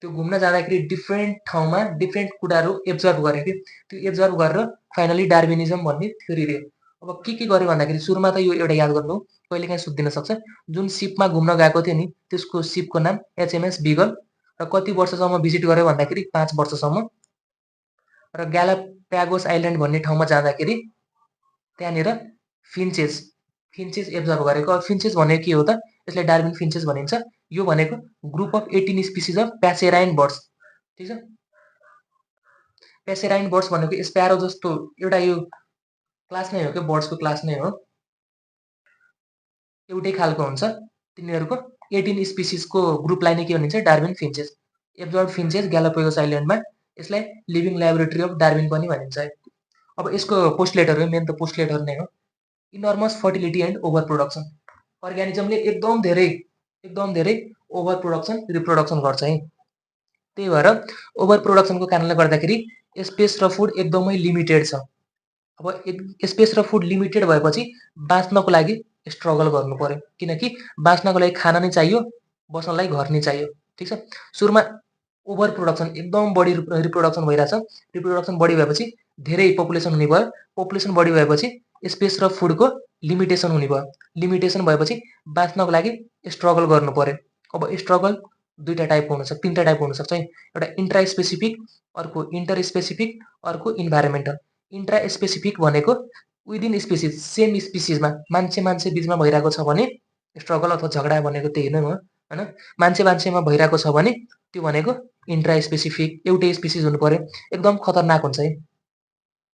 त्यो घुम्न जाँदाखेरि डिफ्रेन्ट ठाउँमा डिफ्रेन्ट कुराहरू एब्जर्भ गऱ्यो कि त्यो एब्जर्भ गरेर फाइनली डार्विनिजम भन्ने थ्योरी दियो। अब के गर्यो भन्दाखेरि सुरुमा त यो एउटा याद गर्नु कहिलेकाहीँ सुत्दिन सक्छ। जुन सिपमा घुम्न गएको थियो नि त्यसको सिपको नाम एचएमएस बिगल र कति वर्षसम्म भिजिट गर्यो भन्दाखेरि 5 वर्षसम्म। र ग्यालापागोस आइल्यान्ड भन्ने ठाउँमा जाँदाखेरि त्यहाँनिर फिन्चेस एब्जर्भ गरेको। अब फिन्चेस भनेको के हो त? यसलाई डार्विन फिन्चेस भनिन्छ। यो भनेको group of 18 species of passerine birds, ठीक छ। प्यासेराइन बर्ड्स भनेको स्प्यारो जस्तो एउटा यो क्लास नै हो कि बर्ड्सको क्लास नै हो, एउटै खालको हुन्छ। तिनीहरूको 18 स्पिसिसको ग्रुपलाई नै के भनिन्छ? डार्विन फिन्चेस। एब्जर्भ फिन्चेस ग्यालापागोस आइल्यान्डमा, यसलाई लिभिङ ल्याबोरेटरी अफ डार्विन पनि भनिन्छ है। अब यसको पोस्टलेटहरू मेन त पोस्टलेटर नै हो। Enormous fertility and over production. अर्ग्यानिजमले एकदम धेरै ओभर प्रोडक्सन रिप्रोडक्सन गर्छ है। त्यही भएर ओभर प्रोडक्सनको कारणले गर्दाखेरि स्पेस र फुड एकदमै लिमिटेड छ। अब स्पेस र फुड लिमिटेड भएपछि बाँच्नको लागि स्ट्रगल गर्नु पर्यो, किनकि बाँच्नको लागि खाना नै चाहियो, बस्नलाई घर नै चाहियो, ठिक छ। सुरुमा ओभर प्रोडक्सन एकदम बढी रिप्रोडक्सन भइरहेछ। रिप्रोडक्सन बढी भएपछि धेरै पपुलेसन हुने भयो। पपुलेसन बढी भएपछि स्पेस र फुडको लिमिटेसन हुने भयो। लिमिटेसन भएपछि बाँच्नको लागि स्ट्रगल गर्नु पर्यो। अब स्ट्रगल दुईटा टाइपको हुनसक्छ, तीनटा टाइपको हुनसक्छ है। एउटा इन्ट्रा स्पेसिफिक, अर्को इन्टर स्पेसिफिक, अर्को इन्भाइरोमेन्टल। इन्ट्रा स्पेसिफिक भनेको विदिन स्पेसिस, सेम स्पेसिसमा मान्छे बिचमा भइरहेको छ भने स्ट्रगल अथवा झगडा भनेको त्यही नै हो हैन। मान्छेमा भइरहेको छ भने त्यो भनेको इन्ट्रा स्पेसिफिक, एउटै स्पेसिस हुनु पर्यो। एकदम खतरनाक हुन्छ है।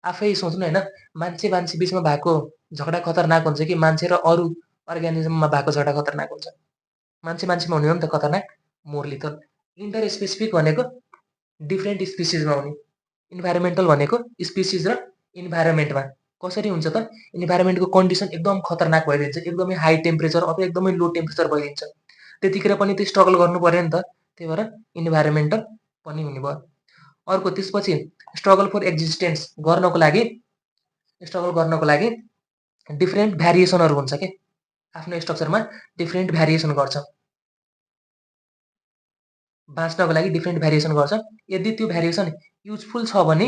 आफै सोच्नु हैन, मान्छे बिचमा भएको झगडा खतरनाक हुन्छ कि मान्छे र अरू अर्ग्यानिजममा भएको झगडा खतरनाक हुन्छ? मान्छेमा हुने हो नि त खतरनाक, मोर लिथल। इन्टर स्पेसिफिक भनेको डिफ्रेन्ट स्पिसिसमा हुने। इन्भाइरोमेन्टल भनेको स्पिसिस र इन्भाइरोमेन्टमा। कसरी हुन्छ त? इन्भाइरोमेन्टको कन्डिसन एकदम खतरनाक भइदिन्छ, एकदमै हाई टेम्परेचर अथवा एकदमै लो टेम्परेचर भइदिन्छ। त्यतिखेर पनि त्यो स्ट्रगल गर्नु पर्यो नि त, त्यही भएर इन्भाइरोमेन्टल पनि हुने भयो। अर्को त्यसपछि स्ट्रगल फर एक्जिस्टेन्स गर्नको लागि डिफ्रेन्ट भ्यारिएसनहरू हुन्छ के, आफ्नो स्ट्रक्चरमा डिफ्रेन्ट भ्यारिएसन गर्छ। बाँच्नको लागि डिफ्रेन्ट भ्यारिएसन गर्छ। यदि त्यो भ्यारिएसन युजफुल छ भने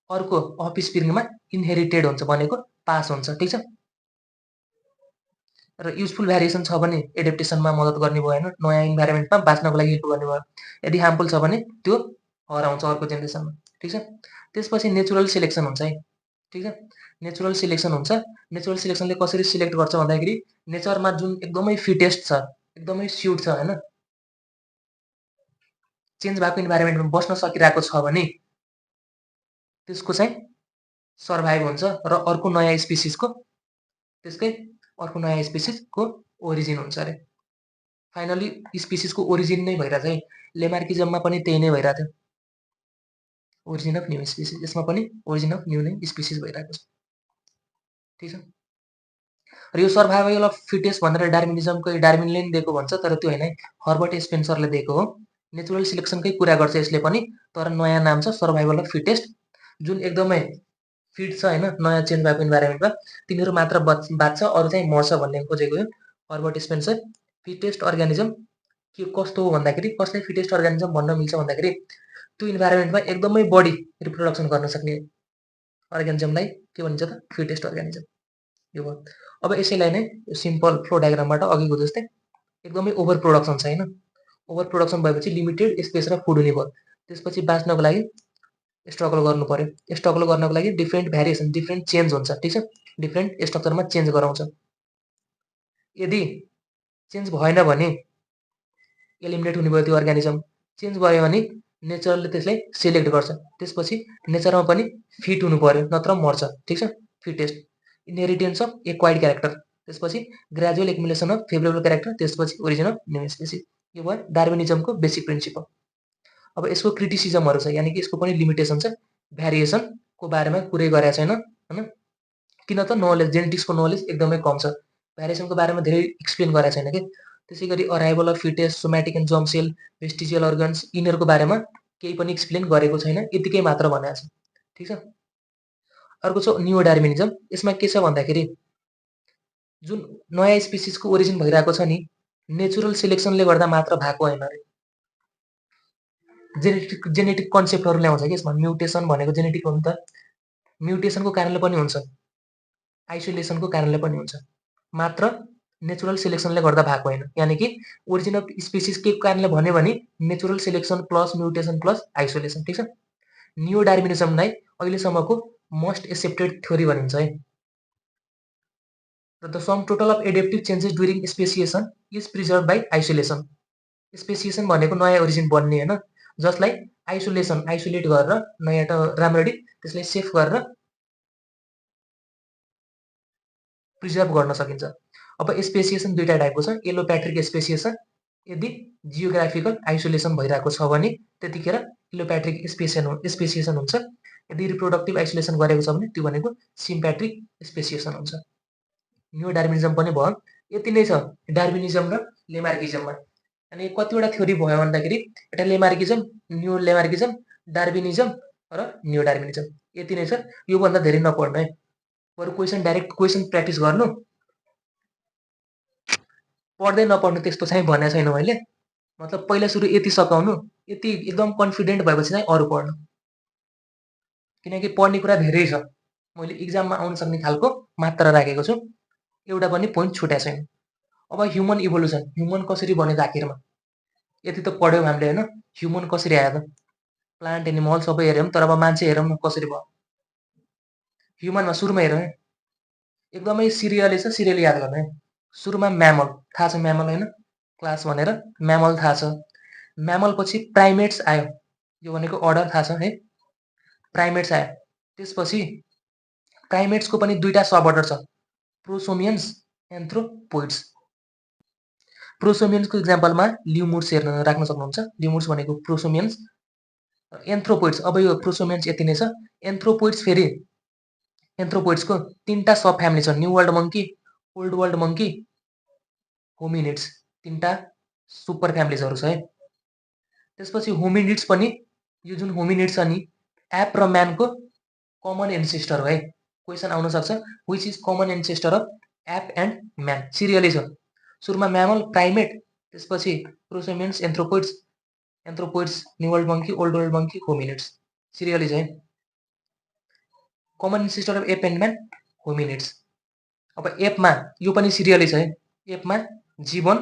अर्को अफस्प्रिङमा इन्हेरिटेड हुन्छ, भनेको पास हुन्छ, ठिक छ। र युजफुल भ्यारिएसन छ भने एडेप्टेसनमा मद्दत गर्ने भयो हैन, नयाँ इन्भाइरोमेन्टमा बाँच्नको लागि हेल्प गर्ने भयो। यदि हार्मफुल छ भने त्यो हराउँछ अर्को जेनेरेसनमा, ठिक छ। त्यसपछि नेचुरल सिलेक्सन हुन्छ है, ठिक छ। नेचुरल सिलेक्सन हुन्छ। नेचुरल सिलेक्सनले कसरी सिलेक्ट गर्छ भन्दाखेरि नेचरमा जुन एकदमै फिटेस्ट छ, एकदमै स्युट छ हैन, चेन्ज भएको इन्भाइरोमेन्टमा बस्न सकिरहेको छ भने त्यसको चाहिँ सर्भाइभ हुन्छ र अर्को नयाँ स्पिसिसको ओरिजिन हुन्छ अरे। फाइनली स्पिसिसको ओरिजिन नै भइरहेछ है। लेमार्किजममा पनि त्यही नै भइरहेको थियो, ओरिजिन अफ न्यू स्पिसिस। यसमा पनि ओरिजिन अफ न्यू नै स्पिसिस भइरहेको छ, ठिक छ। र यो सर्भाइभल अफ फिटेस्ट भनेर डार्विनले नि दिएको भन्छ, तर त्यो होइन है, हर्बर्ट स्पेन्सरले दिएको हो। नेचुरल सिलेक्सनकै कुरा गर्छ यसले पनि, तर नयाँ नाम छ सर्भाइभल अफ फिटेस्ट। जुन एकदमै फिट छ हैन, नयाँ चेन्ज भएको इन्भाइरोमेन्टमा तिनीहरू मात्र बाँच्छ, अरू चाहिँ मर्छ भन्ने खोजेको हो हर्बर्ट स्पेन्सर। फिटेस्ट अर्ग्यानिजम के कस्तो हो भन्दाखेरि, कसलाई फिटेस्ट अर्ग्यानिजम भन्न मिल्छ भन्दाखेरि त्यो इन्भाइरोमेन्टमा एकदमै बढी रिप्रोडक्सन गर्न सक्ने अर्ग्यानिजमलाई के भनिन्छ त? Fittest organism. यो भयो। अब यसैलाई नै सिम्पल फ्लो डायग्रामबाट अघिको जस्तै एकदमै ओभर प्रोडक्सन छ हैन। ओभर प्रोडक्सन भएपछि लिमिटेड स्पेस र फुड हुने भयो। त्यसपछि बाँच्नको लागि स्ट्रगल गर्नु पर्यो। स्ट्रगल गर्नको लागि डिफ्रेन्ट भ्यारिएसन, डिफ्रेन्ट चेन्ज हुन्छ, ठिक छ। डिफ्रेन्ट स्ट्रक्चरमा चेन्ज गराउँछ। यदि चेन्ज भएन भने एलिमिनेट हुने भयो त्यो अर्ग्यानिजम। चेन्ज भयो भने नेचरले त्यसलाई सिलेक्ट गर्छ। त्यसपछि नेचरमा पनि फिट हुनु पर्यो, नत्र मर्छ, ठिक छ। Fittest. Inheritance of acquired character, त्यसपछि gradual accumulation of favourable character, त्यसपछि ओरिजिन अफ न्यू स्पेसिस। यो भयो डार्विनिजमको बेसिक प्रिन्सिपल। अब यसको क्रिटिसिजमहरू छ, यानि कि यसको पनि लिमिटेसन छ। भ्यारिएसनको बारेमा कुरै गरेको छैन हैन, किन त नलेज, जेनेटिक्सको नलेज एकदमै कम छ। भ्यारिएसनको बारेमा धेरै एक्सप्लेन गरेको छैन के। त्यसैगरी arrival of fittest, somatic and germ cell, vestigial organs, यिनीहरूको बारेमा केही पनि एक्सप्लेन गरेको छैन, यतिकै मात्र भनेको छ, ठिक छ। अर्को छ न्यू डार्विनिजम। यसमा के छ भन्दाखेरि जुन नयाँ स्पिसिसको ओरिजिन भइरहेको छ नि, नेचुरल सिलेक्सनले गर्दा मात्र भएको होइन अरे। जेनेटिक कन्सेप्टहरु ल्याउँछ के यसमा। म्युटेसन भनेको जेनेटिक हो नि त। म्युटेसनको कारणले पनि हुन्छ, आइसोलेसनको कारणले पनि हुन्छ, मात्र नेचुरल सेलेक्सनले गर्दा भएको होइन। यानि कि ओरिजिन अफ स्पेसिस के कारणले भन्यो भने natural selection plus mutation plus isolation, ठीक छ। नियो डार्विनिजमलाई अहिलेसम्मको मोस्ट एक्सेप्टेड थ्योरी भनिन्छ है। र the sum total of adaptive changes during speciation is preserve by isolation. Speciation भनेको नयाँ ओरिजिन बन्ने होइन, जसलाई आइसोलेट गरेर नयाँ राम्ररी त्यसलाई सेफ गरेर प्रिजर्भ गर्न सकिन्छ। अब स्पेसिएसन दुईटा टाइपको छ, एलोप्याट्रिक स्पेसिएसन। यदि जियोग्राफिकल आइसोलेसन भइरहेको छ भने त्यतिखेर एलोप्याट्रिक स्पेसिएसन हुन्छ। यदि रिप्रोडक्टिभ आइसोलेसन गरेको छ भने त्यो भनेको सिम्प्याट्रिक स्पेसिएसन हुन्छ। न्यू डार्विनिजम पनि भयो। यति नै छ डार्विनिजम र लेमार्किजममा। अनि कतिवटा थ्योरी भयो भन्दाखेरि एउटा लेमार्किजम, न्यू लेमार्किजम, डार्विनिजम र न्यू डार्विनिजम, यति नै छ। योभन्दा धेरै नपढ्नु है, बरु डाइरेक्ट क्वेसन प्र्याक्टिस गर्नु। पढ्दै नपढ्नु त्यस्तो चाहिँ भनेको छैन मैले, मतलब पहिला सुरु यति सकाउनु, यति एकदम कन्फिडेन्ट भएपछि चाहिँ अरू पढ्नु, किनकि पढ्ने कुरा धेरै छ। मैले इक्जाममा आउन सक्ने खालको मात्रा राखेको छु, एउटा पनि पोइन्ट छुट्याएको छैन। अब ह्युमन इभोल्युसन, ह्युमन कसरी बन्यो त आखिरमा, यति त पढ्यौँ हामीले होइन। ह्युमन कसरी आयो त, प्लान्ट एनिमल सबै हेऱ्यौँ, तर अब मान्छे हेरौँ न कसरी भयो। ह्युमनमा सुरुमा हेरौँ है, एकदमै सिरियली छ, सिरियल याद गर्नु है। सुरुमा म्यामल, थाहा छ म्यामल होइन, क्लास भनेर म्यामल थाहा छ। म्यामल पछि प्राइमेट्स आयो, यो भनेको अर्डर थाहा छ है, प्राइमेट्स आयो। त्यसपछि प्राइमेट्सको पनि दुईटा सब अर्डर छ, प्रोसोमियन्स, एन्थ्रोपोइड्स। प्रोसोमियन्सको इक्जाम्पलमा ल्युमुर्स राख्न सक्नुहुन्छ। ल्युमुर्स भनेको प्रोसोमियन्स। एन्थ्रोपोइड्स, अब यो प्रोसोमियन्स यति नै छ। एन्थ्रोपोइड्स फेरि एन्थ्रोपोइड्सको तीनटा सब फ्यामिली छ, new world monkey, old world monkey, hominids, तीनटा सुपर फ्यामिलिजहरू छ है। त्यसपछि होमिनिड्स पनि, यो जुन होमिनिड्स छ नि, एप र म्यानको कमन एन्सेस्टर हो है। क्वेसन आउन सक्छ, which is common ancestor of ape and man, serially छ। सुरुमा म्यामल, प्राइमेट, त्यसपछि prosimians, anthropoids, new world monkey, old world monkey, hominids, serially छ है। Common ancestor of ape and man, hominids. अब एपमा यो पनि सिरियली छ है। एपमा जीवन,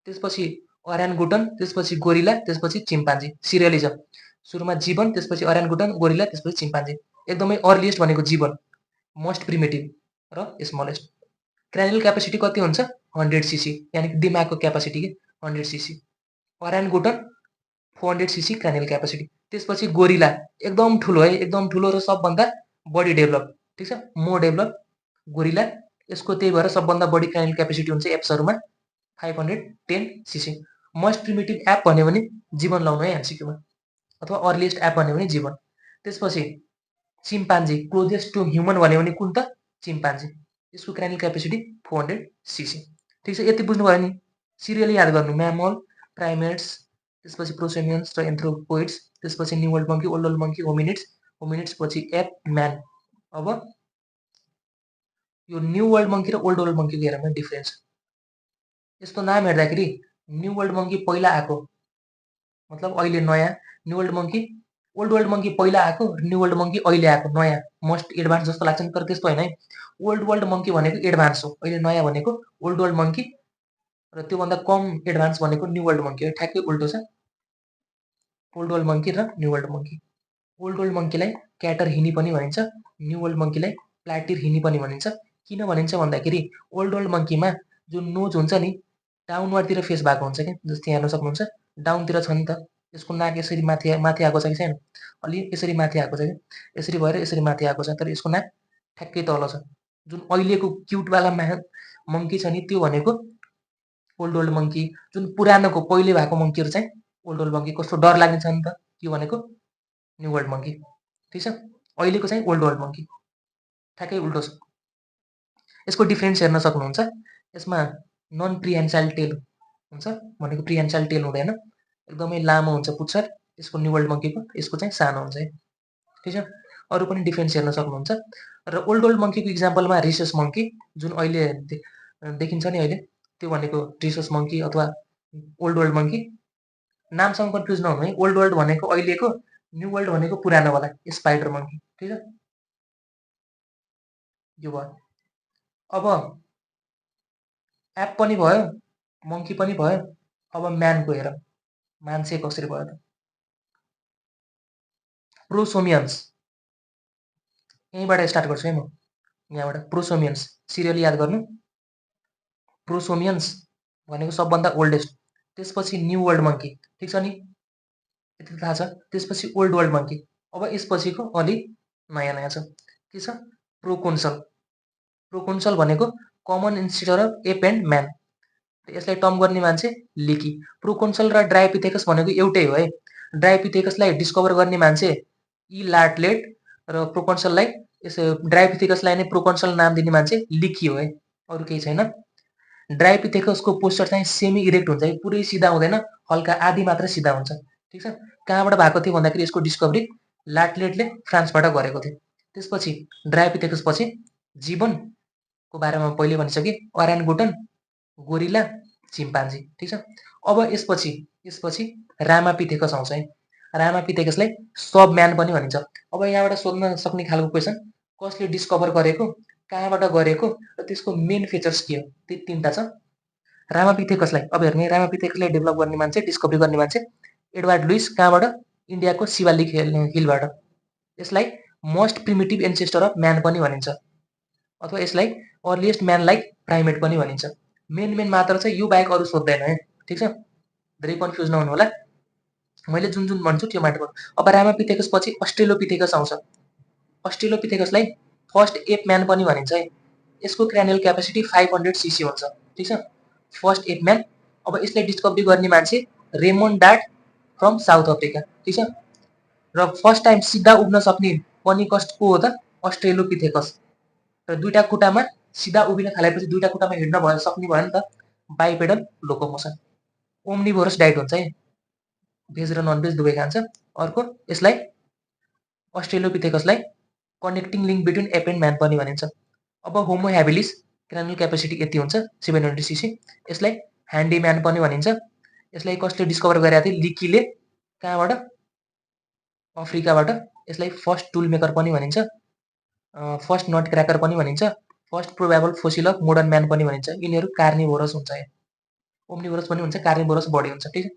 त्यसपछि ओराङ्गुटन, त्यसपछि गोरिला, त्यसपछि चिम्पान्जी, सिरियली छ। सुरुमा जीवन, त्यसपछि ओराङ्गुटन, गोरिला, त्यसपछि चिम्पान्जी। एकदमै अर्लिएस्ट भनेको जीवन, मोस्ट प्रिमेटिभ र स्मलेस्ट। क्रानियल क्यापेसिटी कति हुन्छ, 100 सीसी, यानि कि दिमागको क्यापेसिटी के 100 सीसी। ओराङ्गुटन 400 CC cranial capacity. त्यसपछि गोरिला, एकदम ठुलो है, एकदम ठुलो र सबभन्दा बढी डेभलप, ठिक छ, मोर डेभलप गोरिला। यसको त्यही भएर सबभन्दा बढी क्रानियल क्यापेसिटी हुन्छ एप्सहरूमा, 510 सीसी। मोस्ट प्रिमेटिभ एप भन्यो भने जीवन लाउनु है एमसिक्यूमा, अथवा अर्लिएस्ट एप भन्यो भने जीवन। त्यसपछि चिम्पान्जी, क्लोजेस्ट टु ह्युमन भन्यो भने कुन त, चिम्पान्जी। यसको क्रानियल क्यापेसिटी 400 सीसी। ठिक छ, यति बुझ्नुभयो नि। सिरियली याद गर्नु, म्यामल, प्राइमेट्स, त्यसपछि प्रोसोमियन्स र एन्थ्रोपोइड्स, त्यसपछि new world monkey, old world monkey, hominids पछि एप, म्यान। अब यो न्यू वर्ल्ड मङ्की र ओल्ड वर्ल्ड मङ्कीको हेरौँ डिफरेन्स। यसको नाम हेर्दाखेरि न्यू वर्ल्ड मङ्की पहिला आएको, मतलब अहिले नयाँ। New world monkey, old world monkey पहिला आएको, न्यू वर्ल्ड मङ्की अहिले आएको, नयाँ, मोस्ट एडभान्स जस्तो लाग्छ नि, तर त्यस्तो होइन है। ओल्ड वर्ल्ड मङ्की भनेको एडभान्स हो, अहिले नयाँ भनेको ओल्ड वर्ल्ड मङ्की, र त्योभन्दा कम एडभान्स भनेको न्यू वर्ल्ड मङ्की हो। ठ्याक्कै उल्टो छ, ओल्ड वर्ल्ड मङ्की र new world monkey. Old world मङ्कीलाई क्याटर हिनी पनि भनिन्छ, न्यू वर्ल्ड मङ्कीलाई प्लाटिर हिनी पनि भनिन्छ। किन भनिन्छ भन्दाखेरि ओल्ड वर्ल्ड मङ्कीमा जुन नोज हुन्छ नि, डाउनवर्डतिर फेस भएको हुन्छ क्या, जस्तै हेर्न सक्नुहुन्छ, डाउनतिर छ नि त। यसको नाक यसरी माथि आएको छ कि छैन, अलि यसरी माथि आएको छ कि, यसरी भएर यसरी माथि आएको छ, तर यसको नाक ठ्याक्कै तल छ। जुन अहिलेको क्युटवाला मङ्की छ नि, त्यो भनेको ओल्ड वर्ल्ड मङ्की। जुन पुरानोको पहिले भएको मङ्कीहरू चाहिँ ओल्ड वर्ल्ड मङ्की, कस्तो डर लाग्ने छ नि त, यो भनेको न्यू वर्ल्ड मङ्की, ठिक छ। अहिलेको चाहिँ ओल्ड वर्ल्ड मङ्की, ठ्याक्कै उल्टो छ। यसको डिफरेन्स हेर्न सक्नुहुन्छ, यसमा नन प्रिहेन्साइल टेल हुन्छ, भनेको प्रिहेन्साइल टेल हुँदैन, एकदमै लामो हुन्छ पुच्छर यसको न्यू वर्ल्ड मङ्कीको, यसको चाहिँ सानो हुन्छ है, ठिक छ। अरू पनि डिफरेन्स हेर्न सक्नुहुन्छ। र ओल्ड वर्ल्ड मङ्कीको इक्जाम्पलमा रिसस मङ्की, जुन अहिले देखिन्छ नि अहिले, त्यो भनेको रिसस मङ्की अथवा ओल्ड वर्ल्ड मङ्की। नामसँग कन्फ्युज नहुनु है। ओल्ड वर्ल्ड भनेको अहिलेको, न्यू वर्ल्ड भनेको पुरानोवाला स्पाइडर मङ्की। ठिक छ, यो भयो। अब एप पनि भयो, मङ्की पनि भयो। अब म्यानको हेर, मान्छे कसरी भयो त। प्रोसोमियन्स, यहीँबाट स्टार्ट गर्छु है म, यहाँबाट प्रोसोमियन्स सिरियल याद गर्नु। प्रोसोमियन्स भनेको सबभन्दा ओल्डेस्ट, त्यसपछि न्यू वर्ल्ड मङ्की। ठिक छ नि, यति थाहा छ। त्यसपछि ओल्ड वर्ल्ड मङ्की। अब यसपछिको अलि नयाँ नयाँ छ। के छ, प्रोकोन्सल। प्रोकोन्सल भनेको common ancestor of ape and man. यसलाई टर्म गर्ने मान्छे लिकी। प्रोकोन्सल र ड्रायोपिथेकस भनेको एउटै हो है। ड्रायोपिथेकसलाई डिस्कभर गर्ने मान्छे ई लार्टलेट र प्रोकोन्सललाई यस ड्रायोपिथेकसलाई नै प्रोकोन्सल नाम दिने मान्छे लिकी हो है, अरू केही छैन। ड्रायोपिथेकसको पोस्चर चाहिँ सेमी इरेक्ट हुन्छ है, पुरै सिधा हुँदैन, हल्का आधी मात्र सिधा हुन्छ। ठिक छ, कहाँबाट भएको थियो भन्दाखेरि यसको डिस्कभरी लार्टलेटले फ्रान्सबाट गरेको थियो। त्यसपछि ड्रायोपिथेकस पछि जीवनको बारेमा पहिले भनिसकेँ, ओराङ्गुटन, गोरिला, चिम्पान्जी। ठिक छ, अब यसपछि रामापिथेकस आउँछ है। रामापिथेकसलाई सब म्यान पनि भनिन्छ। अब यहाँबाट सोध्न सक्ने खालको क्वेसन, कसले डिस्कभर गरेको, कहाँबाट गरेको र त्यसको मेन फिचर्स के हो, त्यो तिनवटा छ। रामापिथेकसलाई अब हेर्नु है, रामापिथेकसलाई डेभलप गर्ने मान्छे, डिस्कभरी गर्ने मान्छे एडवर्ड लुइस, कहाँबाट, इन्डियाको शिवालिक हिलबाट। यसलाई most primitive ancestor of man पनि भनिन्छ, अथवा यसलाई अर्लिएस्ट म्यान लाइक प्राइमेट पनि भनिन्छ। मेन मात्र चाहिँ यो बाहेक अरू सोध्दैन है। ठिक छ, धेरै कन्फ्युज नहुनु होला, मैले जुन जुन भन्छु त्यो मात्र। अब रामापिथेकस पछि अस्ट्रेलोपिथेकस आउँछ। अस्ट्रेलोपिथेकसलाई फर्स्ट एप म्यान पनि भनिन्छ है। यसको क्रानियल क्यापेसिटी 500 सीसी हुन्छ। ठिक छ, फर्स्ट एप म्यान। अब यसलाई डिस्कभरी गर्ने मान्छे रेमोन्ड डार्ट फ्रम साउथ अफ्रिका। ठिक छ, र फर्स्ट टाइम सिधा उभ्न सक्ने पनि को हो त, अस्ट्रेलोपिथेकस। र दुईटा खुट्टामा सिधा उभिन थालेपछि दुईटा खुट्टामा हिँड्न भयो, सक्ने भयो नि त, बाइपेडल लोकोमोसन। ओम्निभोरस डाइट हुन्छ है, भेज र नन भेज दुवै खान्छ। अर्को यसलाई अस्ट्रेलोपिथेकसलाई connecting link between ape and man पनि भनिन्छ। अब होमो ह्याबिलिस क्रानियल क्यापेसिटी यति हुन्छ, 700 सीसी। यसलाई ह्यान्डीम्यान पनि भनिन्छ। यसलाई कसले डिस्कभर गरेका थिए, लिकीले, कहाँबाट, अफ्रिकाबाट। यसलाई फर्स्ट टुल मेकर पनि भनिन्छ, फर्स्ट नट क्र्याकर पनि भनिन्छ, first probable fossil of modern man पनि भनिन्छ। यिनीहरू कार्निभोरस हुन्छ है, ओम्निभोरस पनि हुन्छ, कार्निभोरस बढी हुन्छ। ठिक छ,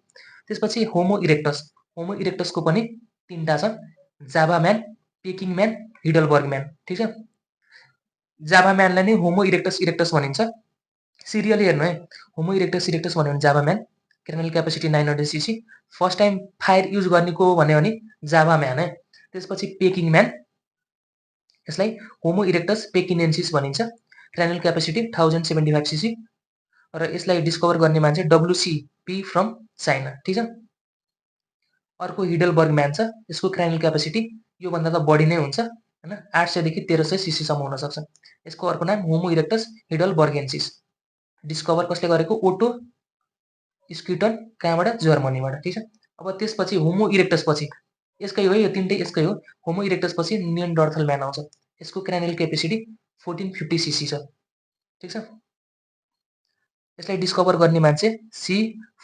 त्यसपछि होमो इरेक्टस। होमो इरेक्टसको पनि तिनवटा छ, Java man, Peking man, Heidelberg man. ठिक छ, जाभा म्यानलाई नै होमो इरेक्टस इरेक्टस भनिन्छ। सिरियल हेर्नु है, होमो इरेक्टस इरेक्टस भन्यो भने Java man, cranial capacity 900 cc. First time fire use गर्ने को भन्यो भने जाभा म्यान है। त्यसपछि पेकिङ म्यान, यसलाई होमो इरेक्टस पेकिनेन्सिस भनिन्छ, क्रानियल क्यापेसिटी 1075 सीसी। र यसलाई डिस्कभर गर्ने मान्छे WCP फ्रम चाइना। ठिक छ, अर्को हिडलबर्ग म्यान छ, यसको क्रानियल क्यापेसिटी योभन्दा त बढी नै हुन्छ हैन, 800 देखि 1300 सीसीसम्म हुन सक्छ। यसको अर्को नाम होमो इरेक्टस हिडलबर्गेन्सिस। डिस्कभर कसले गरेको, ओटो स्क्युटन, कहाँबाट, जर्मनीबाट। ठिक छ, अब त्यसपछि होमो इरेक्टस पछि यसकै हो, यो तिनटै यसकै हो। होमो इरेक्टस पछि नियन्डर्थल म्यान आउँछ। यसको क्रानियल क्यापेसिटी 1450 सीसी छ। ठिक छ, यसलाई डिस्कभर गर्ने मान्छे सी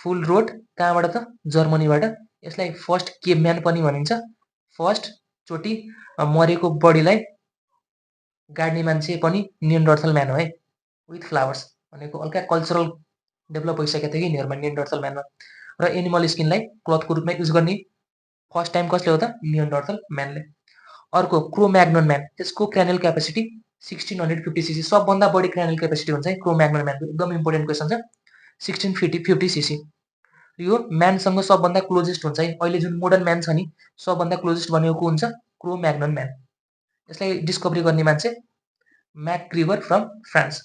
फुल रोड, कहाँबाट त, जर्मनीबाट। यसलाई फर्स्ट केभम्यान पनि भनिन्छ, फर्स्ट चोटि मरेको बडीलाई गाड्ने मान्छे पनि नियन्डर्थल म्यान हो है, विथ फ्लावर्स भनेको हल्का कल्चरल डेभलप भइसकेको थियो कि यिनीहरूमा, नियन्डर्थल म्यानमा। र एनिमल स्किनलाई क्लथको रूपमा युज गर्ने फर्स्ट टाइम कसले हो त, नियन्डर्थल म्यानले। अर्को क्रोम्याग्नन म्यान, यसको क्रानियल क्यापेसिटी 1650 सीसी। सबभन्दा बढी क्रानियल क्यापेसिटी हुन्छ है क्रोम्याग्नन म्यानको, एकदम इम्पोर्टेन्ट क्वेसन छ। 1650 सीसी। यो म्यानसँग सबभन्दा क्लोजेस्ट हुन्छ है, अहिले जुन मोडर्न म्यान छ नि, सबभन्दा क्लोजेस्ट भनेको को हुन्छ, क्रोम्याग्नन म्यान। यसलाई डिस्कभरी गर्ने मान्छे म्याक्ग्रिवर फ्रम फ्रान्स।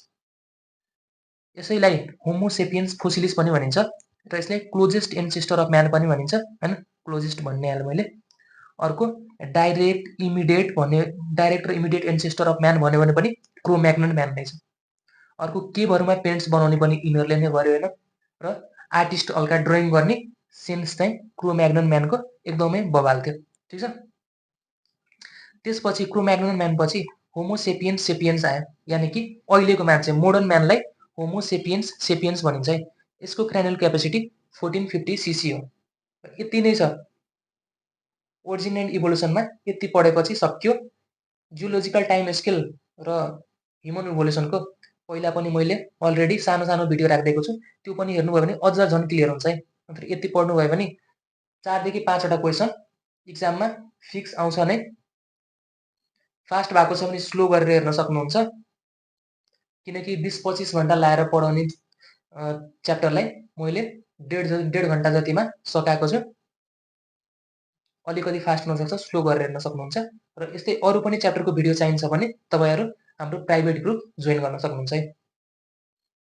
यसैलाई होमोसेपियन्स फोसिलिस पनि भनिन्छ, र यसलाई क्लोजेस्ट एन्सेस्टर अफ म्यान पनि भनिन्छ हैन, क्लोजेस्ट भन्ने हालेँ मैले। अर्को डाइरेक्ट र इमिडिएट एन्सेस्टर अफ म्यान भन्यो भने पनि क्रोम्याग्नन म्यान नै छ। अर्को केभहरूमा पेन्ट्स बनाउने पनि यिनीहरूले नै गर्यो होइन, र आर्टिस्ट हल्का ड्रइङ गर्ने सेन्स चाहिँ क्रोम्याग्नन म्यानको एकदमै बवाल थियो। ठिक छ, त्यसपछि क्रोम्याग्नन म्यान पछि होमोसेपियन्स सेपियन्स आयो, यानि कि अहिलेको मान्छे, मोडर्न म्यानलाई होमोसेपियन्स सेपियन्स भनिन्छ है। यसको क्रानियल क्यापेसिटी 1450 सीसी हो। यति नै छ। ओरिजिन एन्ड इभोल्युसनमा यति पढेपछि सक्यो। जियोलोजिकल टाइम स्केल र ह्युमन इभोल्युसनको पहिला पनि मैले अलरेडी सानो सानो भिडियो राखिदिएको छु, त्यो पनि हेर्नुभयो भने अझ झन् क्लियर हुन्छ है। अन्त यति पढ्नुभयो भने 4 देखि 5 वटा क्वेसन इक्जाममा फिक्स आउँछ नै। फास्ट भएको छ भने स्लो गरेर हेर्न सक्नुहुन्छ, किनकि 20-25 घन्टा लाएर पढाउने च्याप्टरलाई मैले डेढ घन्टा जतिमा सकाएको छु। अलिकति फास्ट हुनसक्छ, स्लो गरेर हेर्न सक्नुहुन्छ। र यस्तै अरू पनि च्याप्टरको भिडियो चाहिन्छ भने तपाईँहरू हाम्रो प्राइभेट ग्रुप जोइन गर्न सक्नुहुन्छ है।